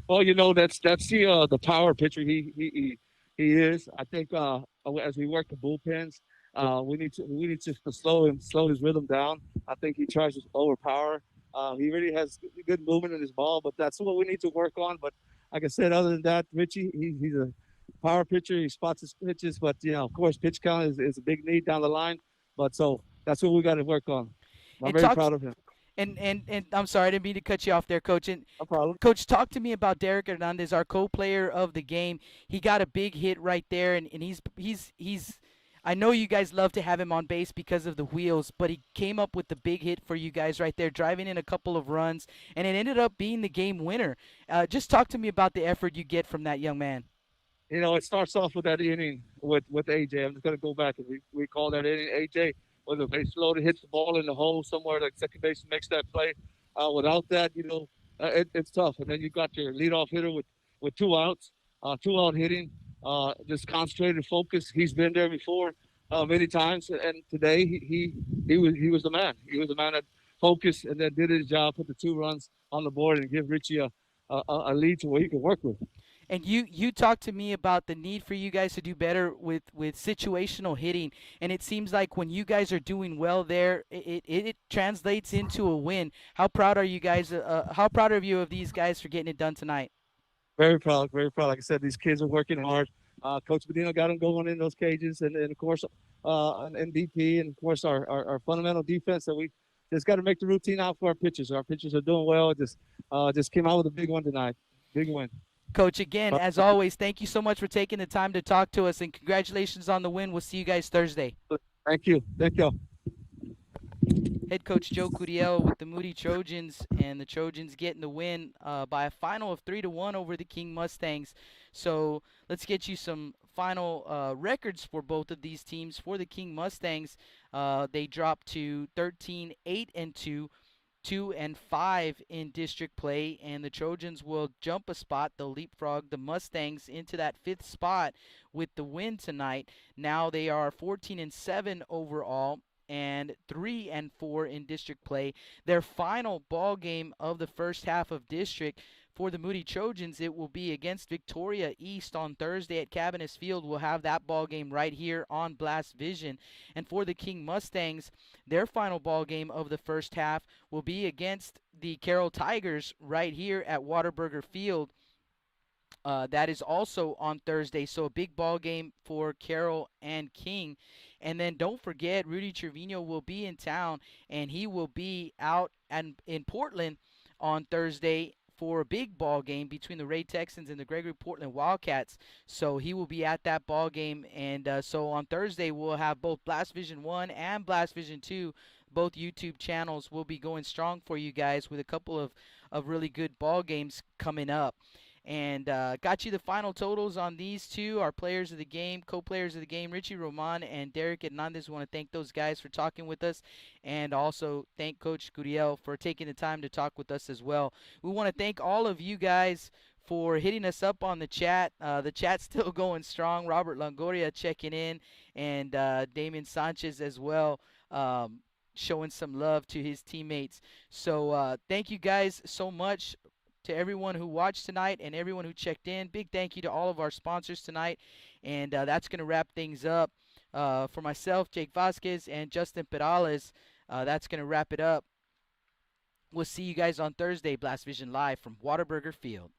Well, that's the power pitcher he is. I think as we work the bullpens, we need to slow his rhythm down. I think he tries to overpower. He really has good movement in his ball, but that's what we need to work on. But like I said, other than that, Richie, he's a power pitcher. He spots his pitches, but of course, pitch count is a big need down the line. But so that's what we got to work on. I'm And very talk proud of him. and I'm sorry, I didn't mean to cut you off there, Coach. And No problem. Coach, talk to me about Derek Hernandez, our co-player of the game. He got a big hit right there, and he's. I know you guys love to have him on base because of the wheels, but he came up with the big hit for you guys right there, driving in a couple of runs, and it ended up being the game winner. Just talk to me about the effort you get from that young man. It starts off with that inning with AJ. I'm just going to go back and we call that inning. AJ with a base loaded hits the ball in the hole somewhere. The second baseman makes that play. Without that, it's tough. And then you got your leadoff hitter with 2 outs, 2 out hitting, just concentrated focus. He's been there before many times, and today he was the man. He was the man that focused and then did his job, put the 2 runs on the board, and give Richie a lead to where he could work with. And you talked to me about the need for you guys to do better with situational hitting, and it seems like when you guys are doing well there, it translates into a win. How proud are you guys? How proud are you of these guys for getting it done tonight? Very proud, very proud. Like I said, these kids are working hard. Coach Medina got them going in those cages, and of course, an DP, and of course, our fundamental defense that we just got to make the routine out for our pitchers. Our pitchers are doing well. Just came out with a big one tonight. Big win. Coach, again, as always, thank you so much for taking the time to talk to us, and congratulations on the win. We'll see you guys Thursday. Thank you. Thank you. Head coach Joe Curiel with the Moody Trojans, and the Trojans getting the win by a final of 3-1 over the King Mustangs. So let's get you some final records for both of these teams. For the King Mustangs, they dropped to 13-8-2. 2-5 in district play, and the Trojans will jump a spot. They'll leapfrog the Mustangs into that 5th spot with the win tonight. Now they are 14-7 overall and 3-4 in district play. Their final ball game of the first half of district for the Moody Trojans, it will be against Victoria East on Thursday at Cabinets Field. We'll have that ball game right here on Blast Vision. And for the King Mustangs, their final ball game of the first half will be against the Carroll Tigers right here at Whataburger Field. That is also on Thursday, so a big ball game for Carroll and King. And then don't forget, Rudy Trevino will be in town, and he will be out in Portland on Thursday for a big ball game between the Ray Texans and the Gregory Portland Wildcats. So he will be at that ball game, and so on Thursday we'll have both Blast Vision 1 and Blast Vision 2. Both YouTube channels will be going strong for you guys with a couple of really good ball games coming up. And got you the final totals on these two, our players of the game, co-players of the game, Richie Roman and Derek Hernandez. We want to thank those guys for talking with us, and also thank Coach Guriel for taking the time to talk with us as well. We want to thank all of you guys for hitting us up on the chat. The chat's still going strong. Robert Longoria checking in, and Damian Sanchez as well, showing some love to his teammates. So thank you guys so much. To everyone who watched tonight and everyone who checked in, big thank you to all of our sponsors tonight. And that's going to wrap things up. For myself, Jake Vasquez, and Justin Perales, that's going to wrap it up. We'll see you guys on Thursday, Blast Vision Live from Whataburger Field.